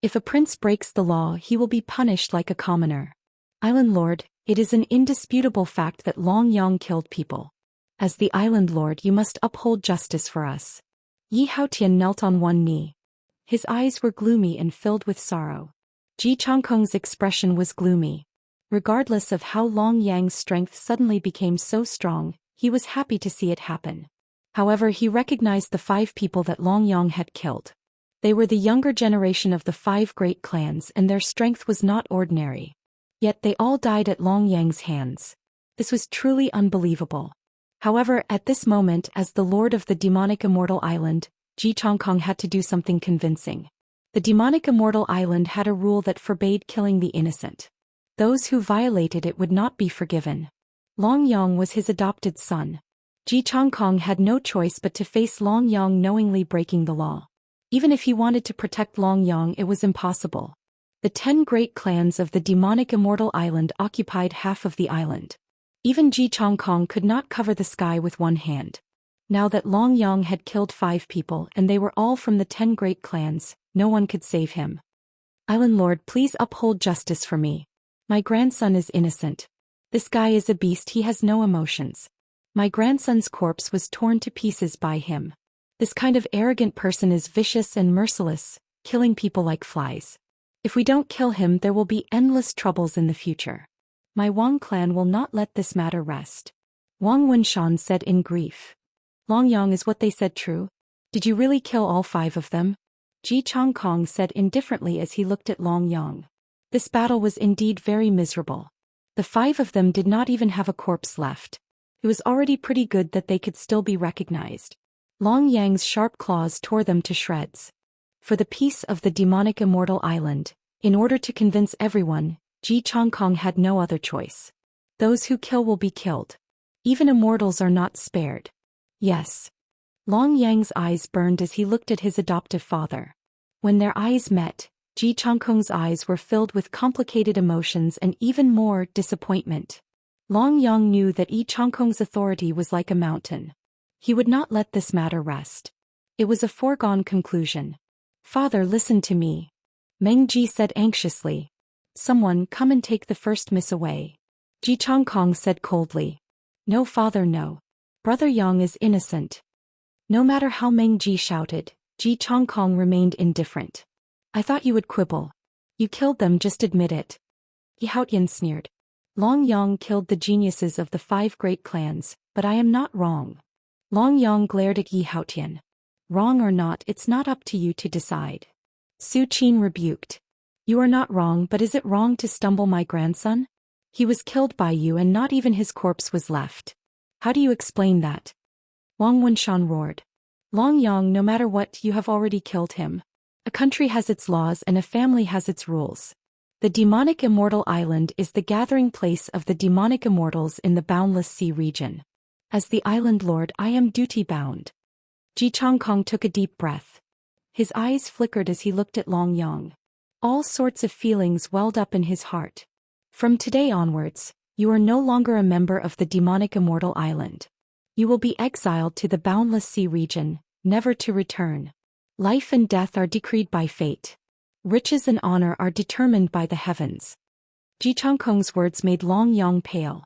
S1: "If a prince breaks the law, he will be punished like a commoner. Island Lord, it is an indisputable fact that Long Yang killed people. As the Island Lord, you must uphold justice for us." Yi Haotian knelt on one knee. His eyes were gloomy and filled with sorrow. Ji Changkong's expression was gloomy. Regardless of how Long Yang's strength suddenly became so strong, he was happy to see it happen. However, he recognized the 5 people that Long Yang had killed. They were the younger generation of the 5 great clans, and their strength was not ordinary. Yet they all died at Long Yang's hands. This was truly unbelievable. However, at this moment, as the Lord of the demonic Immortal Island, Ji Changkong had to do something convincing. The demonic Immortal Island had a rule that forbade killing the innocent. Those who violated it would not be forgiven. Long Yang was his adopted son. Ji Changkong had no choice but to face Long Yang knowingly breaking the law. Even if he wanted to protect Long Yang, it was impossible. The 10 great clans of the demonic Immortal Island occupied half of the island. Even Ji Changkong could not cover the sky with one hand. Now that Long Yang had killed 5 people and they were all from the 10 great clans, no one could save him. "Island Lord, please uphold justice for me. My grandson is innocent. This guy is a beast, he has no emotions. My grandson's corpse was torn to pieces by him. This kind of arrogant person is vicious and merciless, killing people like flies. If we don't kill him, there will be endless troubles in the future. My Wang clan will not let this matter rest." Wang Wenshan said in grief. "Long Yang, is what they said true? Did you really kill all 5 of them?" Ji Changkong said indifferently as he looked at Long Yang. This battle was indeed very miserable. The 5 of them did not even have a corpse left. It was already pretty good that they could still be recognized. Long Yang's sharp claws tore them to shreds. For the peace of the demonic Immortal Island, in order to convince everyone, Ji Changkong had no other choice. Those who kill will be killed. Even immortals are not spared. Yes. Long Yang's eyes burned as he looked at his adoptive father. When their eyes met, Ji Changkong's eyes were filled with complicated emotions and even more disappointment. Long Yang knew that Yi Changkong's authority was like a mountain. He would not let this matter rest. It was a foregone conclusion. "Father, listen to me," Meng Ji said anxiously. "Someone come and take the first miss away." Ji Changkong said coldly. "No, father, no. Brother Yang is innocent." No matter how Meng Ji shouted, Ji Changkong remained indifferent. "I thought you would quibble. You killed them, just admit it." Yi Haotian sneered. "Long Yang killed the geniuses of the 5 great clans, but I am not wrong." Long Yang glared at Yi Haotian. "Wrong or not, it's not up to you to decide." Su Qin rebuked. "You are not wrong, but is it wrong to stumble my grandson? He was killed by you and not even his corpse was left. How do you explain that?" Wang Wenshan roared. Long Yang, no matter what, you have already killed him. A country has its laws and a family has its rules. The demonic immortal island is the gathering place of the demonic immortals in the boundless sea region. As the island lord, I am duty-bound. Ji Changkong took a deep breath. His eyes flickered as he looked at Long Yang. All sorts of feelings welled up in his heart. From today onwards, you are no longer a member of the demonic immortal island. You will be exiled to the boundless sea region, never to return. Life and death are decreed by fate. Riches and honor are determined by the heavens. Ji Changkong's words made Long Yang pale.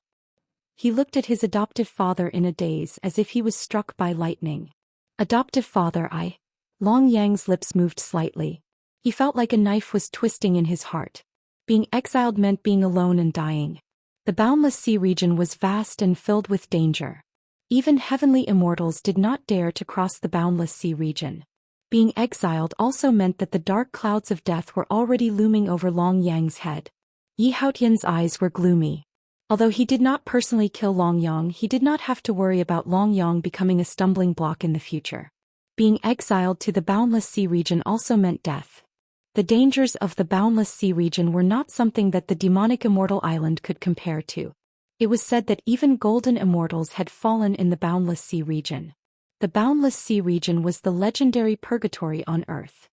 S1: He looked at his adoptive father in a daze as if he was struck by lightning. Adoptive father, I. Long Yang's lips moved slightly. He felt like a knife was twisting in his heart. Being exiled meant being alone and dying. The boundless sea region was vast and filled with danger. Even heavenly immortals did not dare to cross the boundless sea region. Being exiled also meant that the dark clouds of death were already looming over Long Yang's head. Yi Haotian's eyes were gloomy. Although he did not personally kill Long Yang, he did not have to worry about Long Yang becoming a stumbling block in the future. Being exiled to the boundless sea region also meant death. The dangers of the boundless sea region were not something that the demonic immortal island could compare to. It was said that even golden immortals had fallen in the boundless sea region. The boundless sea region was the legendary purgatory on earth.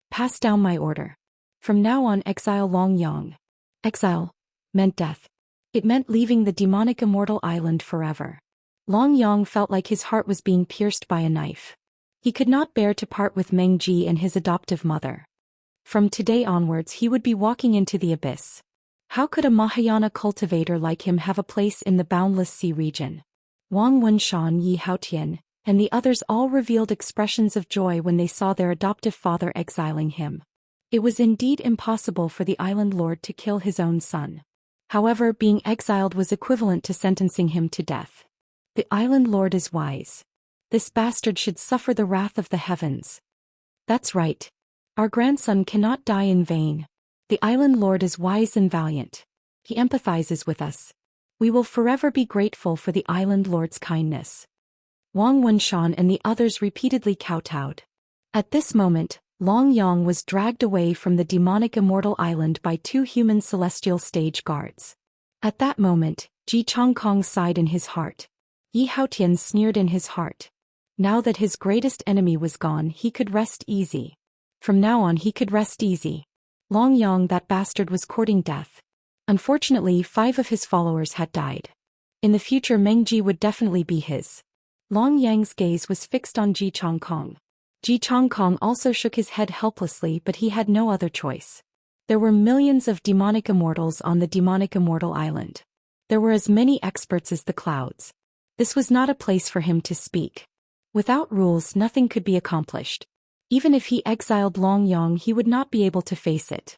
S1: Pass down my order. From now on, exile Long Yang. Exile meant death. It meant leaving the demonic immortal island forever. Long Yang felt like his heart was being pierced by a knife. He could not bear to part with Meng Ji and his adoptive mother. From today onwards he would be walking into the abyss. How could a Mahayana cultivator like him have a place in the boundless sea region? Wang Wenshan, Yi Haotian, and the others all revealed expressions of joy when they saw their adoptive father exiling him. It was indeed impossible for the island lord to kill his own son. However, being exiled was equivalent to sentencing him to death. The island lord is wise. This bastard should suffer the wrath of the heavens. That's right. Our grandson cannot die in vain. The island lord is wise and valiant. He empathizes with us. We will forever be grateful for the island lord's kindness. Wang Wenshan and the others repeatedly kowtowed. At this moment, Long Yang was dragged away from the demonic immortal island by two human celestial stage guards. At that moment, Ji Changkong sighed in his heart. Yi Haotian sneered in his heart. Now that his greatest enemy was gone, he could rest easy. From now on he could rest easy. Long Yang, that bastard, was courting death. Unfortunately, 5 of his followers had died. In the future Meng Ji would definitely be his. Long Yang's gaze was fixed on Ji Changkong. Ji Changkong also shook his head helplessly, but he had no other choice. There were millions of demonic immortals on the demonic immortal island. There were as many experts as the clouds. This was not a place for him to speak. Without rules, nothing could be accomplished. Even if he exiled Long Yang, he would not be able to face it.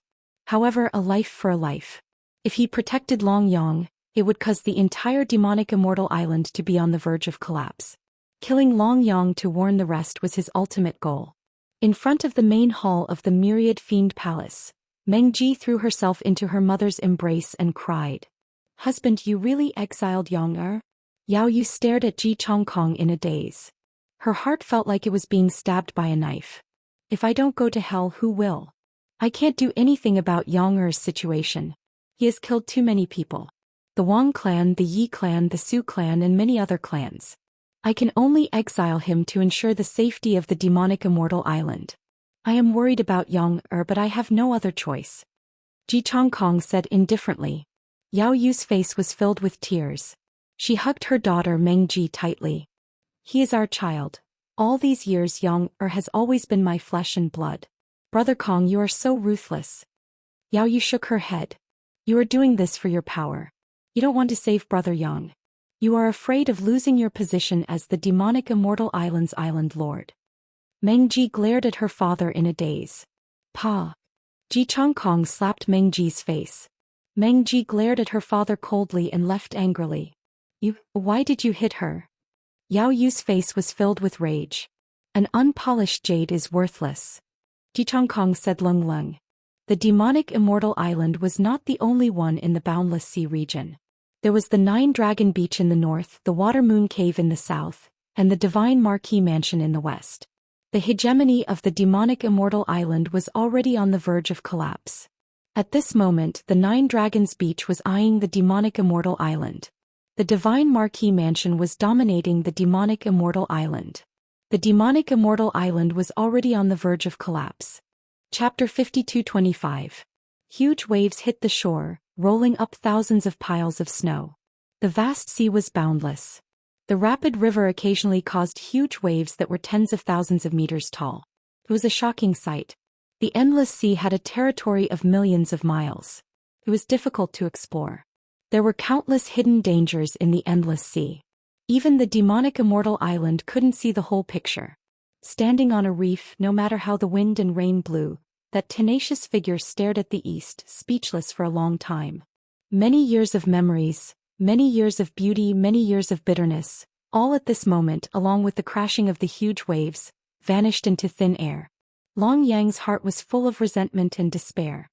S1: However, a life for a life. If he protected Long Yang, it would cause the entire demonic immortal island to be on the verge of collapse. Killing Long Yang to warn the rest was his ultimate goal. In front of the main hall of the Myriad Fiend Palace, Meng Ji threw herself into her mother's embrace and cried. "Husband, you really exiled Yang-er?" Yao Yu stared at Ji Changkong in a daze. Her heart felt like it was being stabbed by a knife. If I don't go to hell, who will? I can't do anything about Yang-er's situation. He has killed too many people. The Wang clan, the Yi clan, the Su clan, and many other clans. I can only exile him to ensure the safety of the demonic immortal island. I am worried about Yang-er, but I have no other choice. Ji Changkong said indifferently. Yao Yu's face was filled with tears. She hugged her daughter Meng Ji tightly. He is our child. All these years Yang-er has always been my flesh and blood. Brother Kong, you are so ruthless. Yao Yu shook her head. You are doing this for your power. You don't want to save Brother Yang. You are afraid of losing your position as the demonic immortal island's island lord. Meng Ji glared at her father in a daze. Pa. Ji Changkong slapped Meng Ji's face. Meng Ji glared at her father coldly and left angrily. Why did you hit her? Yao Yu's face was filled with rage. An unpolished jade is worthless. Ji Changkong said lung lung. The demonic immortal island was not the only one in the boundless sea region. There was the 9-Dragon Beach in the north, the Water Moon Cave in the south, and the divine marquee mansion in the west. The hegemony of the demonic Immortal Island was already on the verge of collapse. At this moment, the Nine Dragons Beach was eyeing the demonic Immortal Island. The divine marquee mansion was dominating the demonic Immortal Island. The demonic Immortal Island was already on the verge of collapse. Chapter 52-25. Huge waves hit the shore, rolling up thousands of piles of snow. The vast sea was boundless. The rapid river occasionally caused huge waves that were tens of thousands of meters tall. It was a shocking sight. The endless sea had a territory of millions of miles. It was difficult to explore. There were countless hidden dangers in the endless sea. Even the demonic Immortal Island couldn't see the whole picture. Standing on a reef, no matter how the wind and rain blew, that tenacious figure stared at the east, speechless for a long time. Many years of memories, many years of beauty, many years of bitterness, all at this moment, along with the crashing of the huge waves, vanished into thin air. Long Yang's heart was full of resentment and despair.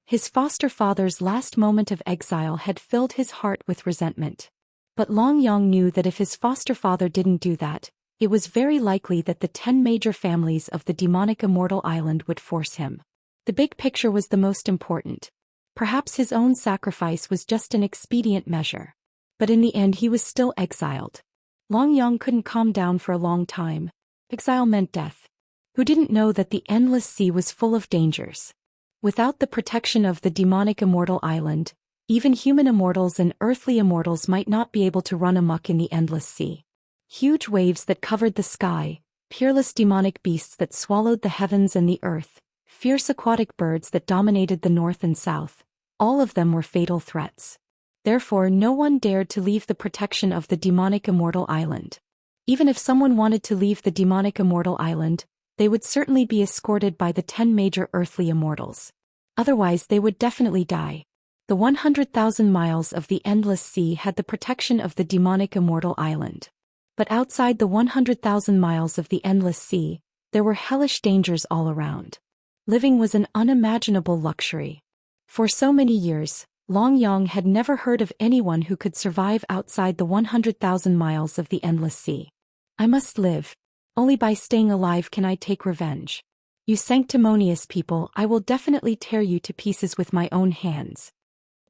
S1: His foster father's last moment of exile had filled his heart with resentment. But Long Yang knew that if his foster father didn't do that, it was very likely that the 10 major families of the demonic Immortal Island would force him. The big picture was the most important. Perhaps his own sacrifice was just an expedient measure. But in the end he was still exiled. Long Yang couldn't calm down for a long time. Exile meant death. Who didn't know that the endless sea was full of dangers? Without the protection of the demonic Immortal Island, even human immortals and earthly immortals might not be able to run amok in the endless sea. Huge waves that covered the sky, peerless demonic beasts that swallowed the heavens and the earth, fierce aquatic birds that dominated the north and south, all of them were fatal threats. Therefore no one dared to leave the protection of the demonic Immortal Island. Even if someone wanted to leave the demonic Immortal Island, they would certainly be escorted by the 10 major earthly immortals. Otherwise they would definitely die. The 100,000 miles of the endless sea had the protection of the demonic Immortal Island. But outside the 100,000 miles of the endless sea, there were hellish dangers all around. Living was an unimaginable luxury. For so many years, Long Yang had never heard of anyone who could survive outside the 100,000 miles of the endless sea. I must live. Only by staying alive can I take revenge. You sanctimonious people, I will definitely tear you to pieces with my own hands.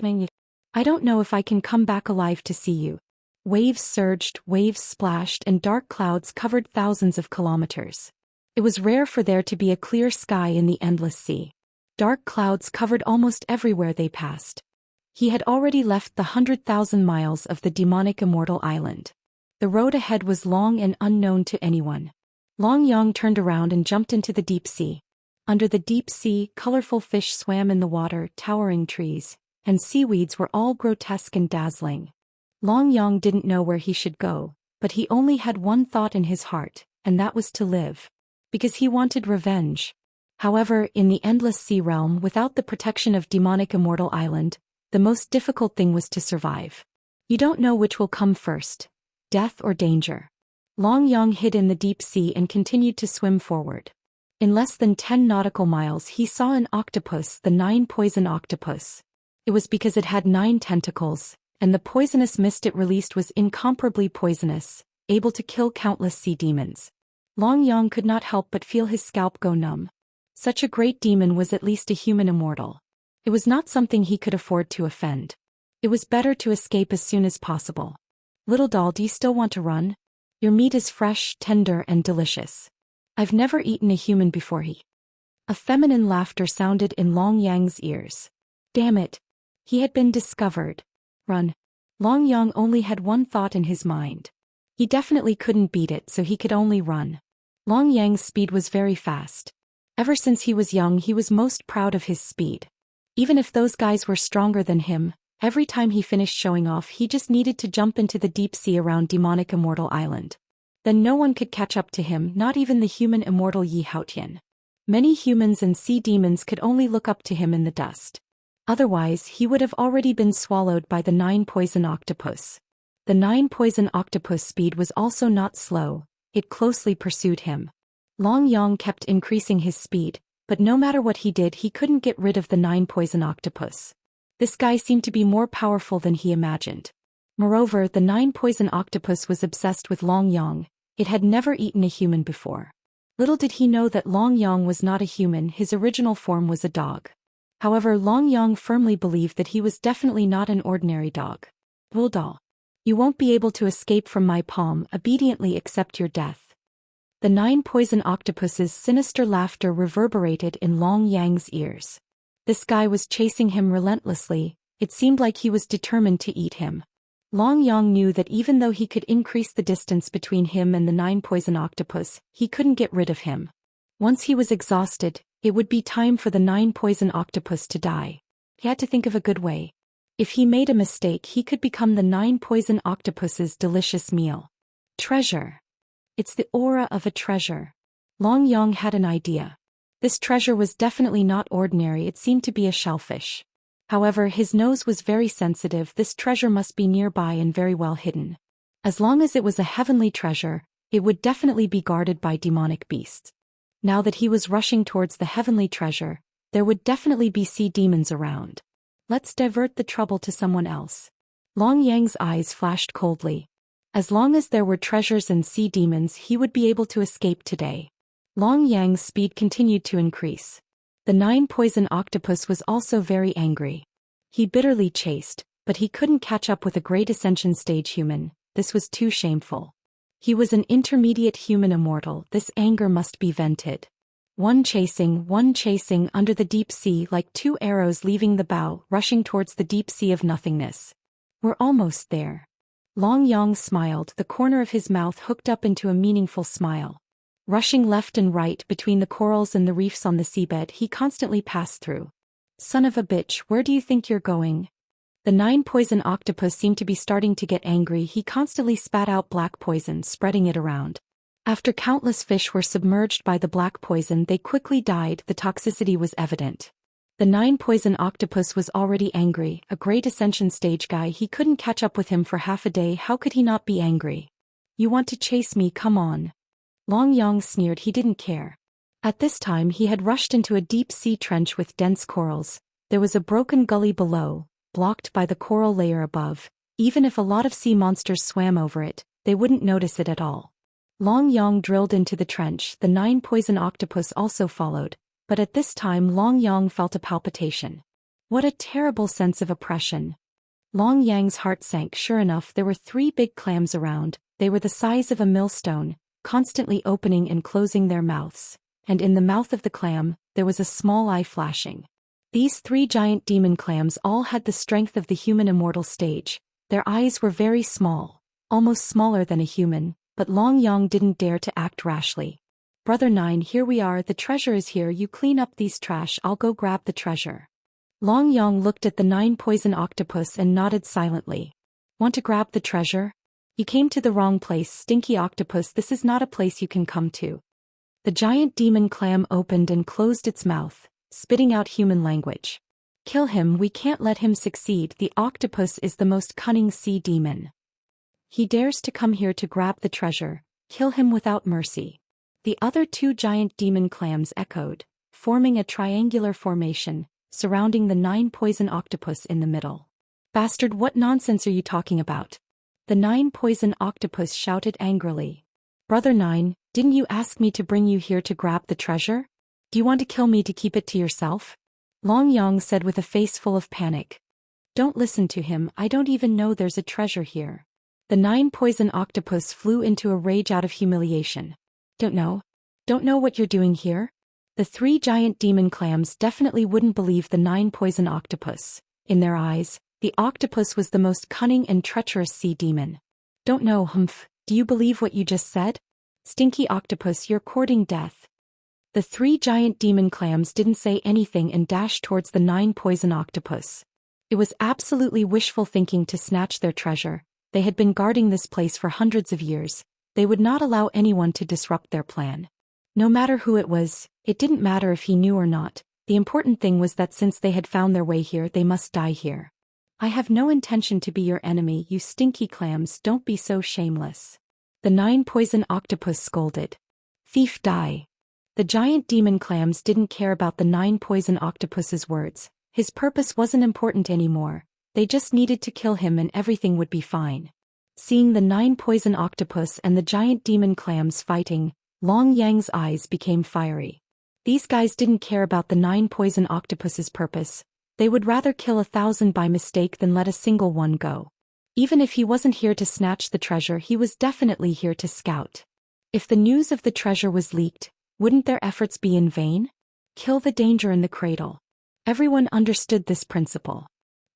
S1: I don't know if I can come back alive to see you. Waves surged, waves splashed, and dark clouds covered thousands of kilometers. It was rare for there to be a clear sky in the endless sea. Dark clouds covered almost everywhere they passed. He had already left the 100,000 miles of the demonic Immortal Island. The road ahead was long and unknown to anyone. Long Yang turned around and jumped into the deep sea. Under the deep sea, colorful fish swam in the water, towering trees and seaweeds were all grotesque and dazzling. Long Yang didn't know where he should go, but he only had one thought in his heart, and that was to live. Because he wanted revenge. However, in the endless sea realm without the protection of demonic Immortal Island, the most difficult thing was to survive. You don't know which will come first, death or danger. Long Yang hid in the deep sea and continued to swim forward. In less than 10 nautical miles he saw an octopus, the 9 poison octopus. It was because it had 9 tentacles, and the poisonous mist it released was incomparably poisonous, able to kill countless sea demons. Long Yang could not help but feel his scalp go numb. Such a great demon was at least a human immortal. It was not something he could afford to offend. It was better to escape as soon as possible. Little doll, do you still want to run? Your meat is fresh, tender, and delicious. I've never eaten a human before. A feminine laughter sounded in Long Yang's ears. Damn it. He had been discovered. Run. Long Yang only had one thought in his mind. He definitely couldn't beat it, so he could only run. Long Yang's speed was very fast. Ever since he was young he was most proud of his speed. Even if those guys were stronger than him, every time he finished showing off he just needed to jump into the deep sea around demonic Immortal Island. Then no one could catch up to him, not even the human immortal Yi Haotian. Many humans and sea demons could only look up to him in the dust. Otherwise he would have already been swallowed by the 9 poison octopus. The 9 poison octopus speed was also not slow, it closely pursued him. Long Yang kept increasing his speed, but no matter what he did he couldn't get rid of the 9 poison octopus. This guy seemed to be more powerful than he imagined. Moreover, the 9 poison octopus was obsessed with Long Yang. It had never eaten a human before. Little did he know that Long Yang was not a human, his original form was a dog. However, Long Yang firmly believed that he was definitely not an ordinary dog. Bulldog. You won't be able to escape from my palm, obediently accept your death. The 9 poison octopus's sinister laughter reverberated in Long Yang's ears. This guy was chasing him relentlessly, it seemed like he was determined to eat him. Long Yang knew that even though he could increase the distance between him and the 9 poison octopus, he couldn't get rid of him. Once he was exhausted, it would be time for the 9 poison octopus to die. He had to think of a good way. If he made a mistake, he could become the 9 poison octopus's delicious meal. Treasure. It's the aura of a treasure. Long Yang had an idea. This treasure was definitely not ordinary, it seemed to be a shellfish. However, his nose was very sensitive, this treasure must be nearby and very well hidden. As long as it was a heavenly treasure, it would definitely be guarded by demonic beasts. Now that he was rushing towards the heavenly treasure, there would definitely be sea demons around. Let's divert the trouble to someone else. Long Yang's eyes flashed coldly. As long as there were treasures and sea demons, he would be able to escape today. Long Yang's speed continued to increase. The 9 poison octopus was also very angry. He bitterly chased, but he couldn't catch up with a great ascension stage human, this was too shameful. He was an intermediate human immortal, this anger must be vented. One chasing under the deep sea like 2 arrows leaving the bow, rushing towards the deep sea of nothingness. We're almost there. Long Yang smiled, the corner of his mouth hooked up into a meaningful smile. Rushing left and right between the corals and the reefs on the seabed, he constantly passed through. Son of a bitch, where do you think you're going? The 9 poison octopus seemed to be starting to get angry, he constantly spat out black poison, spreading it around. After countless fish were submerged by the black poison, they quickly died, the toxicity was evident. The 9 poison octopus was already angry, a great ascension stage guy, he couldn't catch up with him for half a day, how could he not be angry? You want to chase me, come on. Long Yang sneered, he didn't care. At this time he had rushed into a deep sea trench with dense corals. There was a broken gully below, blocked by the coral layer above. Even if a lot of sea monsters swam over it, they wouldn't notice it at all. Long Yang drilled into the trench, the 9 poison octopus also followed, but at this time Long Yang felt a palpitation. What a terrible sense of oppression. Long Yang's heart sank, sure enough there were 3 big clams around, they were the size of a millstone, constantly opening and closing their mouths, and in the mouth of the clam, there was a small eye flashing. These 3 giant demon clams all had the strength of the human immortal stage. Their eyes were very small, almost smaller than a human, but Long Yang didn't dare to act rashly. Brother 9, here we are, the treasure is here, you clean up these trash, I'll go grab the treasure. Long Yang looked at the 9 poison octopus and nodded silently. Want to grab the treasure? You came to the wrong place, stinky octopus, this is not a place you can come to. The giant demon clam opened and closed its mouth, spitting out human language. Kill him, we can't let him succeed, the octopus is the most cunning sea demon. He dares to come here to grab the treasure, kill him without mercy. The other 2 giant demon clams echoed, forming a triangular formation, surrounding the 9 poison octopus in the middle. Bastard, what nonsense are you talking about? The 9 poison octopus shouted angrily. Brother 9, didn't you ask me to bring you here to grab the treasure? Do you want to kill me to keep it to yourself? Long Yang said with a face full of panic. Don't listen to him, I don't even know there's a treasure here. The 9 poison octopus flew into a rage out of humiliation. Don't know what you're doing here? The 3 giant demon clams definitely wouldn't believe the 9 poison octopus. In their eyes, the octopus was the most cunning and treacherous sea demon. Don't know, humph, do you believe what you just said? Stinky octopus, you're courting death. The 3 giant demon clams didn't say anything and dashed towards the 9 poison octopus. It was absolutely wishful thinking to snatch their treasure. They had been guarding this place for hundreds of years. They would not allow anyone to disrupt their plan. No matter who it was, it didn't matter if he knew or not. The important thing was that since they had found their way here, they must die here. I have no intention to be your enemy, you stinky clams, don't be so shameless. The 9 poison octopus scolded. Thief, die. The giant demon clams didn't care about the 9 poison octopus's words. His purpose wasn't important anymore. They just needed to kill him and everything would be fine. Seeing the 9 poison octopus and the giant demon clams fighting, Long Yang's eyes became fiery. These guys didn't care about the 9 poison octopus's purpose. They would rather kill 1,000 by mistake than let a single one go. Even if he wasn't here to snatch the treasure, he was definitely here to scout. If the news of the treasure was leaked, wouldn't their efforts be in vain? Kill the danger in the cradle. Everyone understood this principle.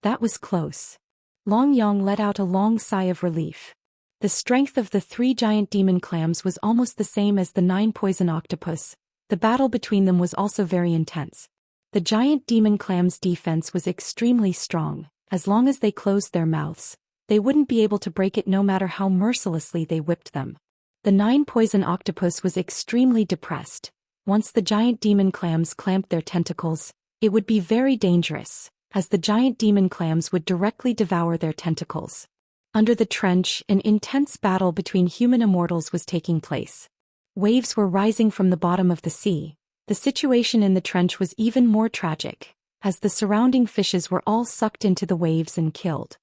S1: That was close. Long Yang let out a long sigh of relief. The strength of the 3 giant demon clams was almost the same as the 9 poison octopus. The battle between them was also very intense. The giant demon clams' defense was extremely strong. As long as they closed their mouths, they wouldn't be able to break it no matter how mercilessly they whipped them. The 9 poison octopus was extremely depressed. Once the giant demon clams clamped their tentacles, it would be very dangerous, as the giant demon clams would directly devour their tentacles. Under the trench, an intense battle between human immortals was taking place. Waves were rising from the bottom of the sea. The situation in the trench was even more tragic, as the surrounding fishes were all sucked into the waves and killed.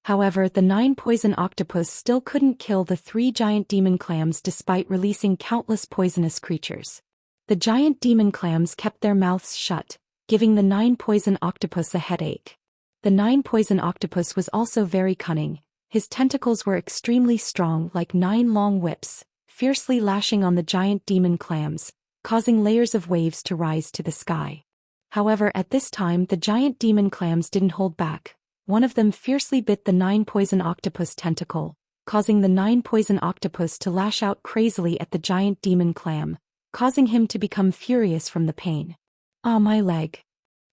S1: However, the 9 poison octopus still couldn't kill the 3 giant demon clams despite releasing countless poisonous creatures. The giant demon clams kept their mouths shut, giving the 9 poison octopus a headache. The 9 poison octopus was also very cunning. His tentacles were extremely strong, like 9 long whips, fiercely lashing on the giant demon clams, causing layers of waves to rise to the sky. However, at this time the giant demon clams didn't hold back. One of them fiercely bit the 9 poison octopus tentacle, causing the 9 poison octopus to lash out crazily at the giant demon clam, causing him to become furious from the pain. "Ah, my leg."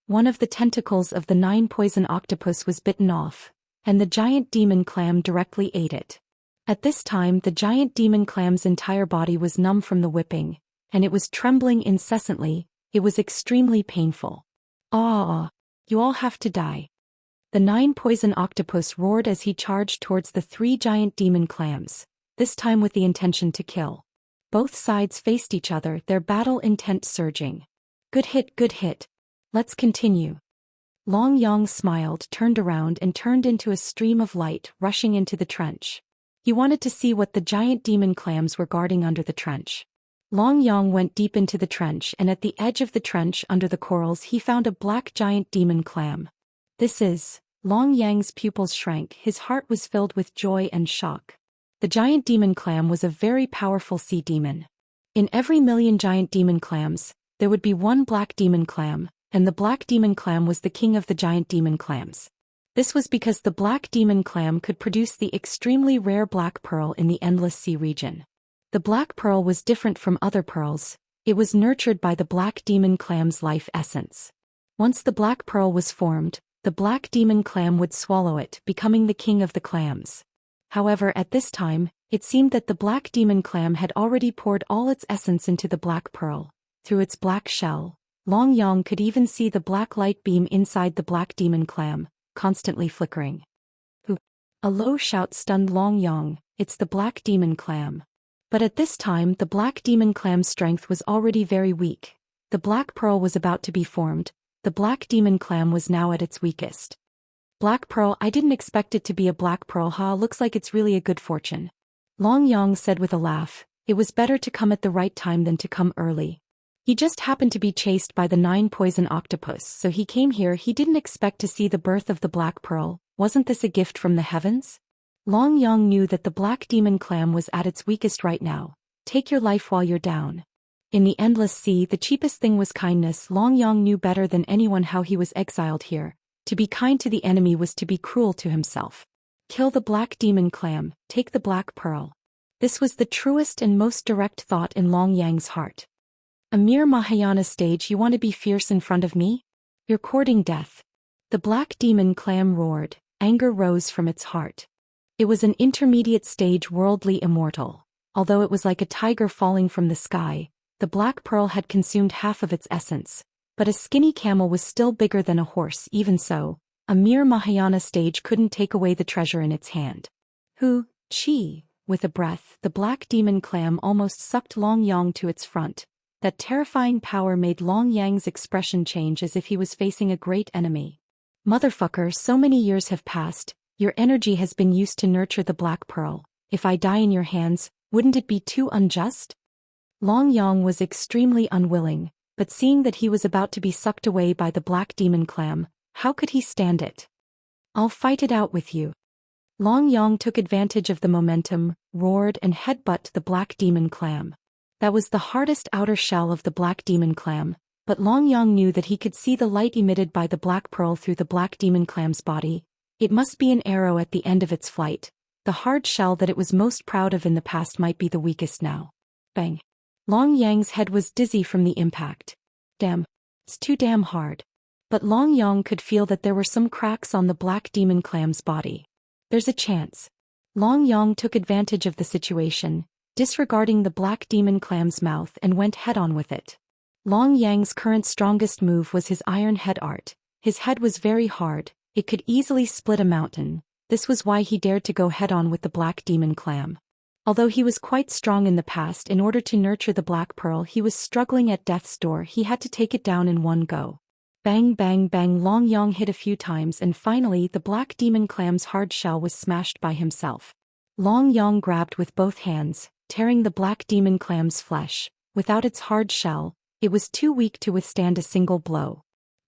S1: One of the tentacles of the 9 poison octopus was bitten off, and the giant demon clam directly ate it. At this time the giant demon clam's entire body was numb from the whipping, and it was trembling incessantly. It was extremely painful. "Ah, you all have to die." The 9 poison octopus roared as he charged towards the 3 giant demon clams, this time with the intention to kill. Both sides faced each other, their battle intent surging. Good hit. Let's continue." Long Yang smiled, turned around and turned into a stream of light rushing into the trench. He wanted to see what the giant demon clams were guarding under the trench. Long Yang went deep into the trench, and at the edge of the trench under the corals he found a black giant demon clam. "This is..." Long Yang's pupils shrank, his heart was filled with joy and shock. The giant demon clam was a very powerful sea demon. In every million giant demon clams, there would be one black demon clam, and the black demon clam was the king of the giant demon clams. This was because the black demon clam could produce the extremely rare black pearl in the endless sea region. The black pearl was different from other pearls. It was nurtured by the black demon clam's life essence. Once the black pearl was formed, the black demon clam would swallow it, becoming the king of the clams. However, at this time, it seemed that the black demon clam had already poured all its essence into the black pearl. Through its black shell, Long Yang could even see the black light beam inside the black demon clam, constantly flickering. A low shout stunned Long Yang. "It's the black demon clam." But at this time the black demon clam's strength was already very weak. The black pearl was about to be formed. The black demon clam was now at its weakest. "Black pearl, I didn't expect it to be a black pearl, huh? Looks like it's really a good fortune." Long Yang said with a laugh. It was better to come at the right time than to come early. He just happened to be chased by the 9 poison octopus, so he came here. He didn't expect to see the birth of the black pearl. Wasn't this a gift from the heavens? Long Yang knew that the black demon clam was at its weakest right now. Take your life while you're down. In the endless sea, the cheapest thing was kindness. Long Yang knew better than anyone how he was exiled here. To be kind to the enemy was to be cruel to himself. Kill the black demon clam, take the black pearl. This was the truest and most direct thought in Long Yang's heart. A mere Mahayana stage, you want to be fierce in front of me? You're courting death. The black demon clam roared. Anger rose from its heart. It was an intermediate stage worldly immortal. Although it was like a tiger falling from the sky, the black pearl had consumed half of its essence. But a skinny camel was still bigger than a horse. Even so, a mere Mahayana stage couldn't take away the treasure in its hand. Chi. With a breath, the black demon clam almost sucked Long Yang to its front. That terrifying power made Long Yang's expression change as if he was facing a great enemy. Motherfucker, so many years have passed. Your energy has been used to nurture the black pearl. If I die in your hands, wouldn't it be too unjust? Long Yang was extremely unwilling, but seeing that he was about to be sucked away by the black demon clam, how could he stand it? I'll fight it out with you. Long Yang took advantage of the momentum, roared and headbutted the black demon clam. That was the hardest outer shell of the black demon clam, but Long Yang knew that he could see the light emitted by the black pearl through the black demon clam's body. It must be an arrow at the end of its flight. The hard shell that it was most proud of in the past might be the weakest now. Bang. Long Yang's head was dizzy from the impact. Damn. It's too damn hard. But Long Yang could feel that there were some cracks on the black demon clam's body. There's a chance. Long Yang took advantage of the situation, disregarding the black demon clam's mouth, and went head-on with it. Long Yang's current strongest move was his iron head art. His head was very hard, it could easily split a mountain. This was why he dared to go head-on with the black demon clam. Although he was quite strong in the past, in order to nurture the black pearl he was struggling at death's door. He had to take it down in one go. Bang bang bang. Long Yang hit a few times and finally the black demon clam's hard shell was smashed by himself. Long Yang grabbed with both hands, tearing the black demon clam's flesh. Without its hard shell, it was too weak to withstand a single blow.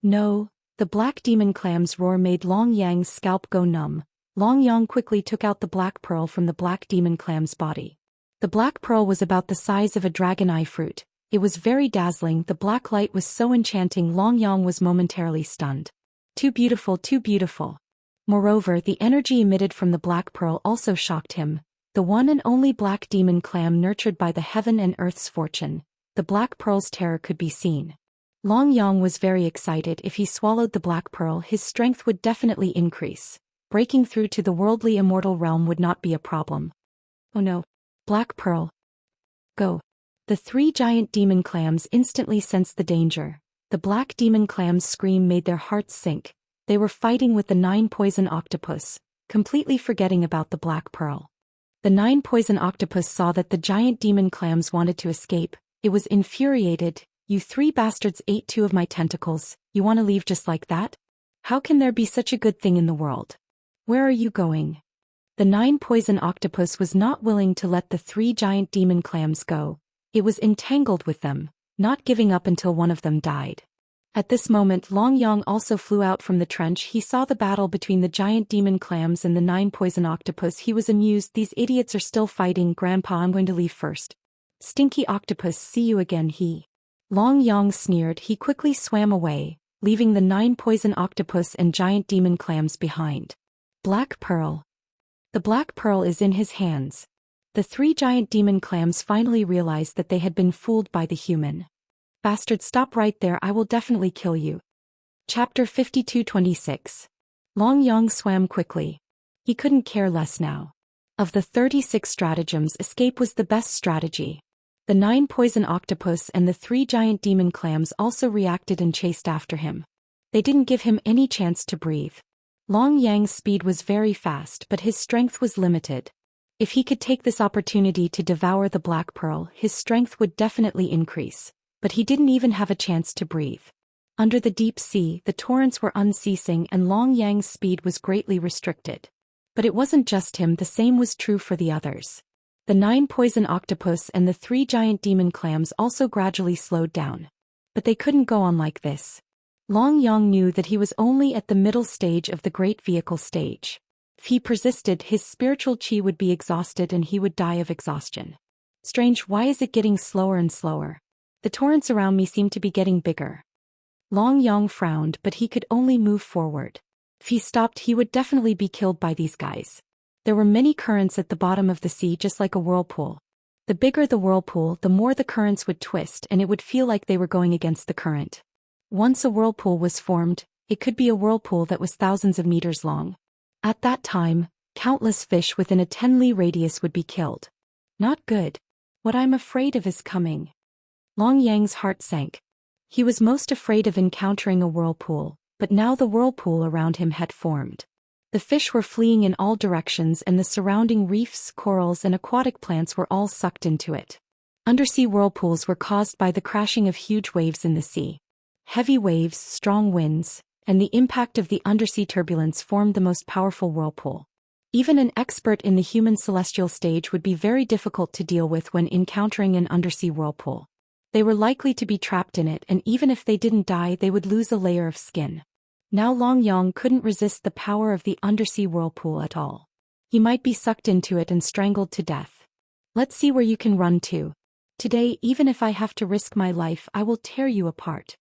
S1: No, the black demon clam's roar made Long Yang's scalp go numb. Long Yang quickly took out the black pearl from the black demon clam's body. The black pearl was about the size of a dragon eye fruit. It was very dazzling. The black light was so enchanting. Long Yang was momentarily stunned. Too beautiful, too beautiful. Moreover, the energy emitted from the black pearl also shocked him. The one and only black demon clam nurtured by the heaven and earth's fortune. The black pearl's terror could be seen. Long Yang was very excited. If he swallowed the black pearl, his strength would definitely increase. Breaking through to the worldly immortal realm would not be a problem. Oh no. Black pearl. Go. The three giant demon clams instantly sensed the danger. The black demon clam's scream made their hearts sink. They were fighting with the 9 poison octopus, completely forgetting about the black pearl. The 9 poison octopus saw that the giant demon clams wanted to escape. It was infuriated. You 3 bastards ate 2 of my tentacles. You want to leave just like that? How can there be such a good thing in the world? Where are you going? The 9 poison octopus was not willing to let the 3 giant demon clams go. It was entangled with them, not giving up until one of them died. At this moment Long Yang also flew out from the trench. He saw the battle between the giant demon clams and the 9 poison octopus. He was amused. These idiots are still fighting. Grandpa, I'm going to leave first. Stinky octopus, see you again. Long Yang sneered. He quickly swam away, leaving the 9 poison octopus and giant demon clams behind. Black pearl. The black pearl is in his hands. The 3 giant demon clams finally realized that they had been fooled by the human. Bastard, stop right there, I will definitely kill you. Chapter 52:26. Long Yang swam quickly. He couldn't care less now. Of the 36 stratagems, escape was the best strategy. The 9 poison octopus and the 3 giant demon clams also reacted and chased after him. They didn't give him any chance to breathe. Long Yang's speed was very fast, but his strength was limited. If he could take this opportunity to devour the black pearl, his strength would definitely increase. But he didn't even have a chance to breathe. Under the deep sea, the torrents were unceasing and Long Yang's speed was greatly restricted. But it wasn't just him, the same was true for the others. The 9 poison octopus and the 3 giant demon clams also gradually slowed down. But they couldn't go on like this. Long Yang knew that he was only at the middle stage of the great vehicle stage. If he persisted, his spiritual chi would be exhausted and he would die of exhaustion. Strange, why is it getting slower and slower? The torrents around me seem to be getting bigger. Long Yang frowned, but he could only move forward. If he stopped, he would definitely be killed by these guys. There were many currents at the bottom of the sea, just like a whirlpool. The bigger the whirlpool, the more the currents would twist and it would feel like they were going against the current. Once a whirlpool was formed, it could be a whirlpool that was thousands of meters long. At that time, countless fish within a 10-li radius would be killed. Not good. What I'm afraid of is coming. Long Yang's heart sank. He was most afraid of encountering a whirlpool, but now the whirlpool around him had formed. The fish were fleeing in all directions and the surrounding reefs, corals and aquatic plants were all sucked into it. Undersea whirlpools were caused by the crashing of huge waves in the sea. Heavy waves, strong winds, and the impact of the undersea turbulence formed the most powerful whirlpool. Even an expert in the human celestial stage would be very difficult to deal with when encountering an undersea whirlpool. They were likely to be trapped in it, and even if they didn't die, they would lose a layer of skin. Now Long Yang couldn't resist the power of the undersea whirlpool at all. He might be sucked into it and strangled to death. Let's see where you can run to. Today, even if I have to risk my life, I will tear you apart.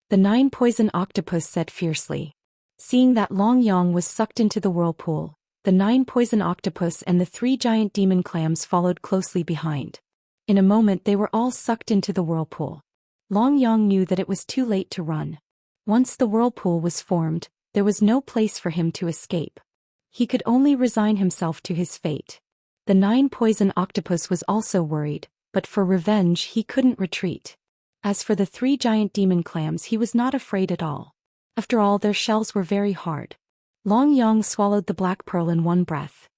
S1: The 9 poison octopus said fiercely. Seeing that Long Yang was sucked into the whirlpool, the 9 poison octopus and the 3 giant demon clams followed closely behind. In a moment they were all sucked into the whirlpool. Long Yang knew that it was too late to run. Once the whirlpool was formed, there was no place for him to escape. He could only resign himself to his fate. The 9 poison octopus was also worried, but for revenge he couldn't retreat. As for the 3 giant demon clams, he was not afraid at all. After all, their shells were very hard. Long Yang swallowed the black pearl in one breath.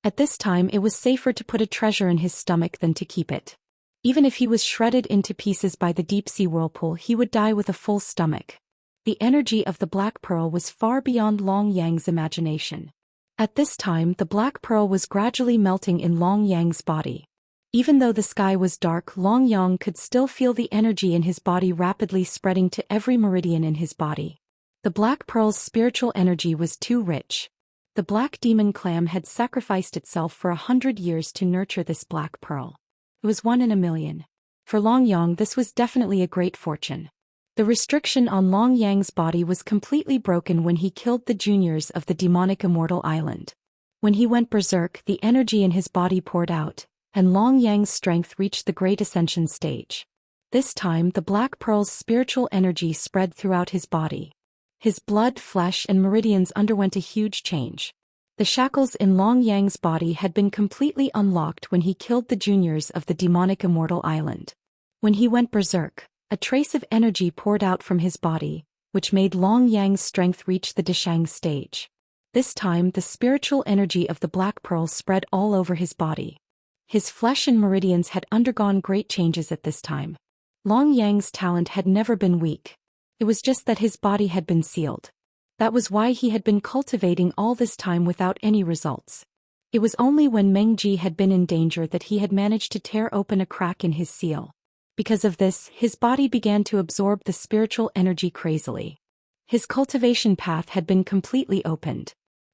S1: At this time it was safer to put a treasure in his stomach than to keep it. Even if he was shredded into pieces by the deep-sea whirlpool, he would die with a full stomach. The energy of the black pearl was far beyond Long Yang's imagination. At this time the black pearl was gradually melting in Long Yang's body. Even though the sky was dark, Long Yang could still feel the energy in his body rapidly spreading to every meridian in his body. The black pearl's spiritual energy was too rich. The black demon clam had sacrificed itself for 100 years to nurture this black pearl. It was 1 in a million. For Long Yang this was definitely a great fortune. The restriction on Long Yang's body was completely broken when he killed the juniors of the demonic Immortal Island. When he went berserk, the energy in his body poured out, and Long Yang's strength reached the Great Ascension stage. This time the black pearl's spiritual energy spread throughout his body. His blood, flesh, and meridians underwent a huge change. The shackles in Long Yang's body had been completely unlocked when he killed the juniors of the demonic Immortal Island. When he went berserk, a trace of energy poured out from his body, which made Long Yang's strength reach the Deshang stage. This time the spiritual energy of the black pearl spread all over his body. His flesh and meridians had undergone great changes at this time. Long Yang's talent had never been weak. It was just that his body had been sealed. That was why he had been cultivating all this time without any results. It was only when Mengji had been in danger that he had managed to tear open a crack in his seal. Because of this, his body began to absorb the spiritual energy crazily. His cultivation path had been completely opened.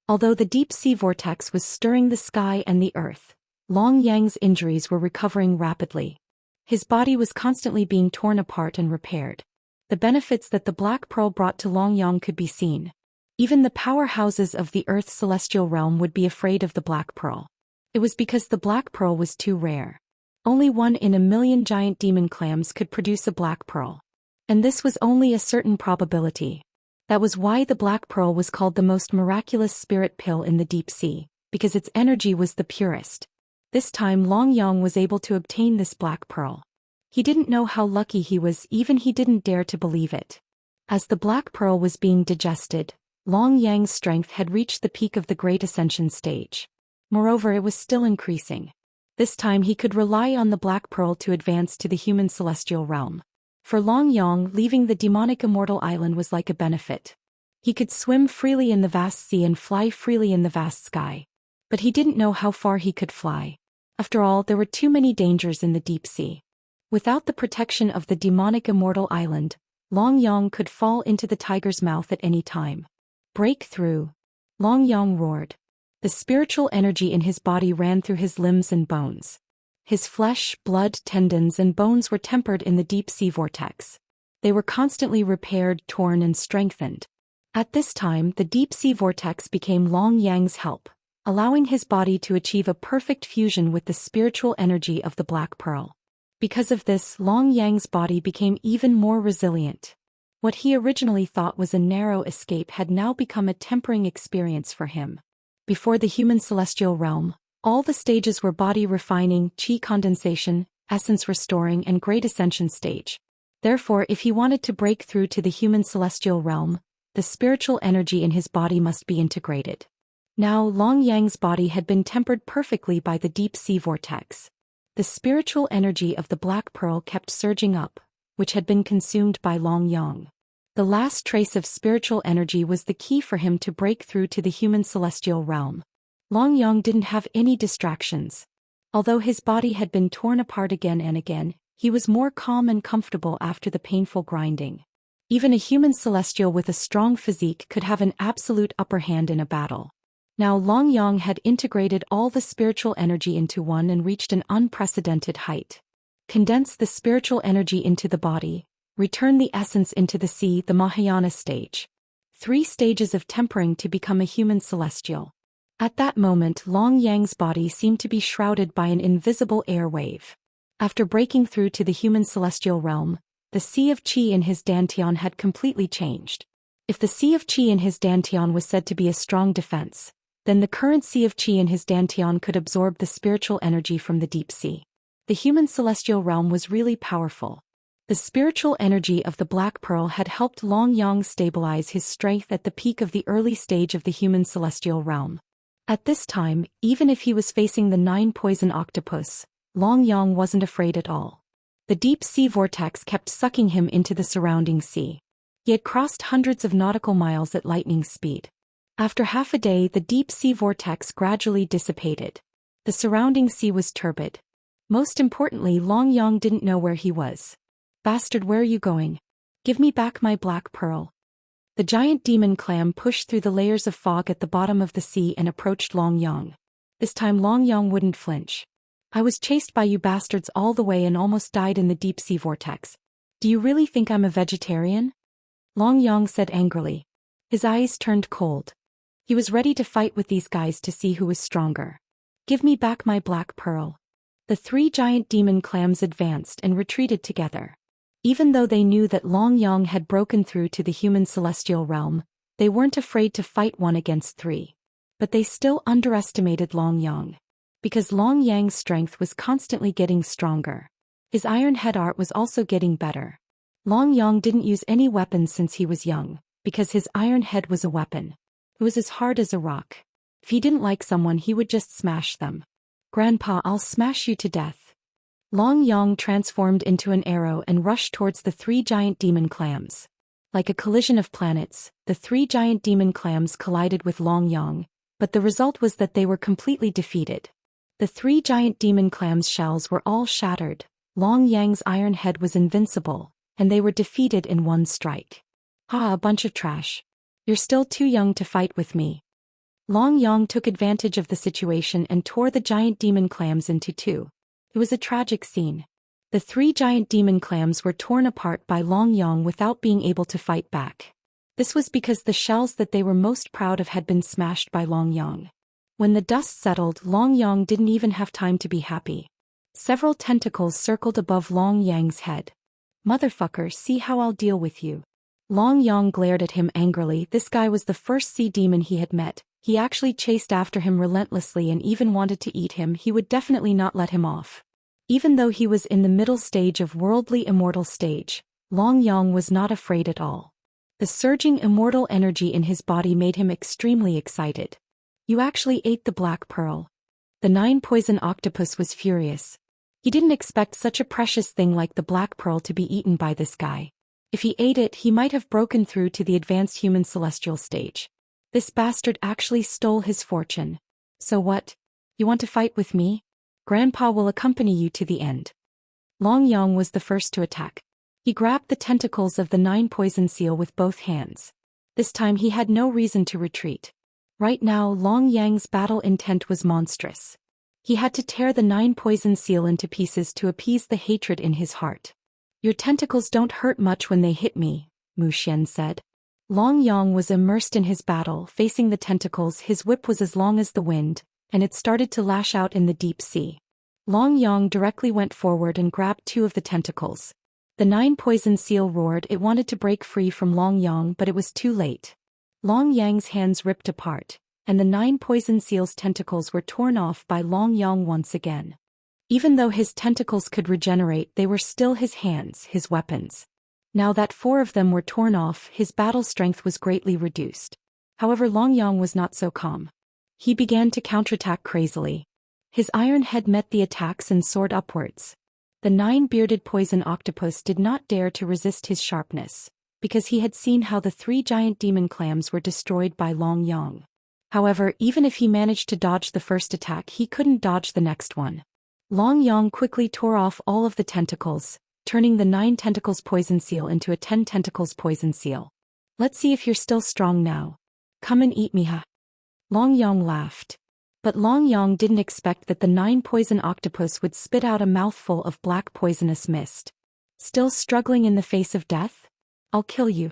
S1: Although the deep-sea vortex was stirring the sky and the earth, Long Yang's injuries were recovering rapidly. His body was constantly being torn apart and repaired. The benefits that the black pearl brought to Long Yang could be seen. Even the powerhouses of the Earth's celestial realm would be afraid of the black pearl. It was because the black pearl was too rare. Only 1 in a million giant demon clams could produce a black pearl. And this was only a certain probability. That was why the black pearl was called the most miraculous spirit pill in the deep sea, because its energy was the purest. This time Long Yang was able to obtain this black pearl. He didn't know how lucky he was, even he didn't dare to believe it. As the black pearl was being digested, Long Yang's strength had reached the peak of the Great Ascension stage. Moreover, it was still increasing. This time he could rely on the black pearl to advance to the human celestial realm. For Long Yang, leaving the demonic Immortal Island was like a benefit. He could swim freely in the vast sea and fly freely in the vast sky. But he didn't know how far he could fly. After all, there were too many dangers in the deep sea. Without the protection of the demonic Immortal Island, Long Yang could fall into the tiger's mouth at any time. Break through! Long Yang roared. The spiritual energy in his body ran through his limbs and bones. His flesh, blood, tendons, and bones were tempered in the deep-sea vortex. They were constantly repaired, torn, and strengthened. At this time, the deep-sea vortex became Long Yang's help, allowing his body to achieve a perfect fusion with the spiritual energy of the black pearl. Because of this, Long Yang's body became even more resilient. What he originally thought was a narrow escape had now become a tempering experience for him. Before the human celestial realm, all the stages were body refining, chi condensation, essence restoring, and great ascension stage. Therefore, if he wanted to break through to the human celestial realm, the spiritual energy in his body must be integrated. Now, Long Yang's body had been tempered perfectly by the deep-sea vortex. The spiritual energy of the black pearl kept surging up, which had been consumed by Long Yang. The last trace of spiritual energy was the key for him to break through to the human celestial realm. Long Yang didn't have any distractions. Although his body had been torn apart again and again, he was more calm and comfortable after the painful grinding. Even a human celestial with a strong physique could have an absolute upper hand in a battle. Now Long Yang had integrated all the spiritual energy into one and reached an unprecedented height. Condense the spiritual energy into the body, return the essence into the sea, the Mahayana stage. 3 stages of tempering to become a human celestial. At that moment Long Yang's body seemed to be shrouded by an invisible air wave. After breaking through to the human celestial realm, the sea of qi in his dantian had completely changed. If the sea of qi in his dantian was said to be a strong defense, then the current sea of qi in his dantian could absorb the spiritual energy from the deep sea. The human celestial realm was really powerful. The spiritual energy of the Black Pearl had helped Long Yang stabilize his strength at the peak of the early stage of the human celestial realm. At this time, even if he was facing the 9 poison octopus, Long Yang wasn't afraid at all. The deep sea vortex kept sucking him into the surrounding sea. He had crossed hundreds of nautical miles at lightning speed. After half a day, the deep sea vortex gradually dissipated. The surrounding sea was turbid. Most importantly, Long Yang didn't know where he was. "Bastard, where are you going? Give me back my Black Pearl." The giant demon clam pushed through the layers of fog at the bottom of the sea and approached Long Yang. This time Long Yang wouldn't flinch. "I was chased by you bastards all the way and almost died in the deep sea vortex. Do you really think I'm a vegetarian?" Long Yang said angrily. His eyes turned cold. He was ready to fight with these guys to see who was stronger. "Give me back my Black Pearl." The 3 giant demon clams advanced and retreated together. Even though they knew that Long Yang had broken through to the human celestial realm, they weren't afraid to fight 1 against 3. But they still underestimated Long Yang. Because Long Yang's strength was constantly getting stronger. His iron head art was also getting better. Long Yang didn't use any weapons since he was young, because his iron head was a weapon. It was as hard as a rock. If he didn't like someone, he would just smash them. "Grandpa, I'll smash you to death." Long Yang transformed into an arrow and rushed towards the 3 giant demon clams. Like a collision of planets, the 3 giant demon clams collided with Long Yang, but the result was that they were completely defeated. The 3 giant demon clams' shells were all shattered, Long Yang's iron head was invincible, and they were defeated in 1 strike. "Ha, a bunch of trash. You're still too young to fight with me." Long Yang took advantage of the situation and tore the giant demon clams into 2. It was a tragic scene. The 3 giant demon clams were torn apart by Long Yang without being able to fight back. This was because the shells that they were most proud of had been smashed by Long Yang. When the dust settled, Long Yang didn't even have time to be happy. Several tentacles circled above Long Yang's head. "Motherfucker, see how I'll deal with you." Long Yang glared at him angrily. This guy was the first sea demon he had met. He actually chased after him relentlessly and even wanted to eat him. He would definitely not let him off. Even though he was in the middle stage of worldly immortal stage, Long Yang was not afraid at all. The surging immortal energy in his body made him extremely excited. "You actually ate the Black Pearl." The 9 poison octopus was furious. He didn't expect such a precious thing like the Black Pearl to be eaten by this guy. If he ate it, he might have broken through to the advanced human celestial stage. This bastard actually stole his fortune. "So what? You want to fight with me? Grandpa will accompany you to the end." Long Yang was the first to attack. He grabbed the tentacles of the 9 poison seal with both hands. This time he had no reason to retreat. Right now Long Yang's battle intent was monstrous. He had to tear the 9 poison seal into pieces to appease the hatred in his heart. "Your tentacles don't hurt much when they hit me," Zhou Xian said. Long Yang was immersed in his battle, facing the tentacles. His whip was as long as the wind, and it started to lash out in the deep sea. Long Yang directly went forward and grabbed 2 of the tentacles. The 9 poison seal roared. It wanted to break free from Long Yang, but it was too late. Long Yang's hands ripped apart, and the 9 poison seal's tentacles were torn off by Long Yang once again. Even though his tentacles could regenerate, they were still his hands, his weapons. Now that 4 of them were torn off, his battle strength was greatly reduced. However, Long Yang was not so calm. He began to counterattack crazily. His iron head met the attacks and soared upwards. The 9-bearded poison octopus did not dare to resist his sharpness, because he had seen how the 3 giant demon clams were destroyed by Long Yang. However, even if he managed to dodge the first attack, he couldn't dodge the next one. Long Yang quickly tore off all of the tentacles, turning the 9 tentacles poison seal into a 10 tentacles poison seal. Let's see if you're still strong now. Come and eat me, ha. Long Yang laughed. But Long Yang didn't expect that the 9 poison octopus would spit out a mouthful of black poisonous mist. Still struggling in the face of death? I'll kill you.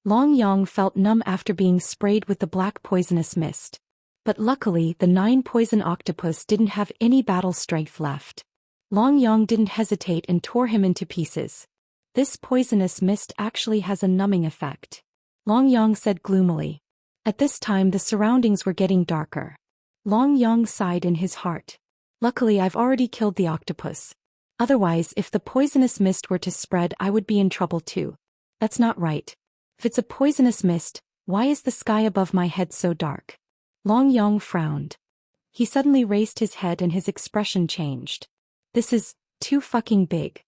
S1: Long Yang felt numb after being sprayed with the black poisonous mist. But luckily, the 9 poison octopus didn't have any battle strength left. Long Yang didn't hesitate and tore him into pieces. This poisonous mist actually has a numbing effect, Long Yang said gloomily. At this time the surroundings were getting darker. Long Yang sighed in his heart. Luckily I've already killed the octopus. Otherwise, if the poisonous mist were to spread, I would be in trouble too. That's not right. If it's a poisonous mist, why is the sky above my head so dark? Long Yang frowned. He suddenly raised his head and his expression changed. This is too fucking big.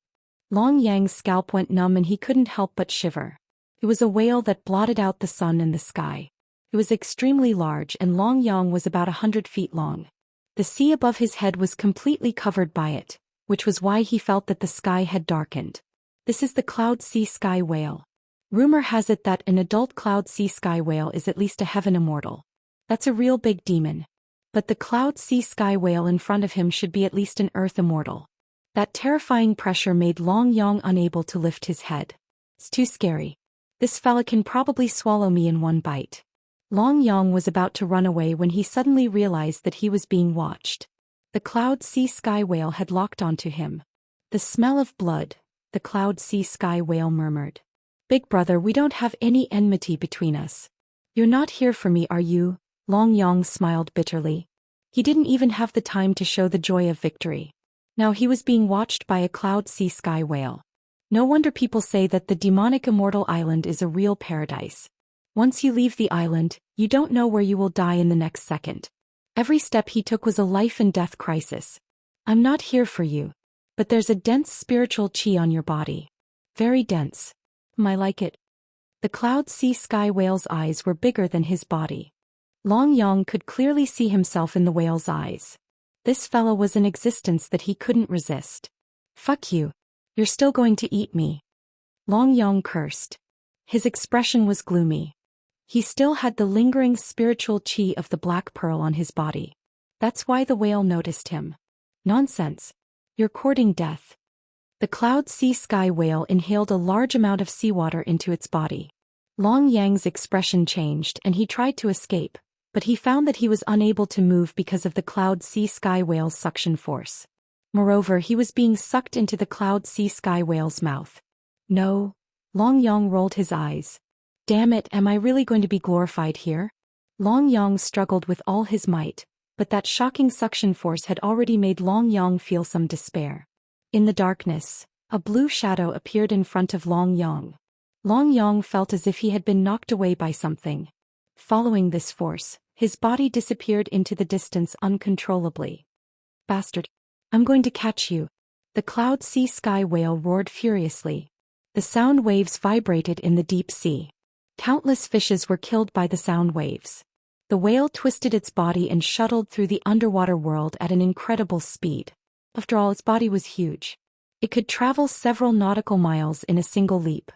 S1: Long Yang's scalp went numb and he couldn't help but shiver. It was a whale that blotted out the sun and the sky. It was extremely large and Long Yang was about 100 feet long. The sea above his head was completely covered by it, which was why he felt that the sky had darkened. This is the cloud sea sky whale. Rumor has it that an adult cloud sea sky whale is at least a heaven immortal. That's a real big demon. But the cloud sea sky whale in front of him should be at least an earth immortal. That terrifying pressure made Long Yang unable to lift his head. It's too scary. This fella can probably swallow me in one bite. Long Yang was about to run away when he suddenly realized that he was being watched. The cloud sea sky whale had locked onto him. The smell of blood, the cloud sea sky whale murmured. Big brother, we don't have any enmity between us. You're not here for me, are you? Long Yang smiled bitterly. He didn't even have the time to show the joy of victory. Now he was being watched by a cloud sea sky whale. No wonder people say that the demonic immortal island is a real paradise. Once you leave the island, you don't know where you will die in the next second. Every step he took was a life and death crisis. I'm not here for you. But there's a dense spiritual chi on your body. Very dense. I like it. The cloud sea sky whale's eyes were bigger than his body. Long Yang could clearly see himself in the whale's eyes. This fellow was an existence that he couldn't resist. Fuck you. You're still going to eat me. Long Yang cursed. His expression was gloomy. He still had the lingering spiritual chi of the black pearl on his body. That's why the whale noticed him. Nonsense. You're courting death. The cloud sea sky whale inhaled a large amount of seawater into its body. Long Yang's expression changed and he tried to escape, but he found that he was unable to move because of the cloud sea sky whale's suction force. Moreover, he was being sucked into the cloud sea sky whale's mouth. No. Long Yang rolled his eyes. Damn it, am I really going to be glorified here? Long Yang struggled with all his might, but that shocking suction force had already made Long Yang feel some despair. In the darkness, a blue shadow appeared in front of Long Yang. Long Yang felt as if he had been knocked away by something. Following this force, his body disappeared into the distance uncontrollably. Bastard. I'm going to catch you. The cloud sea sky whale roared furiously. The sound waves vibrated in the deep sea. Countless fishes were killed by the sound waves. The whale twisted its body and shuttled through the underwater world at an incredible speed. After all, its body was huge. It could travel several nautical miles in a single leap.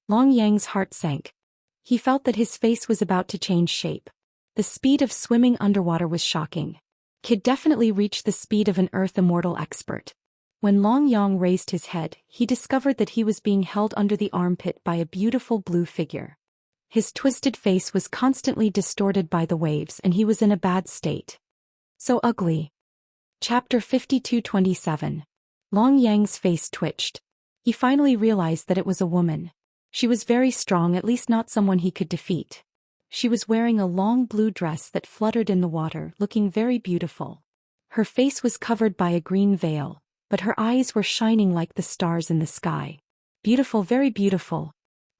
S1: Long Yang's heart sank. He felt that his face was about to change shape. The speed of swimming underwater was shocking. Could definitely reach the speed of an Earth Immortal expert. When Long Yang raised his head, he discovered that he was being held under the armpit by a beautiful blue figure. His twisted face was constantly distorted by the waves and he was in a bad state. So ugly. Chapter 52:27. Long Yang's face twitched. He finally realized that it was a woman. She was very strong, at least not someone he could defeat. She was wearing a long blue dress that fluttered in the water, looking very beautiful. Her face was covered by a green veil, but her eyes were shining like the stars in the sky. Beautiful, very beautiful.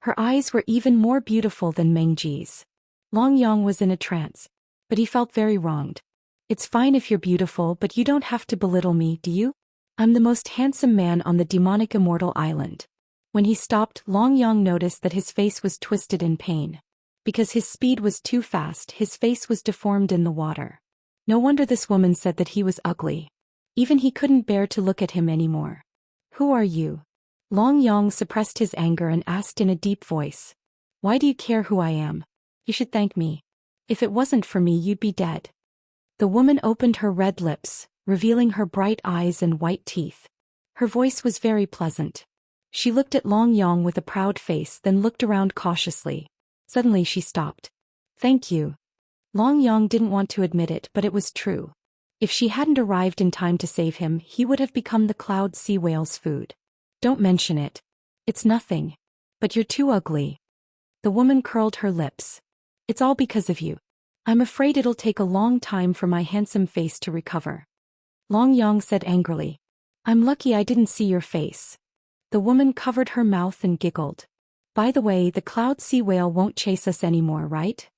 S1: Her eyes were even more beautiful than Mengji's. Long Yang was in a trance, but he felt very wronged. It's fine if you're beautiful, but you don't have to belittle me, do you? I'm the most handsome man on the demonic immortal island. When he stopped, Long Yang noticed that his face was twisted in pain. Because his speed was too fast, his face was deformed in the water. No wonder this woman said that he was ugly. Even he couldn't bear to look at him anymore. Who are you? Long Yong suppressed his anger and asked in a deep voice. Why do you care who I am? You should thank me. If it wasn't for me, you'd be dead. The woman opened her red lips, revealing her bright eyes and white teeth. Her voice was very pleasant. She looked at Long Yong with a proud face, then looked around cautiously. Suddenly she stopped. Thank you. Long Yong didn't want to admit it, but it was true. If she hadn't arrived in time to save him, he would have become the cloud sea whale's food. Don't mention it. It's nothing. But you're too ugly. The woman curled her lips. It's all because of you. I'm afraid it'll take a long time for my handsome face to recover. Long Yong said angrily. I'm lucky I didn't see your face. The woman covered her mouth and giggled. By the way, the cloud sea whale won't chase us anymore, right?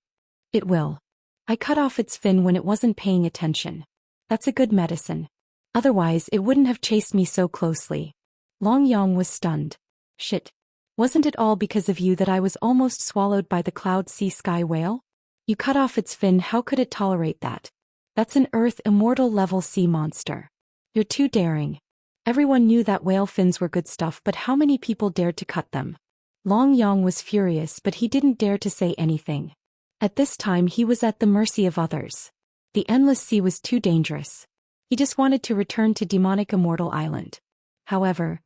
S1: It will. I cut off its fin when it wasn't paying attention. That's a good medicine. Otherwise it wouldn't have chased me so closely. Long Yong was stunned. Shit. Wasn't it all because of you that I was almost swallowed by the cloud sea sky whale? You cut off its fin, how could it tolerate that? That's an Earth Immortal level sea monster. You're too daring. Everyone knew that whale fins were good stuff, but how many people dared to cut them? Long Yong was furious, but he didn't dare to say anything. At this time he was at the mercy of others. The endless sea was too dangerous. He just wanted to return to demonic Immortal Island. However,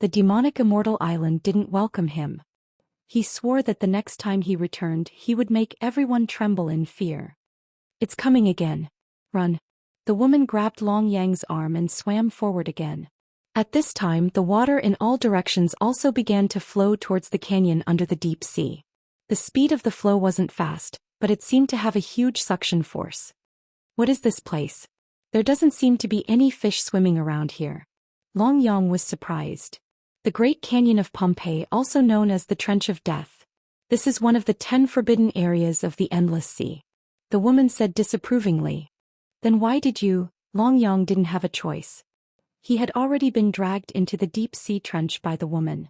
S1: the demonic Immortal Island didn't welcome him. He swore that the next time he returned, he would make everyone tremble in fear. It's coming again. Run. The woman grabbed Long Yang's arm and swam forward again. At this time, the water in all directions also began to flow towards the canyon under the deep sea. The speed of the flow wasn't fast, but it seemed to have a huge suction force. What is this place? There doesn't seem to be any fish swimming around here. Long Yong was surprised. The Great Canyon of Pompeii, also known as the Trench of Death. This is one of the 10 forbidden areas of the Endless Sea. The woman said disapprovingly. Then why did you? Long Yong didn't have a choice. He had already been dragged into the deep sea trench by the woman.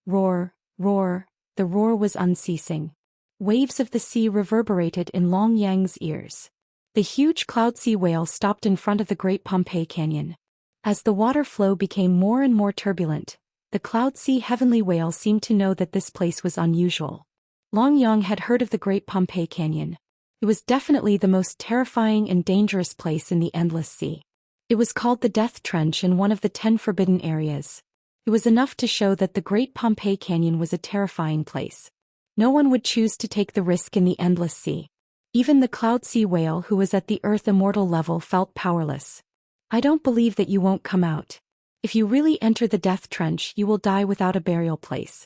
S1: Roar, roar, the roar was unceasing. Waves of the sea reverberated in Long Yang's ears. The huge cloud sea whale stopped in front of the Great Pompeii Canyon. As the water flow became more and more turbulent, the cloud sea heavenly whale seemed to know that this place was unusual. Long Yong had heard of the Great Pompeii Canyon. It was definitely the most terrifying and dangerous place in the Endless Sea. It was called the Death Trench and one of the 10 forbidden areas. It was enough to show that the Great Pompeii Canyon was a terrifying place. No one would choose to take the risk in the Endless Sea. Even the cloud sea whale, who was at the Earth Immortal level, felt powerless. I don't believe that you won't come out. If you really enter the Death Trench, you will die without a burial place.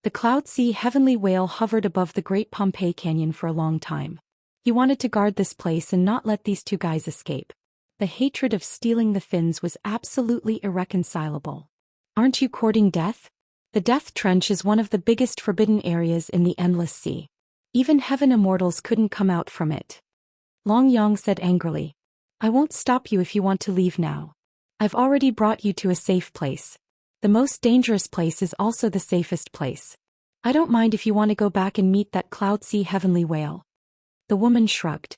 S1: The cloud sea heavenly whale hovered above the Great Pompeii Canyon for a long time. He wanted to guard this place and not let these two guys escape. The hatred of stealing the fins was absolutely irreconcilable. Aren't you courting death? The Death Trench is one of the biggest forbidden areas in the Endless Sea. Even heaven immortals couldn't come out from it. Long Yong said angrily. I won't stop you if you want to leave now. I've already brought you to a safe place. The most dangerous place is also the safest place. I don't mind if you want to go back and meet that cloud sea heavenly whale. The woman shrugged.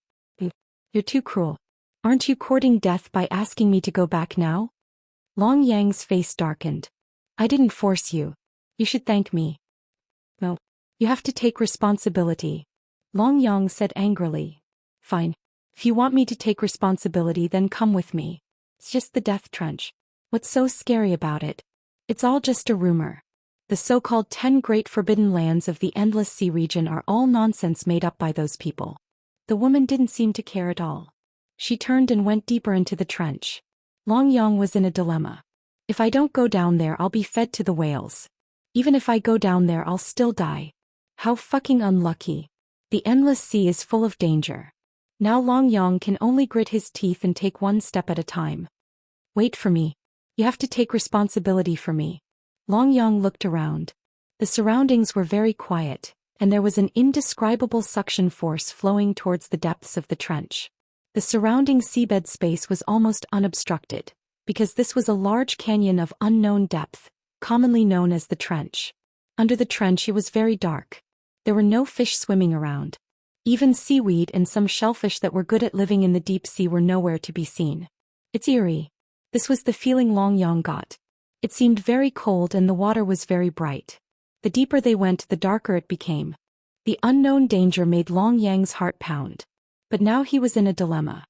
S1: You're too cruel. Aren't you courting death by asking me to go back now? Long Yang's face darkened. I didn't force you. You should thank me. No. You have to take responsibility. Long Yong said angrily. Fine. If you want me to take responsibility, then come with me. It's just the Death Trench. What's so scary about it? It's all just a rumor. The so-called 10 great forbidden lands of the Endless Sea region are all nonsense made up by those people. The woman didn't seem to care at all. She turned and went deeper into the trench. Long Yong was in a dilemma. If I don't go down there, I'll be fed to the whales. Even if I go down there, I'll still die. How fucking unlucky. The Endless Sea is full of danger. Now Long Yong can only grit his teeth and take one step at a time. Wait for me. You have to take responsibility for me. Long Yong looked around. The surroundings were very quiet, and there was an indescribable suction force flowing towards the depths of the trench. The surrounding seabed space was almost unobstructed, because this was a large canyon of unknown depth, commonly known as the trench. Under the trench it was very dark. There were no fish swimming around. Even seaweed and some shellfish that were good at living in the deep sea were nowhere to be seen. It's eerie. This was the feeling Long Yang got. It seemed very cold and the water was very bright. The deeper they went, the darker it became. The unknown danger made Long Yang's heart pound. But now he was in a dilemma.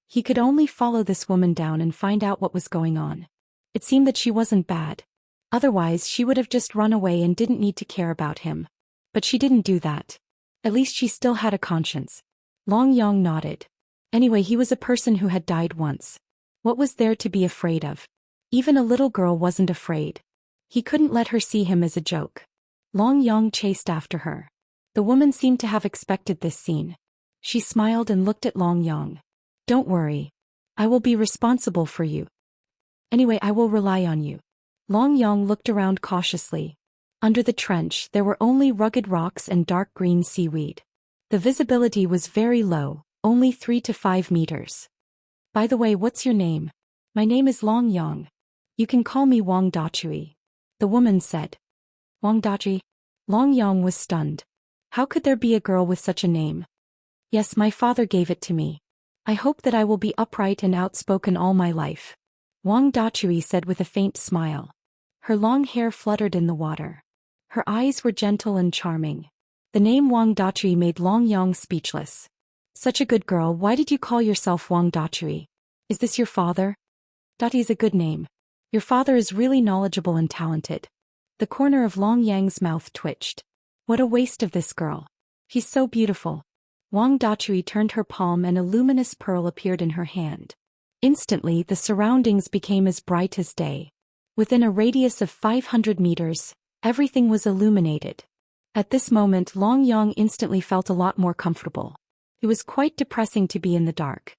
S1: He could only follow this woman down and find out what was going on. It seemed that she wasn't bad. Otherwise, she would have just run away and didn't need to care about him. But she didn't do that. At least she still had a conscience. Long Yang nodded. Anyway, he was a person who had died once. What was there to be afraid of? Even a little girl wasn't afraid. He couldn't let her see him as a joke. Long Yang chased after her. The woman seemed to have expected this scene. She smiled and looked at Long Yang. Don't worry. I will be responsible for you. Anyway, I will rely on you. Long Yang looked around cautiously. Under the trench, there were only rugged rocks and dark green seaweed. The visibility was very low, only 3 to 5 meters. By the way, what's your name? My name is Long Yang. You can call me Wang Dachui. The woman said. Wang Dachui? Long Yang was stunned. How could there be a girl with such a name? Yes, my father gave it to me. I hope that I will be upright and outspoken all my life. Wang Dachui said with a faint smile. Her long hair fluttered in the water. Her eyes were gentle and charming. The name Wang Dachui made Long Yang speechless. Such a good girl, why did you call yourself Wang Dachui? Is this your father? Dati is a good name. Your father is really knowledgeable and talented. The corner of Long Yang's mouth twitched. What a waste of this girl. She's so beautiful. Wang Dachui turned her palm and a luminous pearl appeared in her hand. Instantly, the surroundings became as bright as day. Within a radius of 500 meters, everything was illuminated. At this moment, Long Yang instantly felt a lot more comfortable. It was quite depressing to be in the dark.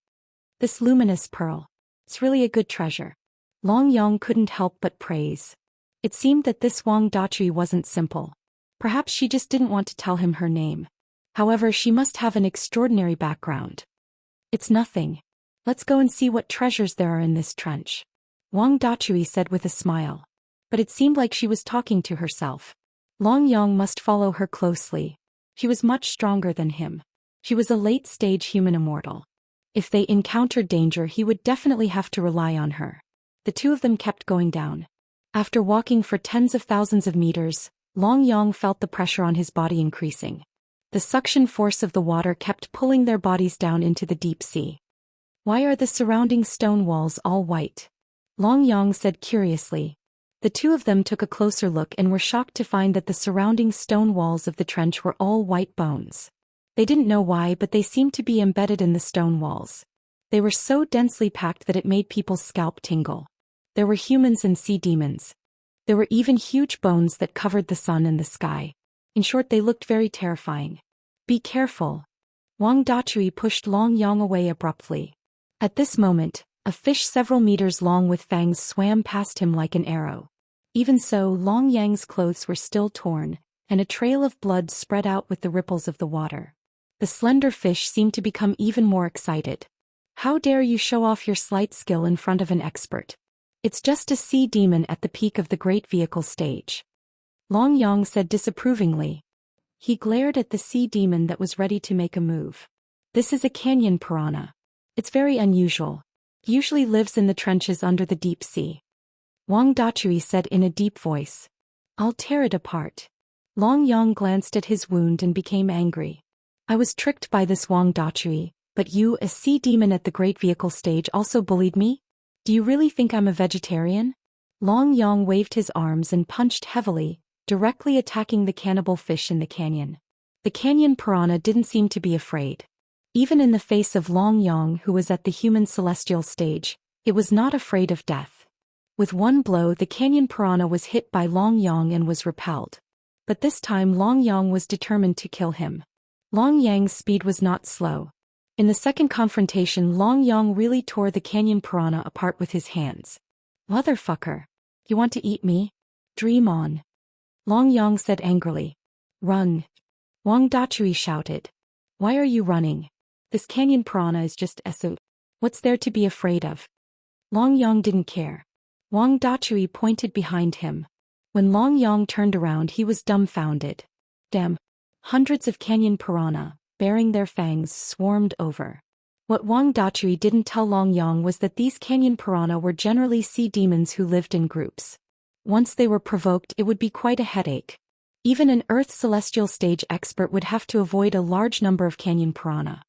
S1: This luminous pearl. It's really a good treasure. Long Yang couldn't help but praise. It seemed that this Wang Dachui wasn't simple. Perhaps she just didn't want to tell him her name. However, she must have an extraordinary background. It's nothing. Let's go and see what treasures there are in this trench. Wang Dachui said with a smile. But it seemed like she was talking to herself. Long Yang must follow her closely. She was much stronger than him. She was a late-stage human immortal. If they encountered danger, he would definitely have to rely on her. The two of them kept going down. After walking for tens of thousands of meters, Long Yang felt the pressure on his body increasing. The suction force of the water kept pulling their bodies down into the deep sea. Why are the surrounding stone walls all white? Long Yang said curiously. The two of them took a closer look and were shocked to find that the surrounding stone walls of the trench were all white bones. They didn't know why, but they seemed to be embedded in the stone walls. They were so densely packed that it made people's scalp tingle. There were humans and sea demons. There were even huge bones that covered the sun and the sky. In short, they looked very terrifying. Be careful. Wang Dachui pushed Long Yang away abruptly. At this moment, a fish several meters long with fangs swam past him like an arrow. Even so, Long Yang's clothes were still torn, and a trail of blood spread out with the ripples of the water. The slender fish seemed to become even more excited. How dare you show off your slight skill in front of an expert? It's just a sea demon at the peak of the great vehicle stage. Long Yang said disapprovingly. He glared at the sea demon that was ready to make a move. This is a canyon piranha. It's very unusual. He usually lives in the trenches under the deep sea. Wang Dachui said in a deep voice. I'll tear it apart. Long Yang glanced at his wound and became angry. I was tricked by this Wang Dachui, but you, a sea demon at the great vehicle stage, also bullied me? Do you really think I'm a vegetarian? Long Yang waved his arms and punched heavily, directly attacking the cannibal fish in the canyon. The canyon piranha didn't seem to be afraid. Even in the face of Long Yang, who was at the human celestial stage, it was not afraid of death. With one blow, the canyon piranha was hit by Long Yang and was repelled. But this time Long Yang was determined to kill him. Long Yang's speed was not slow. In the second confrontation, Long Yang really tore the canyon piranha apart with his hands. Motherfucker. You want to eat me? Dream on. Long Yang said angrily. Run. Wang Dachui shouted. Why are you running? This canyon piranha is just eso. What's there to be afraid of? Long Yang didn't care. Wang Dachui pointed behind him. When Long Yang turned around, he was dumbfounded. Damn. Hundreds of canyon piranha, baring their fangs, swarmed over. What Wang Daqi didn't tell Long Yang was that these canyon piranha were generally sea demons who lived in groups. Once they were provoked, it would be quite a headache. Even an Earth celestial stage expert would have to avoid a large number of canyon piranha.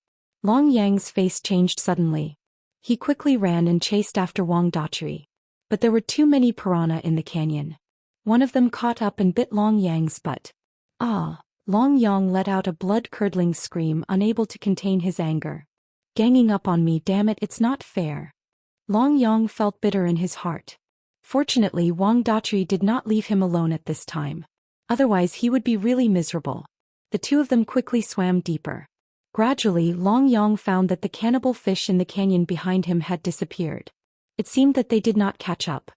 S1: Long Yang's face changed suddenly. He quickly ran and chased after Wang Daqi. But there were too many piranha in the canyon. One of them caught up and bit Long Yang's butt. Ah! Long Yang let out a blood-curdling scream, unable to contain his anger. Ganging up on me, damn it, it's not fair. Long Yang felt bitter in his heart. Fortunately, Wang Daqi did not leave him alone at this time. Otherwise he would be really miserable. The two of them quickly swam deeper. Gradually, Long Yang found that the cannibal fish in the canyon behind him had disappeared. It seemed that they did not catch up.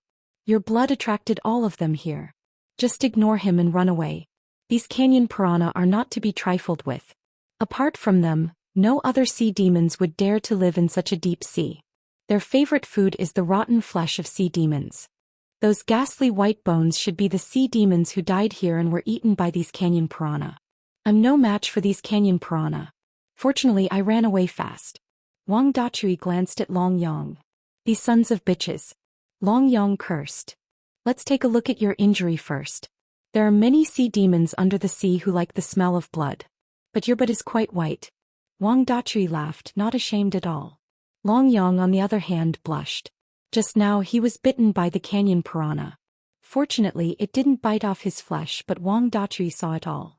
S1: Your blood attracted all of them here. Just ignore him and run away. These canyon piranha are not to be trifled with. Apart from them, no other sea demons would dare to live in such a deep sea. Their favorite food is the rotten flesh of sea demons. Those ghastly white bones should be the sea demons who died here and were eaten by these canyon piranha. I'm no match for these canyon piranha. Fortunately, I ran away fast. Wang Daqi glanced at Long Yang. These sons of bitches. Long Yang cursed. Let's take a look at your injury first. There are many sea demons under the sea who like the smell of blood. But your butt is quite white. Wang Daqi laughed, not ashamed at all. Long Yang, on the other hand, blushed. Just now he was bitten by the canyon piranha. Fortunately, it didn't bite off his flesh, but Wang Daqi saw it all.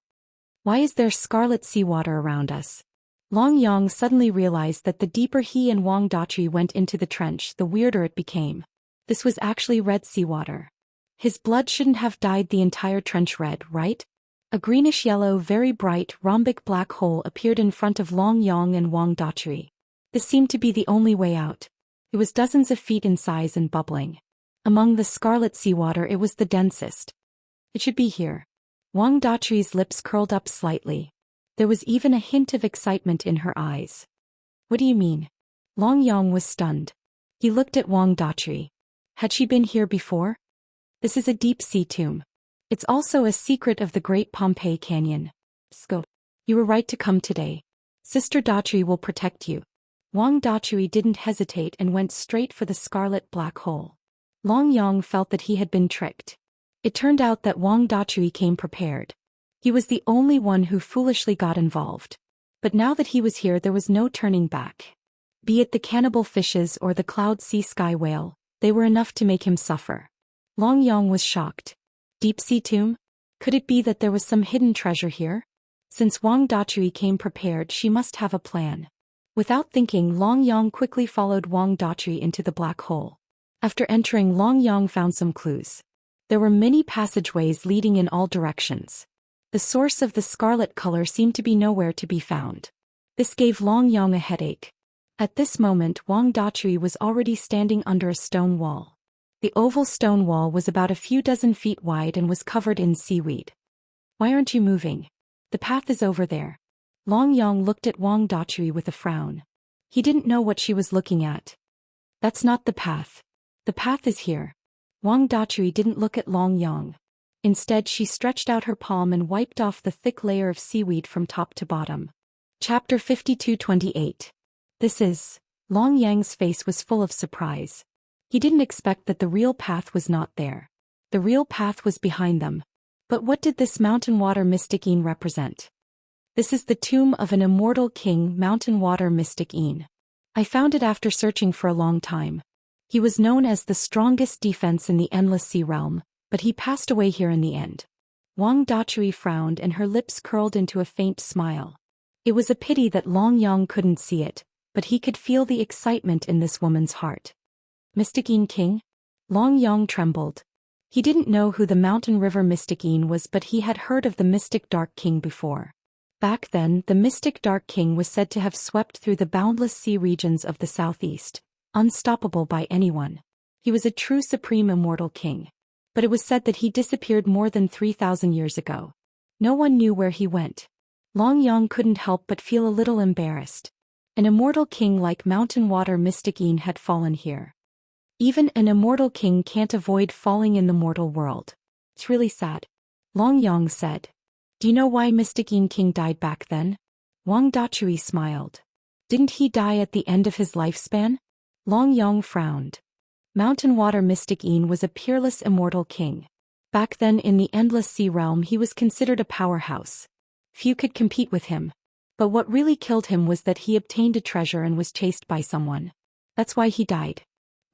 S1: Why is there scarlet seawater around us? Long Yang suddenly realized that the deeper he and Wang Daqi went into the trench, the weirder it became. This was actually red seawater. His blood shouldn't have dyed the entire trench red, right? A greenish-yellow, very bright, rhombic black hole appeared in front of Long Yang and Wang Daqi. This seemed to be the only way out. It was dozens of feet in size and bubbling. Among the scarlet seawater, it was the densest. It should be here. Wang Daqi's lips curled up slightly. There was even a hint of excitement in her eyes. What do you mean? Long Yang was stunned. He looked at Wang Daqi. Had she been here before? This is a deep-sea tomb. It's also a secret of the Great Pompeii Canyon. Sco. You were right to come today. Sister Daqi will protect you. Wang Daqi didn't hesitate and went straight for the scarlet black hole. Long Yang felt that he had been tricked. It turned out that Wang Daqi came prepared. He was the only one who foolishly got involved. But now that he was here, there was no turning back. Be it the cannibal fishes or the cloud sea sky whale, they were enough to make him suffer. Long Yang was shocked. Deep-sea tomb? Could it be that there was some hidden treasure here? Since Wang Daqi came prepared, she must have a plan. Without thinking, Long Yang quickly followed Wang Daqi into the black hole. After entering, Long Yang found some clues. There were many passageways leading in all directions. The source of the scarlet color seemed to be nowhere to be found. This gave Long Yang a headache. At this moment, Wang Daqi was already standing under a stone wall. The oval stone wall was about a few dozen feet wide and was covered in seaweed. Why aren't you moving? The path is over there. Long Yang looked at Wang Daqi with a frown. He didn't know what she was looking at. That's not the path. The path is here. Wang Daqi didn't look at Long Yang. Instead, she stretched out her palm and wiped off the thick layer of seaweed from top to bottom. Chapter 52:28. This is... Long Yang's face was full of surprise. He didn't expect that the real path was not there. The real path was behind them. But what did this mountain water mystic Een represent? This is the tomb of an immortal king, mountain water mystic Een. I found it after searching for a long time. He was known as the strongest defense in the endless sea realm, but he passed away here in the end. Wang Daqi frowned and her lips curled into a faint smile. It was a pity that Long Yang couldn't see it, but he could feel the excitement in this woman's heart. Mystic Een King? Long Yang trembled. He didn't know who the mountain river mystic Een was, but he had heard of the mystic Dark King before. Back then, the mystic Dark King was said to have swept through the boundless sea regions of the southeast, unstoppable by anyone. He was a true supreme immortal king. But it was said that he disappeared more than 3,000 years ago. No one knew where he went. Long Yang couldn't help but feel a little embarrassed. An immortal king like mountain water mystic Een had fallen here. Even an immortal king can't avoid falling in the mortal world. It's really sad. Long Yang said. Do you know why Mystic Yin King died back then? Wang Dachui smiled. Didn't he die at the end of his lifespan? Long Yong frowned. Mountain Water Mystic Yin was a peerless immortal king. Back then in the Endless Sea realm he was considered a powerhouse. Few could compete with him. But what really killed him was that he obtained a treasure and was chased by someone. That's why he died.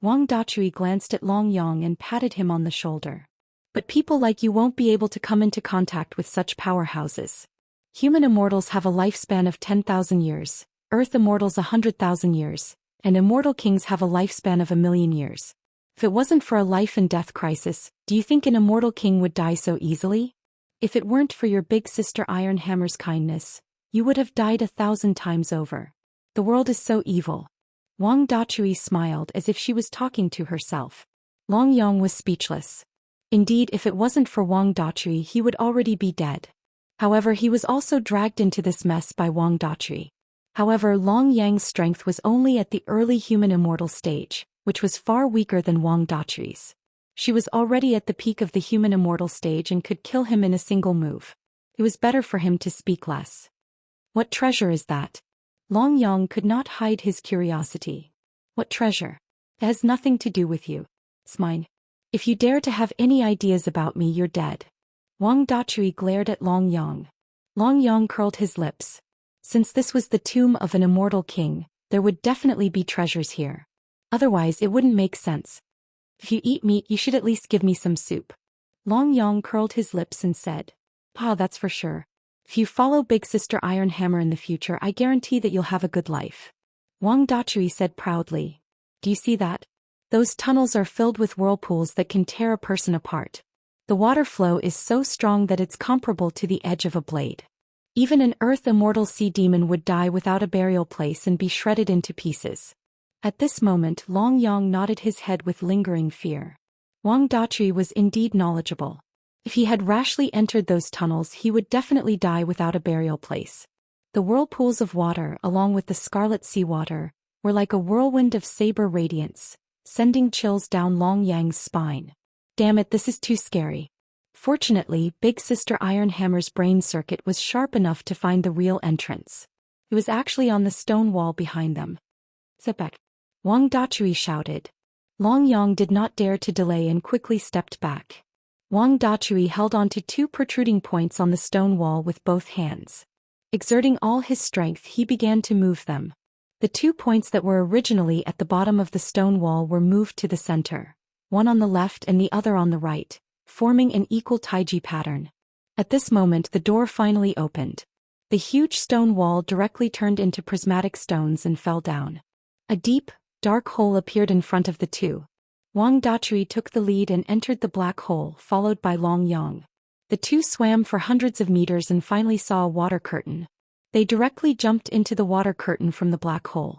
S1: Wang Dachui glanced at Long Yong and patted him on the shoulder. But people like you won't be able to come into contact with such powerhouses. Human immortals have a lifespan of 10,000 years, Earth immortals 100,000 years, and immortal kings have a lifespan of 1,000,000 years. If it wasn't for a life and death crisis, do you think an immortal king would die so easily? If it weren't for your big sister Iron Hammer's kindness, you would have died 1,000 times over. The world is so evil. Wang Dachui smiled as if she was talking to herself. Long Yong was speechless. Indeed, if it wasn't for Wang Dachui he would already be dead. However, he was also dragged into this mess by Wang Dachui. However, Long Yang's strength was only at the early human immortal stage, which was far weaker than Wang Dachui's. She was already at the peak of the human immortal stage and could kill him in a single move. It was better for him to speak less. What treasure is that? Long Yong could not hide his curiosity. What treasure? It has nothing to do with you. It's mine. If you dare to have any ideas about me, you're dead. Wang Dachui glared at Long Yong. Long Yong curled his lips. Since this was the tomb of an immortal king, there would definitely be treasures here. Otherwise it wouldn't make sense. If you eat meat you should at least give me some soup. Long Yong curled his lips and said. That's for sure. If you follow Big Sister Iron Hammer in the future I guarantee that you'll have a good life. Wang Dachui said proudly. Do you see that? Those tunnels are filled with whirlpools that can tear a person apart. The water flow is so strong that it's comparable to the edge of a blade. Even an earth immortal sea demon would die without a burial place and be shredded into pieces. At this moment Long Yong nodded his head with lingering fear. Wang Dachui was indeed knowledgeable. If he had rashly entered those tunnels he would definitely die without a burial place. The whirlpools of water along with the scarlet sea water were like a whirlwind of saber radiance, sending chills down Long Yang's spine. Damn it, this is too scary. Fortunately, Big Sister Iron Hammer's brain circuit was sharp enough to find the real entrance. It was actually on the stone wall behind them. Step back. Wang Dachui shouted. Long Yong did not dare to delay and quickly stepped back. Wang Dachui held onto two protruding points on the stone wall with both hands. Exerting all his strength he began to move them. The 2 points that were originally at the bottom of the stone wall were moved to the center, one on the left and the other on the right, forming an equal taiji pattern. At this moment the door finally opened. The huge stone wall directly turned into prismatic stones and fell down. A deep, dark hole appeared in front of the two. Wang Dachui took the lead and entered the black hole, followed by Long Yong. The two swam for hundreds of meters and finally saw a water curtain. They directly jumped into the water curtain from the black hole.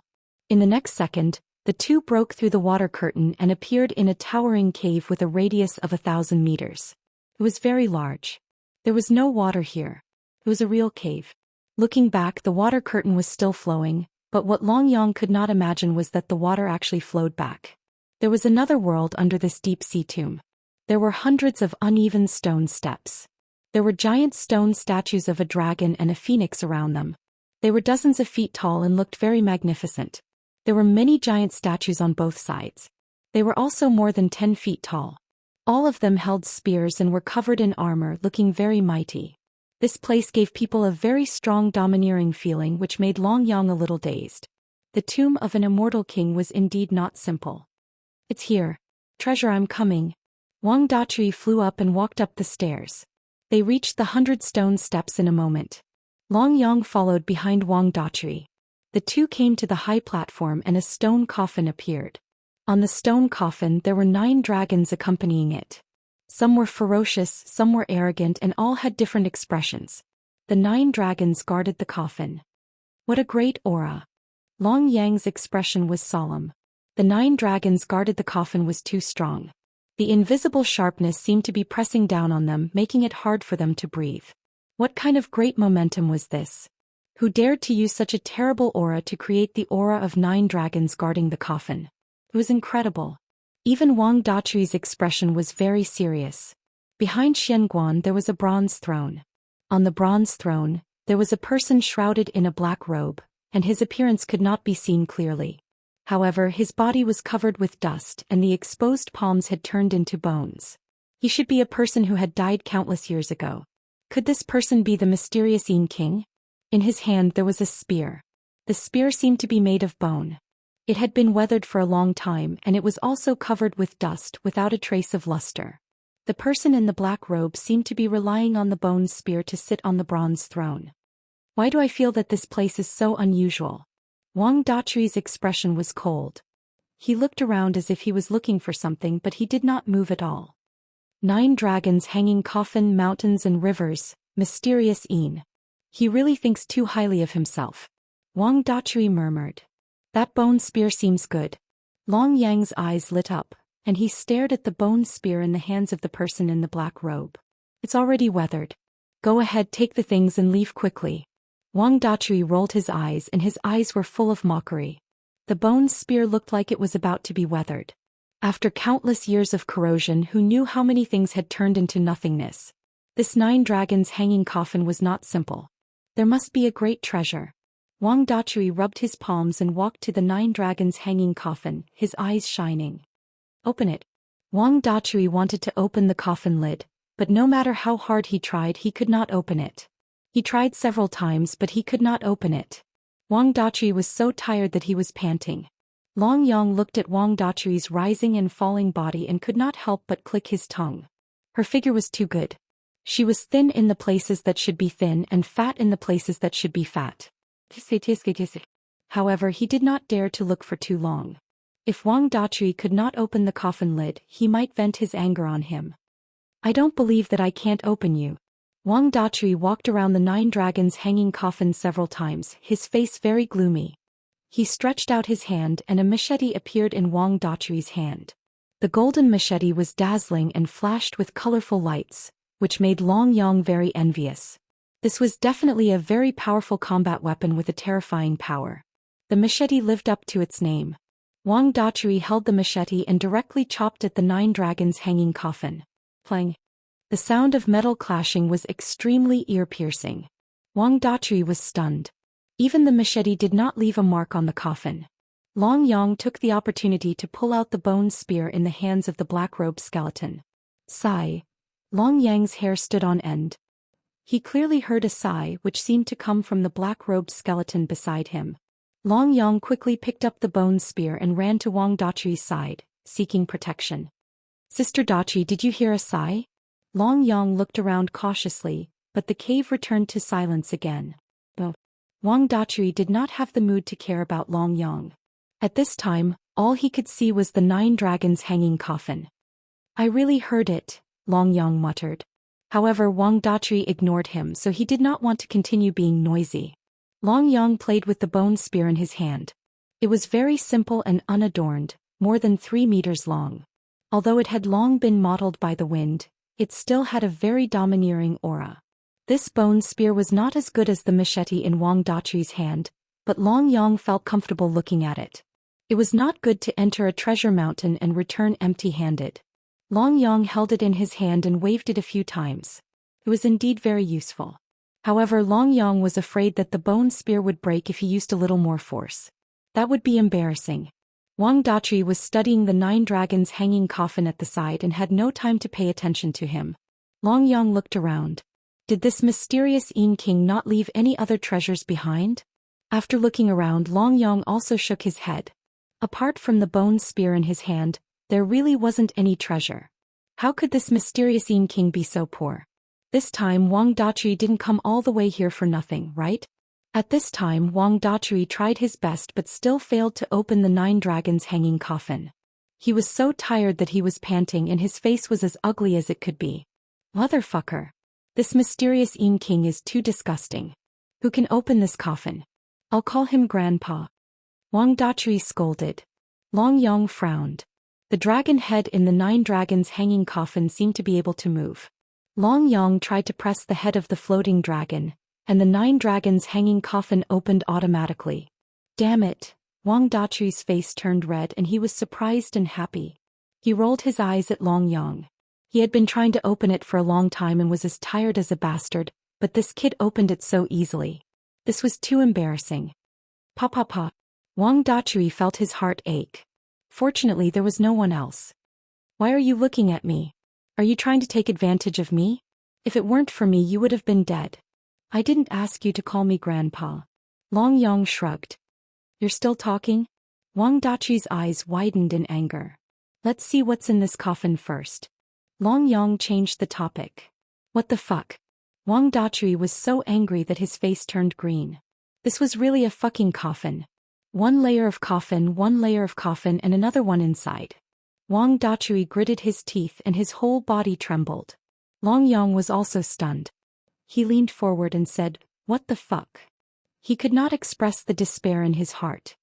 S1: In the next second, the two broke through the water curtain and appeared in a towering cave with a radius of 1,000 meters. It was very large. There was no water here. It was a real cave. Looking back, the water curtain was still flowing, but what Long Yong could not imagine was that the water actually flowed back. There was another world under this deep-sea tomb. There were hundreds of uneven stone steps. There were giant stone statues of a dragon and a phoenix around them. They were dozens of feet tall and looked very magnificent. There were many giant statues on both sides. They were also more than 10 feet tall. All of them held spears and were covered in armor, looking very mighty. This place gave people a very strong domineering feeling which made Long Yong a little dazed. The tomb of an immortal king was indeed not simple. It's here. Treasure, I'm coming. Wang Dachui flew up and walked up the stairs. They reached the 100 stone steps in a moment. Long Yong followed behind Wang Dachui. The two came to the high platform and a stone coffin appeared. On the stone coffin there were 9 dragons accompanying it. Some were ferocious, some were arrogant, and all had different expressions. The 9 dragons guarded the coffin. What a great aura! Long Yang's expression was solemn. The 9 dragons guarded the coffin was too strong. The invisible sharpness seemed to be pressing down on them, making it hard for them to breathe. What kind of great momentum was this? Who dared to use such a terrible aura to create the aura of 9 dragons guarding the coffin? It was incredible. Even Wang Dachui's expression was very serious. Behind Xianguan there was a bronze throne. On the bronze throne, there was a person shrouded in a black robe, and his appearance could not be seen clearly. However, his body was covered with dust and the exposed palms had turned into bones. He should be a person who had died countless years ago. Could this person be the mysterious Yin King? In his hand there was a spear. The spear seemed to be made of bone. It had been weathered for a long time and it was also covered with dust without a trace of luster. The person in the black robe seemed to be relying on the bone spear to sit on the bronze throne. Why do I feel that this place is so unusual? Wang Dachui's expression was cold. He looked around as if he was looking for something but he did not move at all. 9 dragons hanging coffin, mountains and rivers, mysterious Yin. He really thinks too highly of himself. Wang Dachui murmured. That bone spear seems good. Long Yang's eyes lit up, and he stared at the bone spear in the hands of the person in the black robe. It's already weathered. Go ahead, take the things and leave quickly. Wang Dachui rolled his eyes and his eyes were full of mockery. The bone spear looked like it was about to be weathered. After countless years of corrosion, who knew how many things had turned into nothingness? This 9 dragons hanging coffin was not simple. There must be a great treasure. Wang Dachui rubbed his palms and walked to the 9 dragons hanging coffin, his eyes shining. Open it. Wang Dachui wanted to open the coffin lid, but no matter how hard he tried he could not open it. He tried several times but he could not open it. Wang Dachui was so tired that he was panting. Long Yang looked at Wang Dachui's rising and falling body and could not help but click his tongue. Her figure was too good. She was thin in the places that should be thin and fat in the places that should be fat. However, he did not dare to look for too long. If Wang Dachui could not open the coffin lid, he might vent his anger on him. I don't believe that I can't open you. Wang Dachui walked around the 9 dragons hanging coffin several times, his face very gloomy. He stretched out his hand and a machete appeared in Wang Dachui's hand. The golden machete was dazzling and flashed with colorful lights, which made Long Yang very envious. This was definitely a very powerful combat weapon with a terrifying power. The machete lived up to its name. Wang Dachui held the machete and directly chopped at the 9 dragons hanging coffin. Clang. The sound of metal clashing was extremely ear-piercing. Wang Dachui was stunned. Even the machete did not leave a mark on the coffin. Long Yang took the opportunity to pull out the bone spear in the hands of the black-robed skeleton. Sigh. Long Yang's hair stood on end. He clearly heard a sigh which seemed to come from the black-robed skeleton beside him. Long Yang quickly picked up the bone spear and ran to Wang Dachui's side, seeking protection. Sister Dachui, did you hear a sigh? Long Yang looked around cautiously, but the cave returned to silence again. Wang Dachui did not have the mood to care about Long Yang. At this time, all he could see was the 9 dragons hanging coffin. I really heard it, Long Yang muttered. However, Wang Dachui ignored him, so he did not want to continue being noisy. Long Yang played with the bone spear in his hand. It was very simple and unadorned, more than 3 meters long. Although it had long been mottled by the wind, it still had a very domineering aura. This bone spear was not as good as the machete in Wang Dachui's hand, but Long Yang felt comfortable looking at it. It was not good to enter a treasure mountain and return empty-handed. Long Yang held it in his hand and waved it a few times. It was indeed very useful. However, Long Yang was afraid that the bone spear would break if he used a little more force. That would be embarrassing. Wang Dachui was studying the 9 dragons hanging coffin at the side and had no time to pay attention to him. Long Yang looked around. Did this mysterious Yin King not leave any other treasures behind? After looking around, Long Yang also shook his head. Apart from the bone spear in his hand, there really wasn't any treasure. How could this mysterious Yin King be so poor? This time Wang Dachui didn't come all the way here for nothing, right? At this time Wang Dachui tried his best but still failed to open the 9 dragons hanging coffin. He was so tired that he was panting and his face was as ugly as it could be. Motherfucker. This mysterious Yin King is too disgusting. Who can open this coffin? I'll call him Grandpa. Wang Dachui scolded. Long Yang frowned. The dragon head in the 9 dragons hanging coffin seemed to be able to move. Long Yang tried to press the head of the floating dragon, and the 9 dragons hanging coffin opened automatically. Damn it! Wang Dachui's face turned red and he was surprised and happy. He rolled his eyes at Long Yang. He had been trying to open it for a long time and was as tired as a bastard, but this kid opened it so easily. This was too embarrassing. Pa pa pa. Wang Dachui felt his heart ache. Fortunately there was no one else. Why are you looking at me? Are you trying to take advantage of me? If it weren't for me you would have been dead. I didn't ask you to call me grandpa. Long Yang shrugged. You're still talking? Wang Dachui's eyes widened in anger. Let's see what's in this coffin first. Long Yang changed the topic. What the fuck? Wang Dachui was so angry that his face turned green. This was really a fucking coffin. One layer of coffin, and another one inside. Wang Dachui gritted his teeth and his whole body trembled. Long Yang was also stunned. He leaned forward and said, "What the fuck?" He could not express the despair in his heart.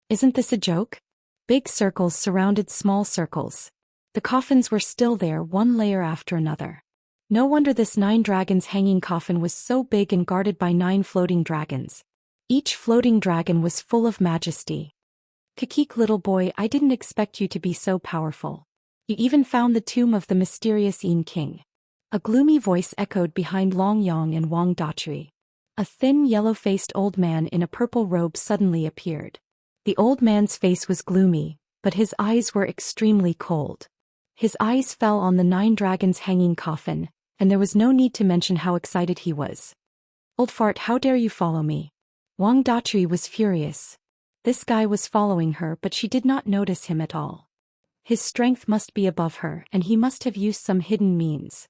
S1: Isn't this a joke? Big circles surrounded small circles. The coffins were still there, one layer after another. No wonder this 9 dragons hanging coffin was so big and guarded by 9 floating dragons. Each floating dragon was full of majesty. Kakik, little boy, I didn't expect you to be so powerful. You even found the tomb of the mysterious Yin King. A gloomy voice echoed behind Long Yang and Wang Dachui. A thin, yellow-faced old man in a purple robe suddenly appeared. The old man's face was gloomy, but his eyes were extremely cold. His eyes fell on the 9 dragons hanging coffin, and there was no need to mention how excited he was. Old fart, how dare you follow me? Wang Dachui was furious. This guy was following her, but she did not notice him at all. His strength must be above her, and he must have used some hidden means.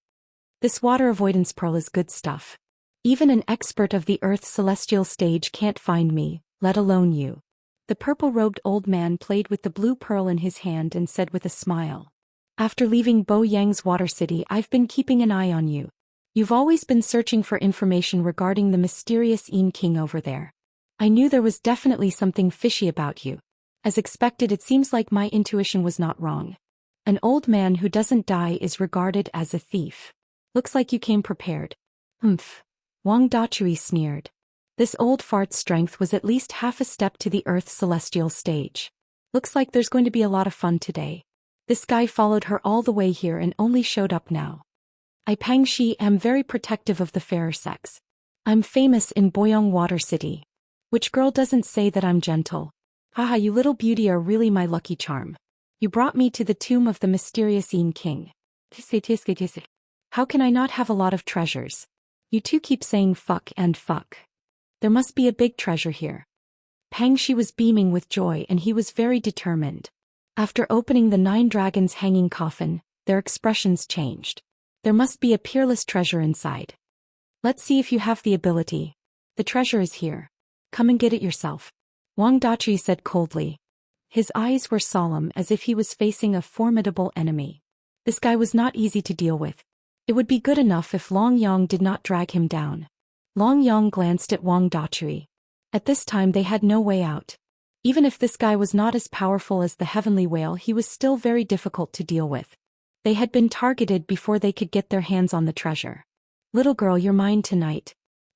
S1: This water avoidance pearl is good stuff. Even an expert of the Earth's celestial stage can't find me, let alone you. The purple-robed old man played with the blue pearl in his hand and said with a smile. After leaving Bo Yang's water city, I've been keeping an eye on you. You've always been searching for information regarding the mysterious Yin King over there. I knew there was definitely something fishy about you. As expected, it seems like my intuition was not wrong. An old man who doesn't die is regarded as a thief. Looks like you came prepared. Humph. Wang Dachui sneered. This old fart's strength was at least half a step to the Earth's celestial stage. Looks like there's going to be a lot of fun today. This guy followed her all the way here and only showed up now. I Pangxi am very protective of the fairer sex. I'm famous in Boyong Water City. Which girl doesn't say that I'm gentle? Haha, you little beauty are really my lucky charm. You brought me to the tomb of the mysterious Yin King. How can I not have a lot of treasures? You two keep saying fuck and fuck. There must be a big treasure here. Pangxi was beaming with joy and he was very determined. After opening the 9 dragons hanging coffin, their expressions changed. There must be a peerless treasure inside. Let's see if you have the ability. The treasure is here. Come and get it yourself. Wang Dachui said coldly. His eyes were solemn as if he was facing a formidable enemy. This guy was not easy to deal with. It would be good enough if Long Yang did not drag him down. Long Yang glanced at Wang Dachui. At this time they had no way out. Even if this guy was not as powerful as the heavenly whale, he was still very difficult to deal with. They had been targeted before they could get their hands on the treasure. Little girl, you're mine tonight.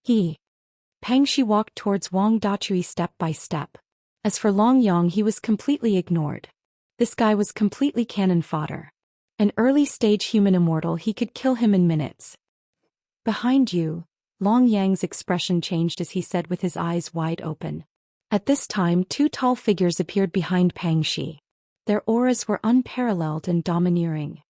S1: Pangxi walked towards Wang Dachui step by step. As for Long Yang, he was completely ignored. This guy was completely cannon fodder. An early-stage human immortal, he could kill him in minutes. Behind you, Long Yang's expression changed as he said with his eyes wide open. At this time 2 tall figures appeared behind Pangxi. Their auras were unparalleled and domineering.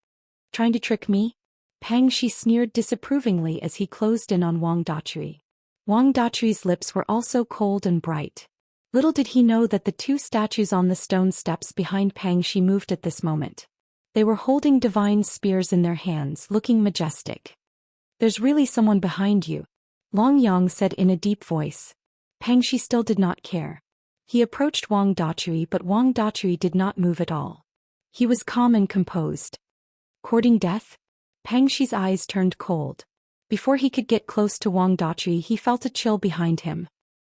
S1: Trying to trick me? Pangxi sneered disapprovingly as he closed in on Wang Dachui. Wang Dachui's lips were also cold and bright. Little did he know that the 2 statues on the stone steps behind Pangxi moved at this moment. They were holding divine spears in their hands, looking majestic. There's really someone behind you, Long Yang said in a deep voice. Pangxi still did not care. He approached Wang Dachui, but Wang Dachui did not move at all. He was calm and composed. Courting death? Pangxi's eyes turned cold. Before he could get close to Wang Dachui, he felt a chill behind him.